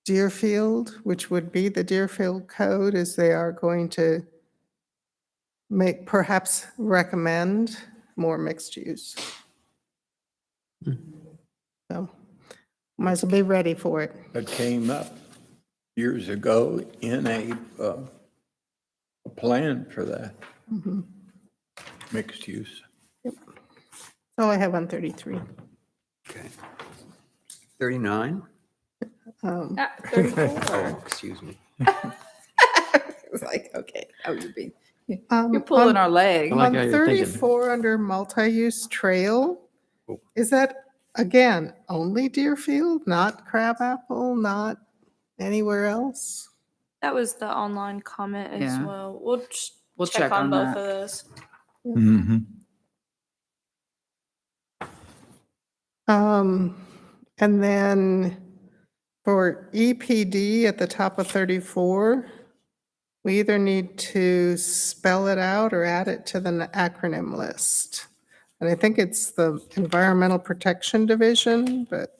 Deerfield, which would be the Deerfield code, is they are going to perhaps recommend more mixed use. So might as well be ready for it. It came up years ago in a plan for that, mixed use. That's all I have on 33. Okay. 39? Um, Oh, excuse me. It's like, okay, oh, you're on- pulling our leg. I like On how you're thinking. 34 under multi-use trail, Oh. is that, again, only Deerfield, not Crabapple, not anywhere else? That was the online comment as Yeah. well. We'll just We'll check on both that. of those. And then for EPD at the top of 34, we either need to spell it out or add it to the acronym list. And I think it's the Environmental Protection Division, but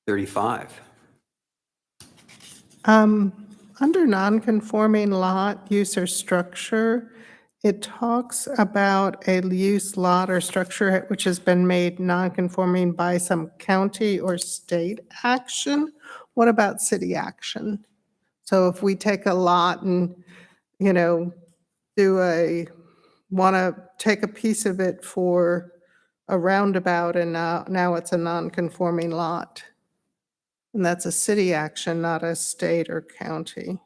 35. under non-conforming lot, use or structure, it talks about a use lot or structure which has been made non-conforming by some county or state action. What about city action? So if we take a lot and, want to take a piece of it for a roundabout and now it's a non-conforming lot. And that's a city action, not a state or county.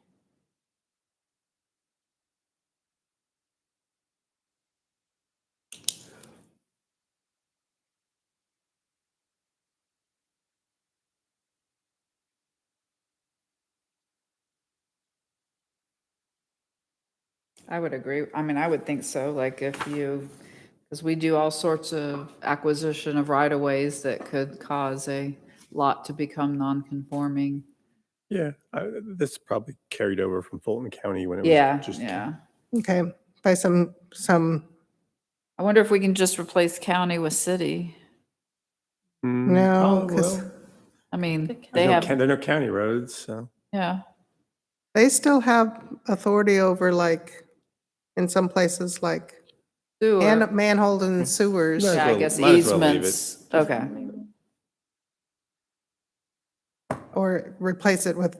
I would agree. I mean, I would think so, like if you, because we do all sorts of acquisition of right-of-ways that could cause a lot to become non-conforming. Yeah, this probably carried over from Fulton County when it Yeah, was just. yeah. Okay, by some, I wonder if we can just replace county with city. no, Oh, because well, I mean, they there have, are no county roads, so. yeah. they still have authority over in some places like Sewer. manhole and sewers. Might as Yeah, I well- guess might as well leave it. easements. Okay. Or replace it with,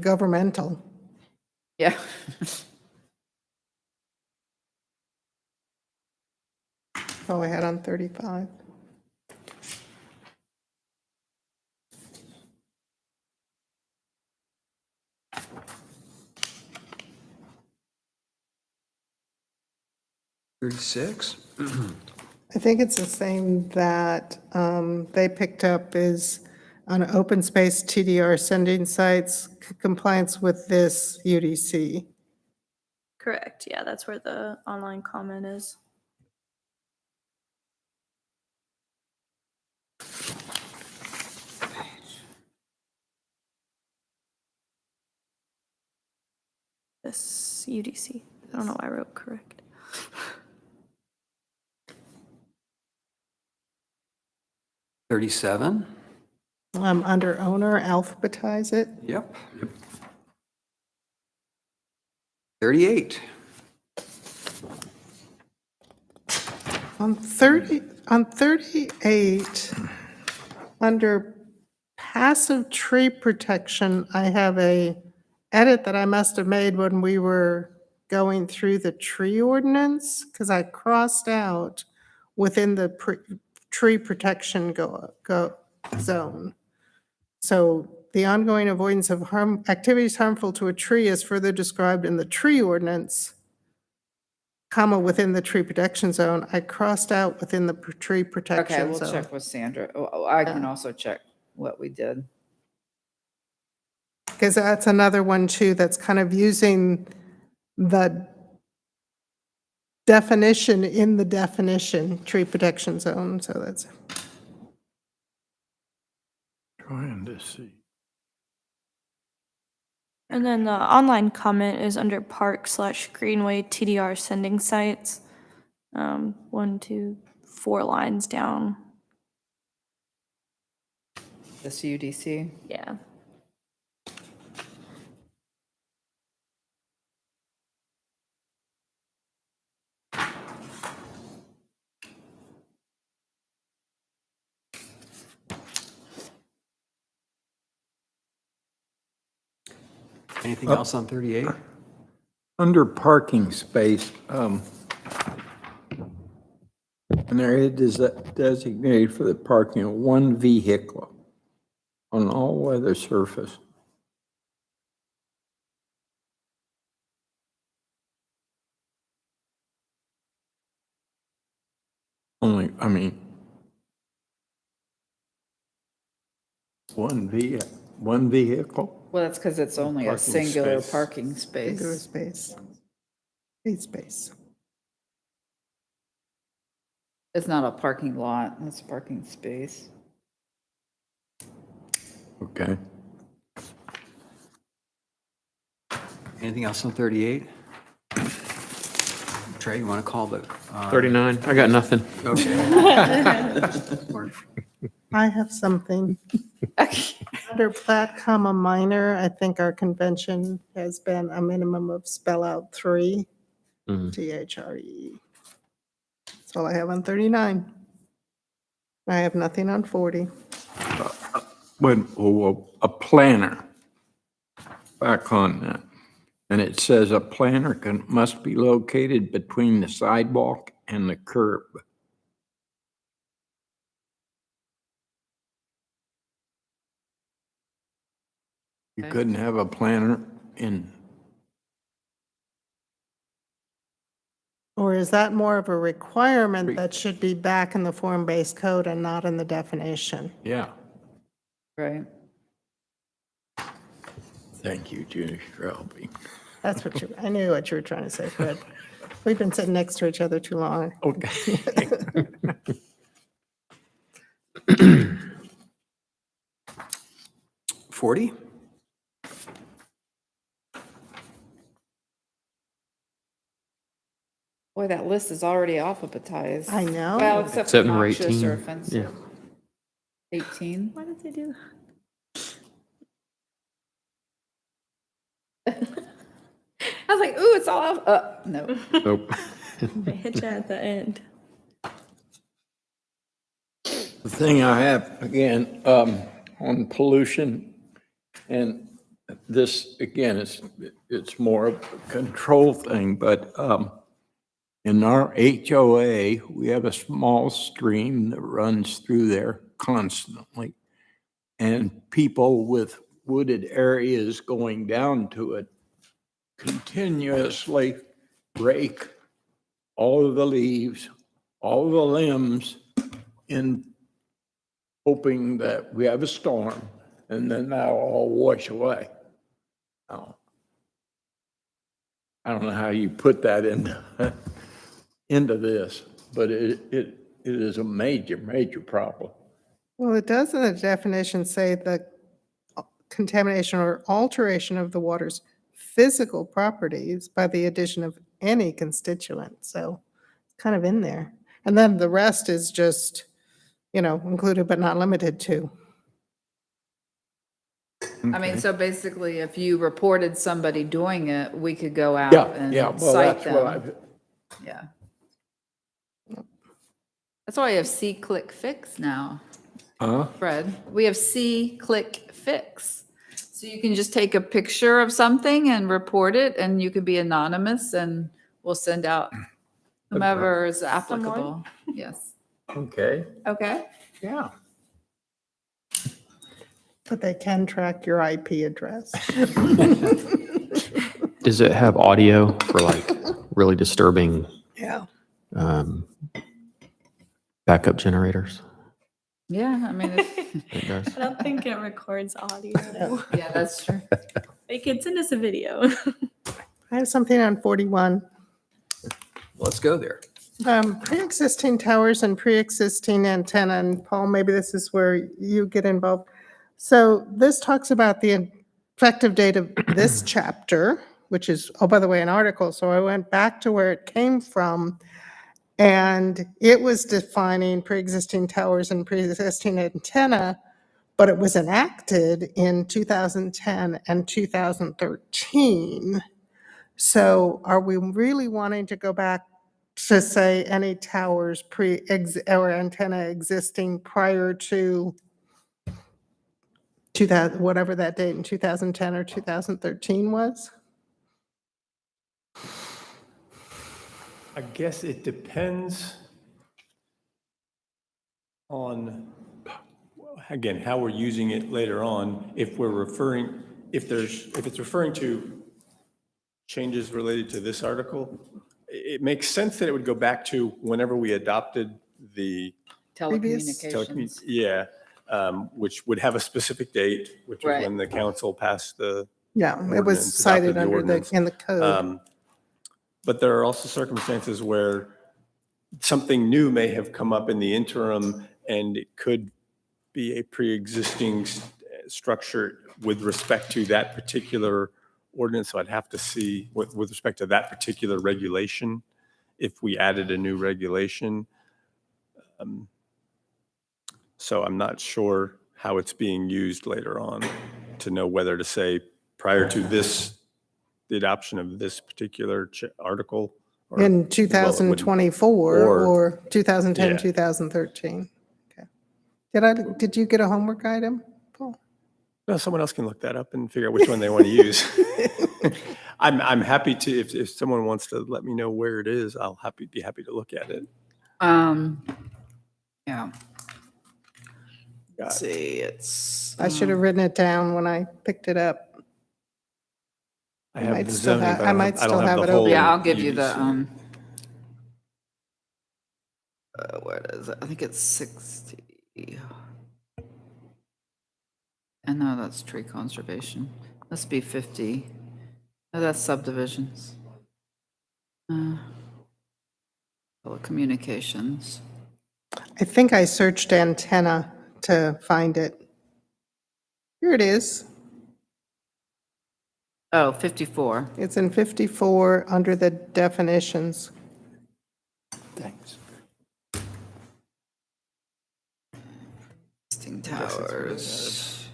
governmental. Yeah. That's all I had on 35. Thirty-six. I think it's the same that they picked up is on open space TDR sending sites, compliance with this UDC. Correct. Yeah, that's where the online comment is. This UDC. I don't know why I wrote correct. Thirty-seven. Under owner, alphabetize it. Yep. 38. On 38, under passive tree protection, I have a edit that I must have made when we were going through the tree ordinance, because I crossed out within the tree protection zone. So the ongoing avoidance of activities harmful to a tree is further described in the tree ordinance, comma, within the tree protection zone. I crossed out within the tree Okay, protection we'll zone. check with Sandra. I can also check what we did. Because that's another one too, that's kind of using the definition in the definition, tree protection zone, so that's. Trying to see. And then the online comment is under park/greenway TDR sending sites. 1, 2, 4 lines down. The CUDC. Yeah. Anything else on 38? Under parking space, an area designated for the parking of one vehicle on all weather surface. Only, I mean, one vehicle? Well, that's because it's only a Parking singular space. parking Singular space. space. Free space. It's not a parking lot, it's a parking space. Okay. Anything else on 38? Trey, you want to call the? 39, I got nothing. Okay. I have something. Under plat, comma, minor, I think our convention has been a minimum of spell out 3, Mhm. THRE. That's all I have on 39. I have nothing on 40. When, a planner, back on that, and it says a planner must be located between the sidewalk and the curb. You Okay. couldn't have a planner in, Or is that more of a requirement that should be back in the form-based code and not in the definition? yeah, Right. thank you, Judy Strelby. That's what I knew what you were trying to say, Fred. We've been sitting next to each other too long. Okay. 40? Boy, that list is already alphabetized. I know. Well, except for Except number noxious 18. or Yeah. offensive. 18. Why did they do I was like, ooh, it's all, no. Nope. that? They hit you at the end. The thing I have, again, on pollution, and this, again, it's more of a control thing, but in our HOA, we have a small stream that runs through there constantly. And people with wooded areas going down to it continuously rake all of the leaves, all the limbs, in hoping that we have a storm, and then that'll all wash away. Now, I don't know how you put that into this, but it is a major, major problem. Well, it does in the definition say the contamination or alteration of the water's physical properties by the addition of any constituent, so it's kind of in there. And then the rest is just, included but not limited to. I mean, so basically, if you reported somebody doing it, we could go Yeah, out and yeah, well, cite that's what them. Yeah. That's why we have see, click, fix now, Fred. We have see, click, fix. So you can just take a picture of something and report it, and you could be anonymous, and we'll send out whomever is applicable. Yes. Okay, Okay. yeah. But they can track your IP address. Does it have audio for like really disturbing Yeah. um, backup generators? Yeah, I mean, It does. I don't think it records audio. yeah, that's true. They could send us a video. I have something on 41. Let's go there. Pre-existing towers and pre-existing antenna, and Paul, maybe this is where you get involved. So this talks about the effective date of this chapter, which is, oh, by the way, an article. So I went back to where it came from, and it was defining pre-existing towers and pre-existing antenna, but it was enacted in 2010 and 2013. So are we really wanting to go back to say any towers or antenna existing prior to 2000, whatever that date in 2010 or 2013 was? I guess it depends on, again, how we're using it later on. If we're referring, if it's referring to changes related to this article, it makes sense that it would go back to whenever we adopted the Telecommunications. yeah, which would have a specific date, which is Right. when the council passed the Yeah, it ordinance, was cited adopted the under the, ordinance. in the code. But there are also circumstances where something new may have come up in the interim, and it could be a pre-existing structure with respect to that particular ordinance. So I'd have to see with respect to that particular regulation, if we added a new regulation. So I'm not sure how it's being used later on to know whether to say prior to this, the adoption of this particular article. or- In well, it wouldn't- 2024 or- or 2010, yeah. 2013. Okay. Did you get a homework item, Paul? No, someone else can look that up and figure out which one they want to use. I'm happy to, if someone wants to let me know where it is, I'll be happy to look at it. Yeah. Let's see, it's. I should have written it down when I picked it up. I I have might the still zoning, have- but I I don't might have, I still don't have have the it whole. open. Yeah, I'll give you UDC. what is it? I think it's 60. And no, that's tree conservation. Must be 50. No, that's subdivisions. Telecommunications. I think I searched antenna to find it. Here it is. Oh, 54. It's in 54 under the definitions. Thanks. Existing towers.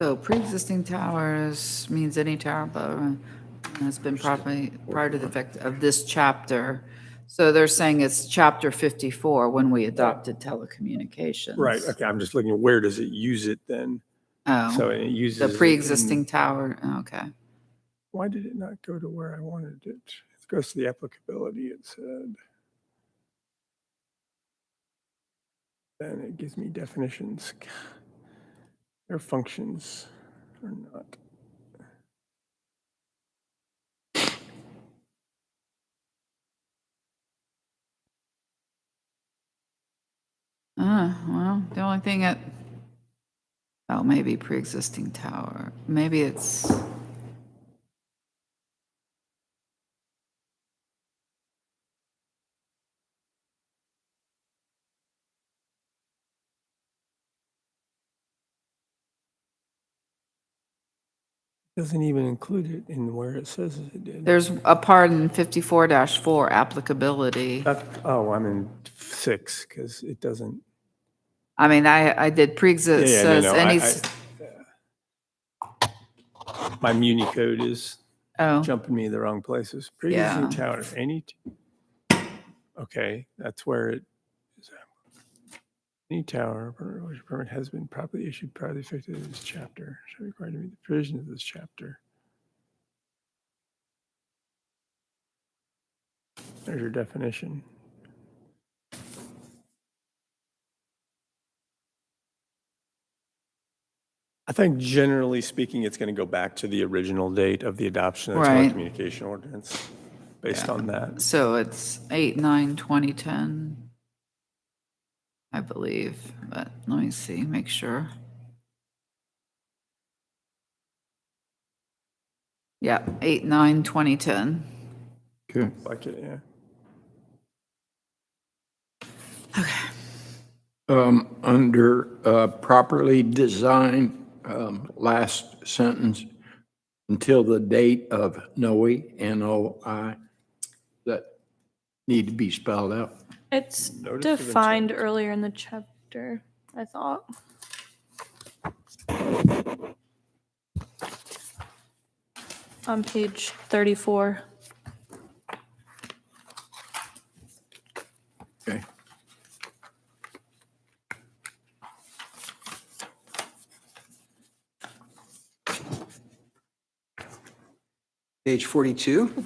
So pre-existing towers means any tower above has been properly prior to the effect of this chapter. So they're saying it's chapter 54 when we adopted telecommunications. Right, okay, I'm just looking, where does it use it then? So Oh, it uses. the it in- pre-existing tower, okay. Why did it not go to where I wanted it? It goes to the applicability, it said. Then it gives me definitions. Their functions are not. Well, the only thing oh, maybe pre-existing tower. Maybe it's, Doesn't even include it in where it says it did. there's a part in 54-4 applicability. Oh, I'm in 6 because it doesn't. I mean, I did pre-exist, Yeah, says no, any, my Muni code is oh, jumping me in the wrong places. Pre-existing Yeah. tower, any. Okay, that's where it is. Any tower which permit has been properly issued prior to the effective of this chapter shall be required to meet the provisions of this chapter. There's your definition. I think generally speaking, it's going to go back to the original date of the adoption of the Right. telecommunication ordinance based on that. So it's 8/9/2010, I believe, but let me see, make sure. Yeah, 8/9/2010. Okay. Like it, yeah. Under properly designed, last sentence, until the date of NOI, N-O-I, that need to be spelled out. It's Notice of defined intent. earlier in the chapter, I thought. On page 34. Okay. Page 42.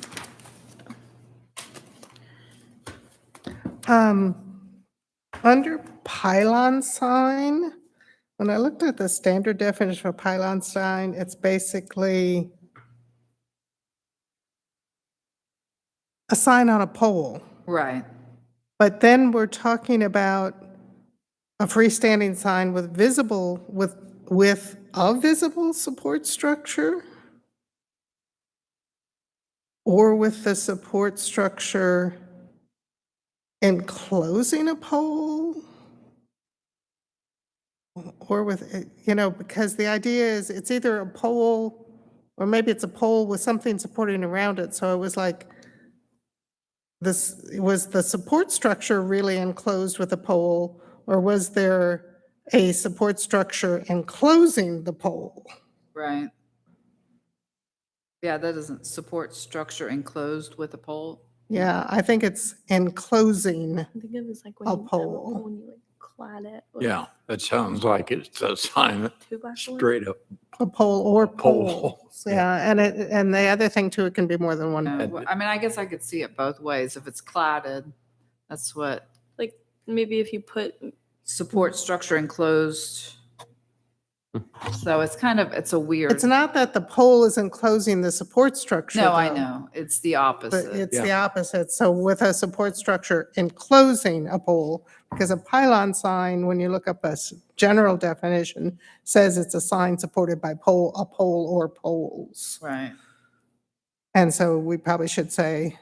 Under pylon sign, when I looked at the standard definition of pylon sign, it's basically a sign on a pole. Right. But then we're talking about a freestanding sign with a visible support structure, or with the support structure enclosing a pole, or with, because the idea is it's either a pole or maybe it's a pole with something supporting around it. So it was like was the support structure really enclosed with a pole, or was there a support structure enclosing the pole? Right. Yeah, that doesn't support structure enclosed with a pole. Yeah, I think it's enclosing. I think it was like when A you have a pole. pole and you like clad it with Yeah, that sounds like it's a sign 2x4. straight up. A pole or pole. poles, yeah, and the other thing too, it can be more than one. Yeah, well, I mean, I guess I could see it both ways. If it's cladded, that's what Like maybe if you put support structure enclosed. So it's kind of, it's a weird. It's not that the pole is enclosing the support structure. No, I though, know. It's the But opposite. it's the opposite. So with a support structure enclosing a pole, because a pylon sign, when you look up a general definition, says it's a sign supported by a pole or poles. Right. And so we probably should say,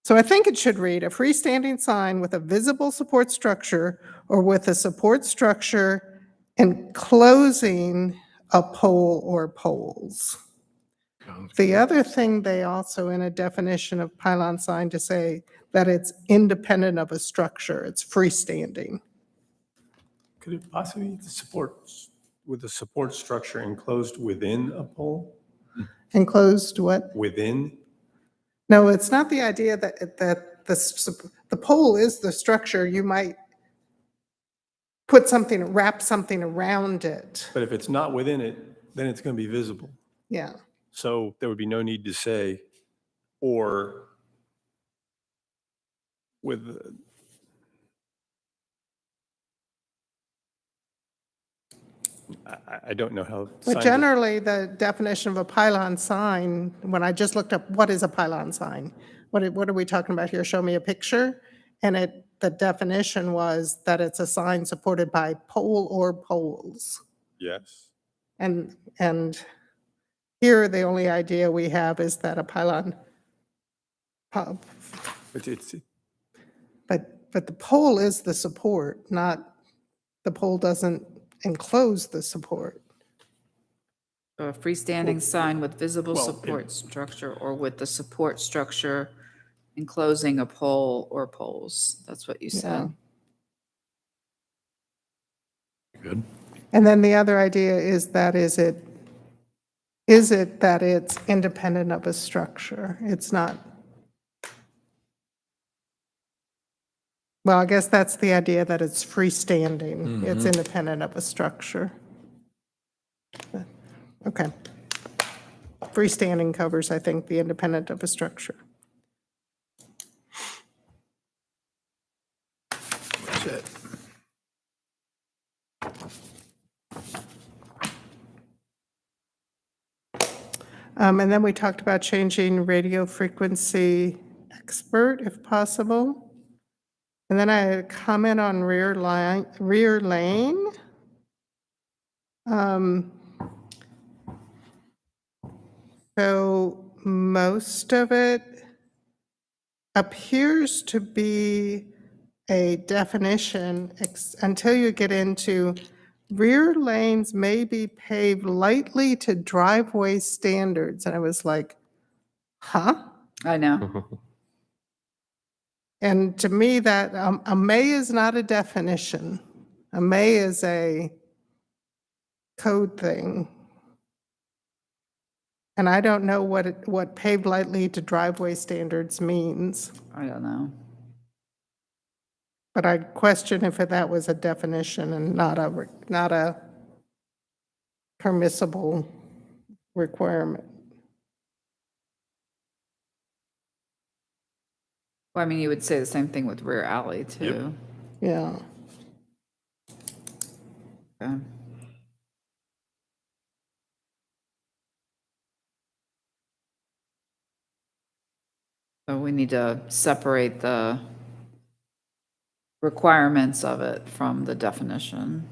so I think it should read, a freestanding sign with a visible support structure or with a support structure enclosing a pole or poles. The other thing they also, in a definition of pylon sign, to say that it's independent of a structure, it's freestanding. Could it possibly be the support, with the support structure enclosed within a pole? Enclosed what? Within? No, it's not the idea that the pole is the structure. You might wrap something around it. But if it's not within it, then it's going to be visible. Yeah. So there would be no need to say, or with, I don't know how. But signs are- generally, the definition of a pylon sign, when I just looked up, what is a pylon sign? What are we talking about here? Show me a picture. And the definition was that it's a sign supported by pole or poles. Yes. And here, the only idea we have is that a pylon, But it's, but the pole is the support, not, the pole doesn't enclose the support. A freestanding sign with visible well, support structure or with the support structure enclosing a pole or poles. That's what you said. Good. And then the other idea is that is it that it's independent of a structure? It's not. Well, I guess that's the idea, that it's freestanding. It's independent of a structure. Okay. Freestanding covers, I think, the independent of a structure. That's it. And then we talked about changing radio frequency expert if possible. And then I had a comment on rear lane. So most of it appears to be a definition until you get into rear lanes may be paved lightly to driveway standards. And I was like, huh? I know. And to me, that a may is not a definition. A may is a code thing. And I don't know what paved lightly to driveway standards means, I don't know. but I question if that was a definition and not a permissible requirement. Well, I mean, you would say the same thing with rear alley too. Yeah. Okay. So we need to separate the requirements of it from the definition.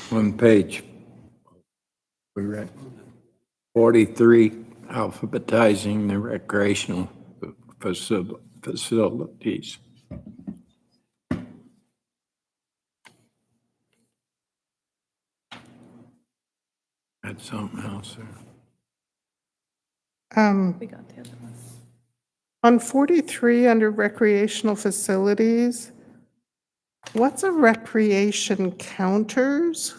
One page. We read 43, alphabetizing the recreational facilities. That's something else there. We got the other one. On 43, under recreational facilities, what's a recreation counters?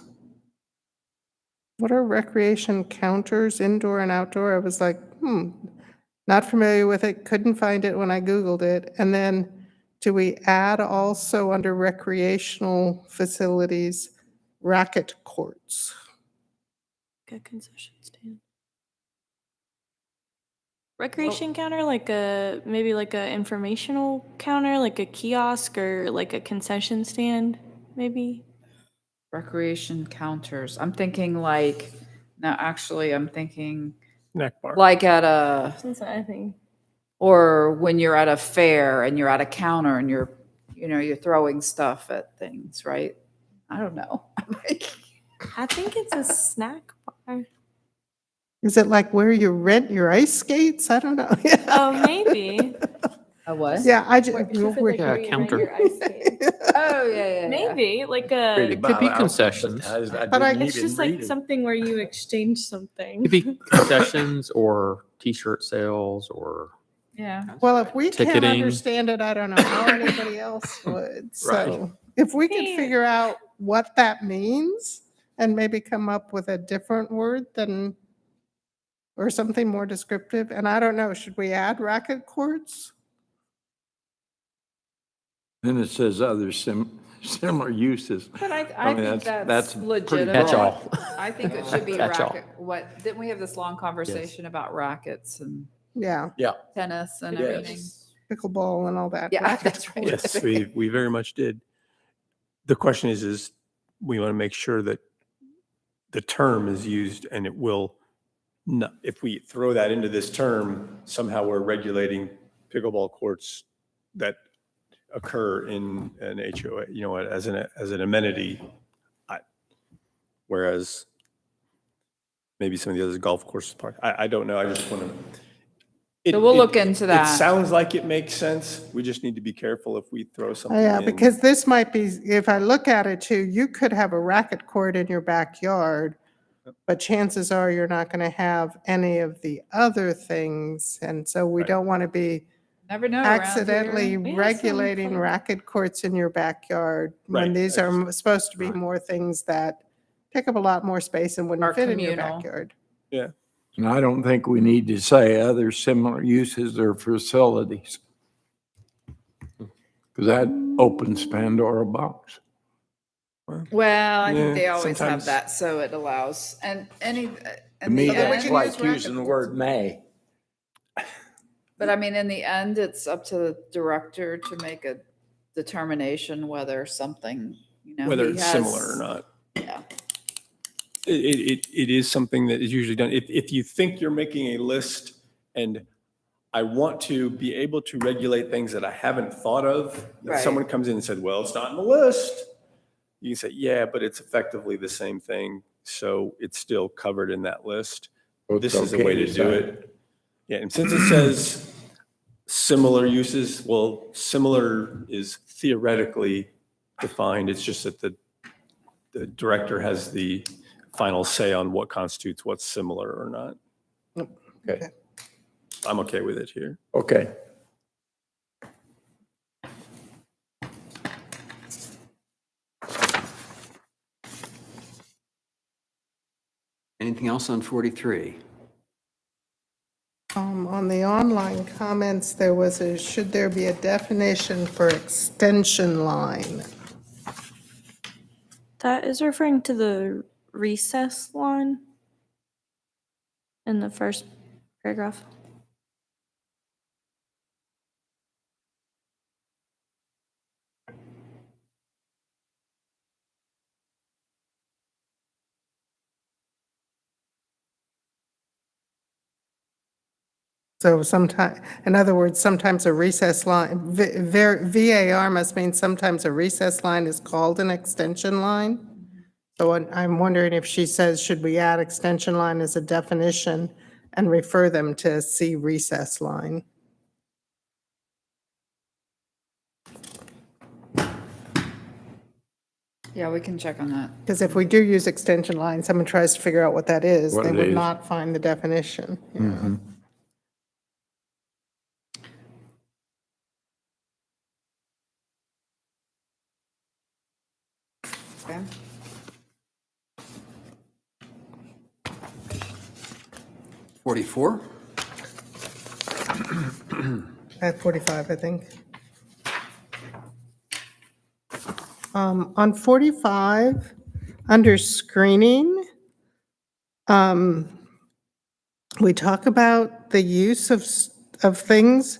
What are recreation counters, indoor and outdoor? I was like, not familiar with it, couldn't find it when I Googled it. And then do we add also under recreational facilities, racket courts? Like a concession stand. Recreation counter, like maybe like a informational counter, like a kiosk or like a concession stand, maybe? Recreation counters. I'm thinking like, no, actually, I'm thinking Snack bar. like at a, That's what I think. or when you're at a fair and you're at a counter and you're throwing stuff at things, right? I don't know. I think it's a snack bar. Is it like where you rent your ice skates? I don't know. Oh, maybe. A what? Yeah, I just, Yeah, counter. Oh, yeah. Maybe, like Pretty a, Could be well concessions. advertised. I But I- didn't it's even just like read it. something where you exchange something. Could be concessions or T-shirt sales or Yeah. well, if we can't Ticketing. understand it, I don't know how anybody else would. So if we could Hey. figure out what that means and maybe come up with a different word than, or something more descriptive, and I don't know, should we add racket courts? Then it says other similar uses. But I mean, think that's that's pretty legitimate. Catch-all. I think it should be Catch-all. racket. What, didn't we have this long conversation about rackets and Yeah, tennis and Yes. everything? pickleball and all that. Yeah, racket that's right. Yes, we very much did. The question is we want to make sure that the term is used and it will not, if we throw that into this term, somehow we're regulating pickleball courts that occur in an HOA, as an amenity. Whereas maybe some of the other golf courses park. I don't know. I just want to. So we'll look into that. It sounds like it makes sense. We just need to be careful if we throw something Yeah, in. because this might be, if I look at it too, you could have a racket court in your backyard, but chances are you're not going to have any of the other things. And so we Right. don't want to be Never know around accidentally here. We have some regulating fun. racket courts in your backyard when Right, these are supposed to be right. more things that take up a lot more space and Are wouldn't fit in your communal. backyard. Yeah. And I don't think we need to say other similar uses or facilities. Because that opens Pandora box. Well, I think Yeah, they always have sometimes- that, so it allows, and any, To in me, the Although we that's can end, use like using the racket word may. but I mean, in the end, it's up to the director to make a determination whether something, Whether he it's similar or has- not. Yeah. It is something that is usually done. If you think you're making a list and I want to be able to regulate things that I haven't thought of, if Right. someone comes in and said, well, it's not in the list. You can say, yeah, but it's effectively the same thing. So it's still covered in that list. So it's This is a okay way to to do say. it. Yeah, and since it says similar uses, well, similar is theoretically defined. It's just that the director has the final say on what constitutes what's similar or not. Okay. I'm okay with it here. Okay. Anything else on 43? On the online comments, there was should there be a definition for extension line? That is referring to the recess line in the first paragraph. So sometimes, in other words, sometimes a recess line, VAR must mean sometimes a recess line is called an extension line. So I'm wondering if she says, should we add extension line as a definition and refer them to see recess line? Yeah, we can check on that. Because if we do use extension line, someone tries to figure out what that is, What they it would is. not find the definition. Yeah. Okay. 44? At 45, I think. On 45, under screening, we talk about the use of things,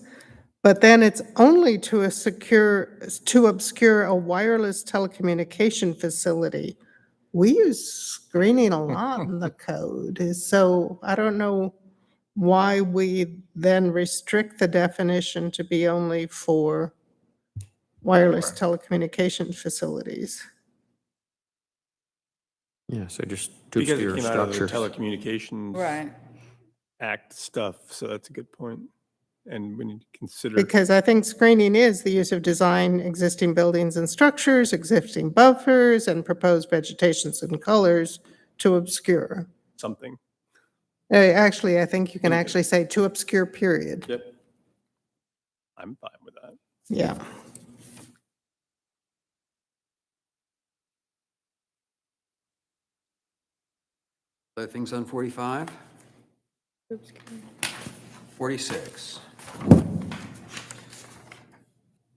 but then it's only to obscure a wireless telecommunication facility. We use screening a lot in the code, so I don't know why we then restrict the definition to be only for wireless telecommunication facilities. Yeah, so just to Because it obscure came out of the structures. Telecommunications Right. Act stuff, so that's a good point. And we need to consider, Because I think screening is the use of design, existing buildings and structures, existing buffers, and proposed vegetations and colors to obscure. something. Actually, I think you can actually say to obscure, period. Yep. I'm fine with that. Yeah. Other things on 45? 46.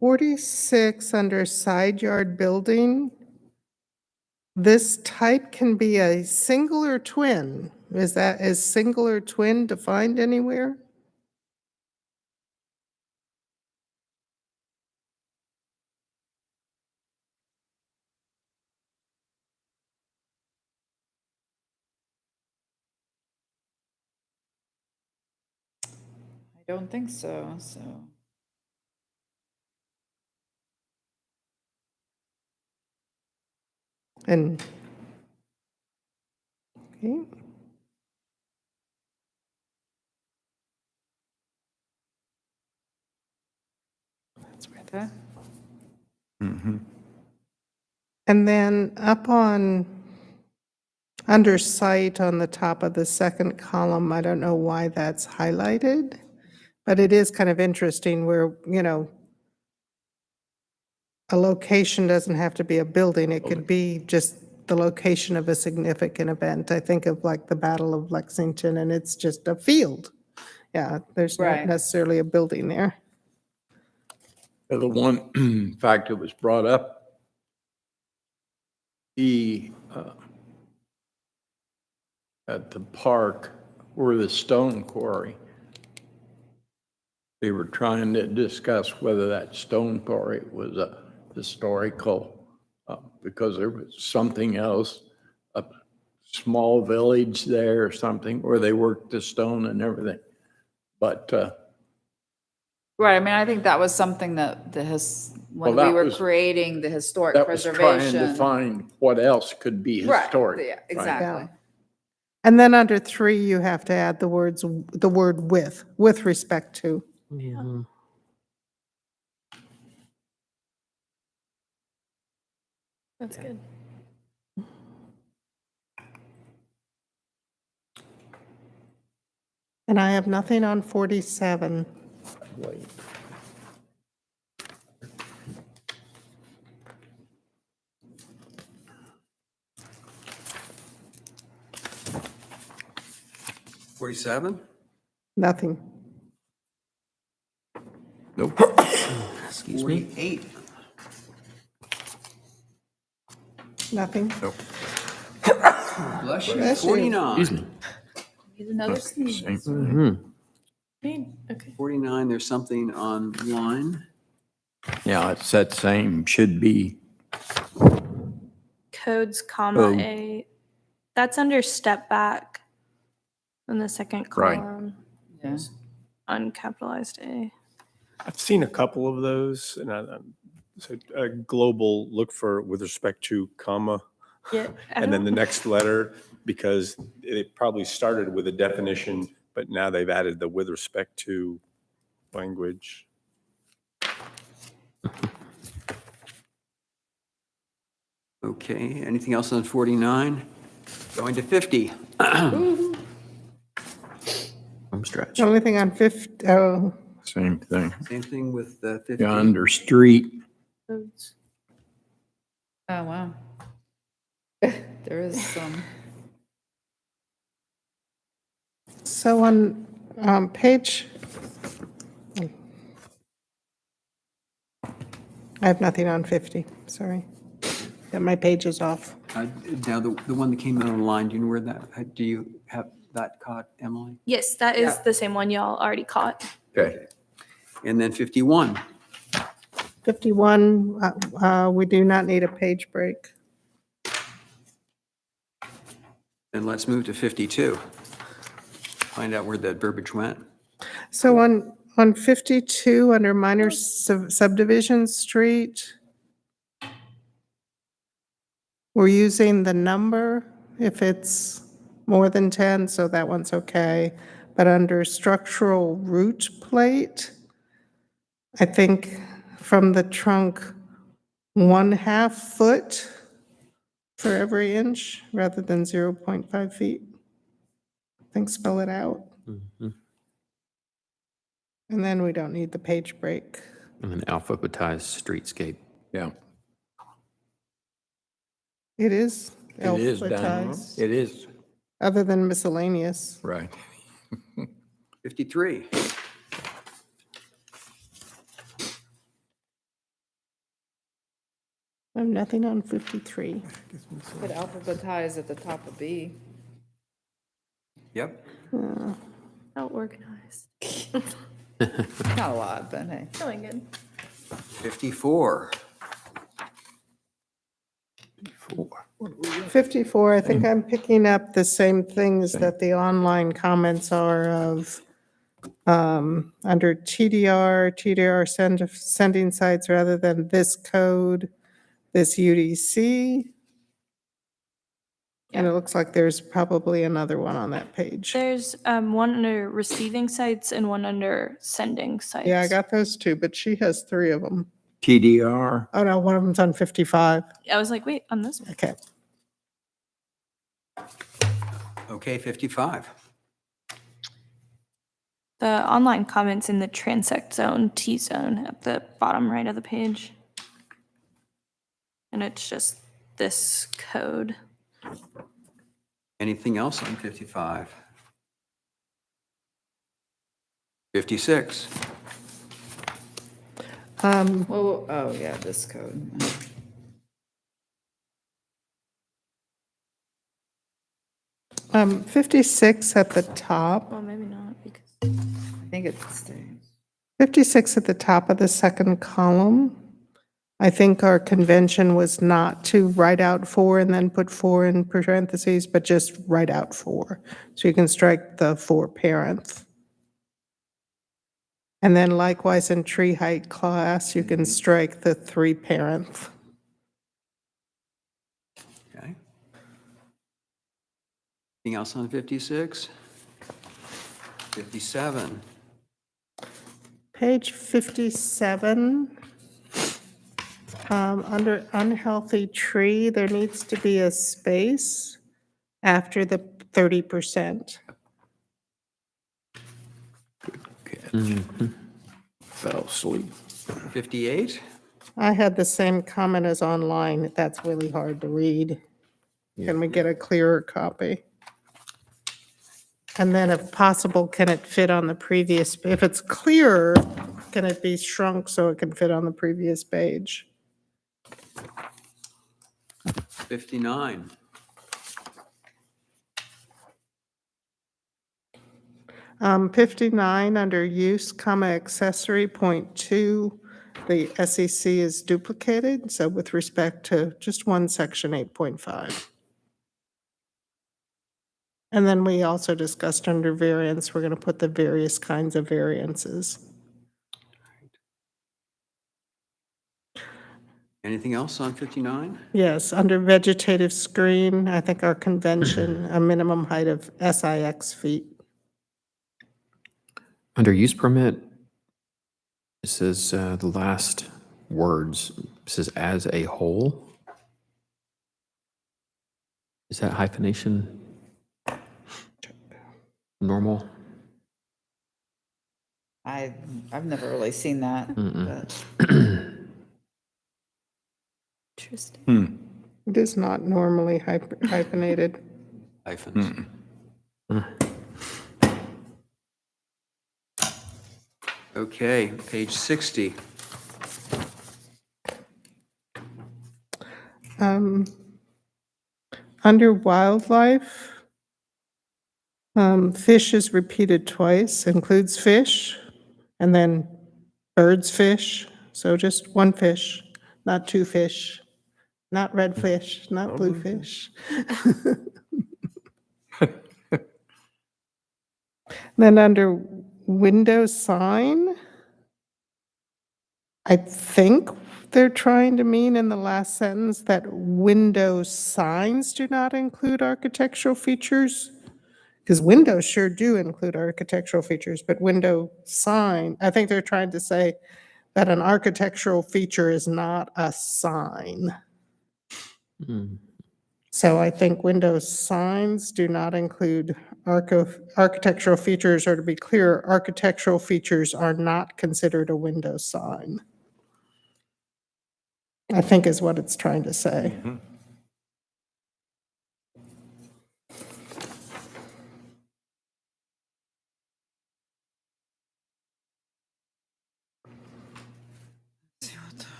46 under side yard building. This type can be a single or twin. Is single or twin defined anywhere? I don't think so, so. And, okay. Okay. And then up on, under site on the top of the second column, I don't know why that's highlighted, But it is kind of interesting where, a location doesn't have to be a building. It could be just the location of a significant event. I think of like the Battle of Lexington, and it's just a field. Yeah, there's not Right. necessarily a building there. The one fact that was brought up, at the park or the stone quarry, they were trying to discuss whether that stone quarry was a historical, because there was something else, a small village there or something, where they worked the stone and everything. But Right, I mean, I think that was something that when Well, we that were was- creating the historic that was trying to preservation. find what else could be Right, historic. yeah, right? exactly. And then under 3, you have to add the word with respect to. Yeah. That's good. And I have nothing on 47. Wait. $47? Nothing. Nope. Excuse me. 48? Nothing. Nope. Bless you. Bless you. 49. Excuse me. Need another sneeze. Same. Mm-hmm. Okay. 49, there's something online. Yeah, it's that same, should be. Codes, comma, Oh. A. That's under step back in the second Right. column, Yeah. uncapitalized A. I've seen a couple of those, and so a global look for with respect to comma, Yeah. and then the next letter, because it probably started with a definition, but now they've added the with respect to language. Okay, anything else on 49? Going to 50. Home stretch. The only thing on 50, oh, Same thing. Same thing with 50. Yeah, under street, Codes. Oh, wow. There is some. so on page, I have nothing on 50, sorry. Got my pages off. Now, the one that came in online, do you know where that, do you have that caught, Emily? Yes, that is the same one y'all already caught. Okay. And then 51. 51, we do not need a page break. And let's move to 52. Find out where that verbiage went. So on 52, under minor subdivision street, we're using the number if it's more than 10, so that one's okay. But under structural root plate, I think from the trunk, 1/2 foot for every inch rather than 0.5 feet. I think spell it out. Mhm. And then we don't need the page break. And then alphabetized streetscape. yeah. It is It is down, alphabetized, it is, other than miscellaneous. right. 53. I have nothing on 53. Put alphabetize at the top of B. Yep. How organized. Not a lot, but hey. Feeling good. 54. 54, I think I'm picking up the same things that the online comments are of, under TDR sending sites rather than this code, this UDC. And it looks like there's probably another one on that page. There's one under receiving sites and one under sending sites. Yeah, I got those two, but she has 3 of them. TDR, Oh, no, one of them's on 55. I was like, wait, on this one. Okay. Okay, 55. the online comments in the transect zone, T zone at the bottom right of the page. And it's just this code. Anything else on 55? 56. Well, oh, yeah, this code. 56 at the top. Well, maybe not because. I think it stays. 56 at the top of the second column. I think our convention was not to write out 4 and then put 4 in parentheses, but just write out 4. So you can strike the 4 parents. And then likewise in tree height class, you can strike the 3 parents. Okay. Anything else on 56? 57. Page 57, under unhealthy tree, there needs to be a space after the 30%. Fell asleep. 58. I had the same comment as online. That's really hard to read. Can we get a clearer copy? And then if possible, can it fit on the previous, if it's clearer, can it be shrunk so it can fit on the previous page? 59. Um, 59, under use, comma, accessory, point 2, the SEC is duplicated, so with respect to just one section, 8.5. And then we also discussed under variance, we're going to put the various kinds of variances. Anything else on 59? Yes, under vegetative screen, I think our convention, a minimum height of SIX feet. Under use permit, it says the last words, it says as a whole. Is that hyphenation normal? I've never really seen that. Mm-mm. But Interesting. It is not normally hyphenated. Hyphens. Okay, page 60. Under wildlife, fish is repeated twice, includes fish, and then birds, fish. So just one fish, not 2 fish, not red fish, not blue fish. Then under window sign, I think they're trying to mean in the last sentence that window signs do not include architectural features. Because windows sure do include architectural features, but window sign, I think they're trying to say that an architectural feature is not a sign. Mm. So I think window signs do not include architectural features, or to be clear, architectural features are not considered a window sign. I think is what it's trying to say.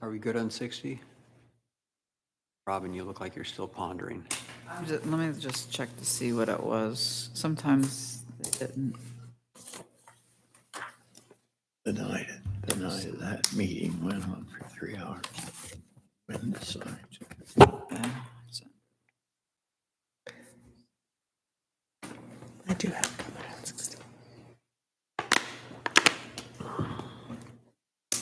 Are we good on 60? Robin, you look like you're still pondering. let me just check to see what it was. Sometimes they didn't. The night of that meeting went on for 3 hours. When the signs. Yeah, so- I do have comment on 16.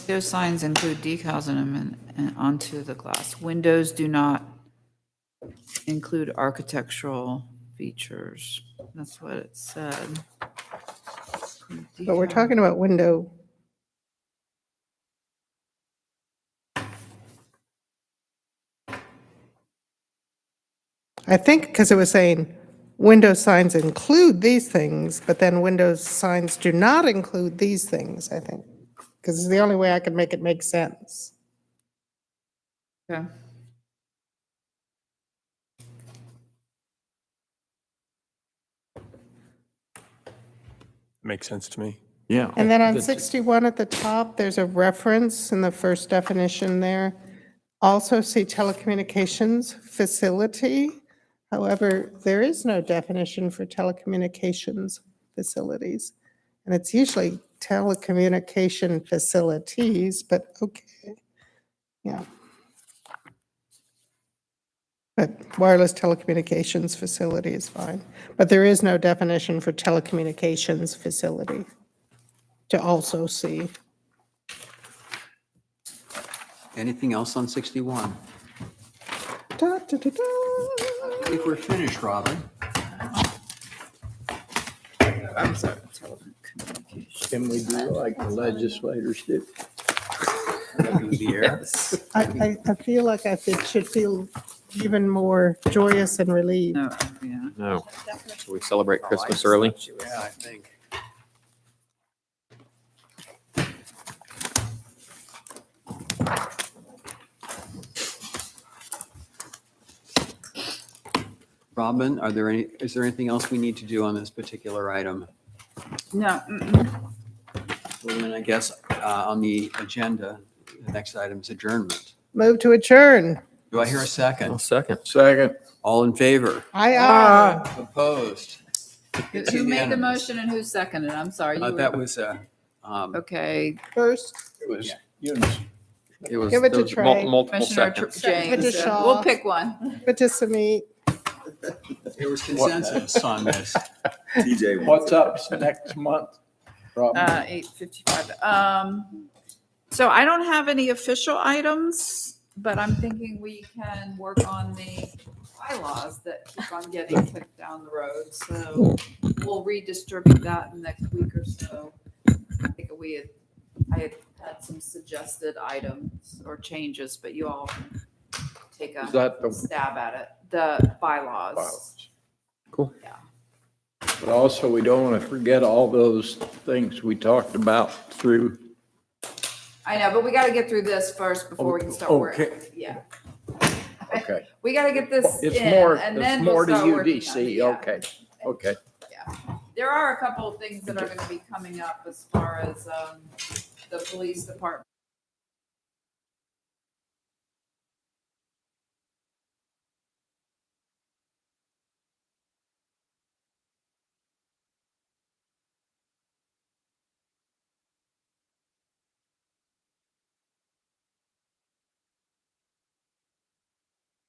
Window signs include decals in them and onto the glass. Windows do not include architectural features. That's what it said. But we're talking about window. I think because it was saying window signs include these things, but then window signs do not include these things, I think. Because it's the only way I can make it make sense. Okay. Makes sense to me. Yeah. And then on That's- 61 at the top, there's a reference in the first definition there. Also see telecommunications facility. However, there is no definition for telecommunications facilities. And it's usually telecommunication facilities, but okay. Yeah. But wireless telecommunications facility is fine. But there is no definition for telecommunications facility to also see. Anything else on 61? Da, da, da, da. I think we're finished, Robin. I'm sorry. Telecommunications. Can we do like the legislators did? The air. I feel like should feel even more joyous and relieved. No, yeah. No. So we celebrate Christmas early. Yeah, I think. Robin, is there anything else we need to do on this particular item? No, Well, then I guess on the agenda, the next item is adjournment. Move to adjourn. Do I hear a I'll second? second. Second. All in favor? Aye. Opposed? It's Who made the unanimous. motion and who seconded? I'm sorry. You That were- was, Okay, First, It was Yeah. Eunice. It was, Give it there to was Trey. multiple Commissioner seconds. James, Mr. Shaw. we'll pick one. but just to meet. there was consensus on this. TJ What's wants up next month, Robin? 8:55. So I don't have any official items, but I'm thinking we can work on the bylaws that keep on getting kicked down the road. So we'll redistribute that in the next week or so. I think I had some suggested items or changes, but you all can take Is that a the stab at it. The bylaws. bylaws? Cool. Yeah. But also, we don't want to forget all those things we talked about through. I know, but we got to get through this first before we can start working. Okay. Yeah. Okay. We got to get this It's in, more, and it's then we'll more to start working on it. UDC. Yeah. Okay. Okay. There are a couple of things that are going to be coming up as far as the police department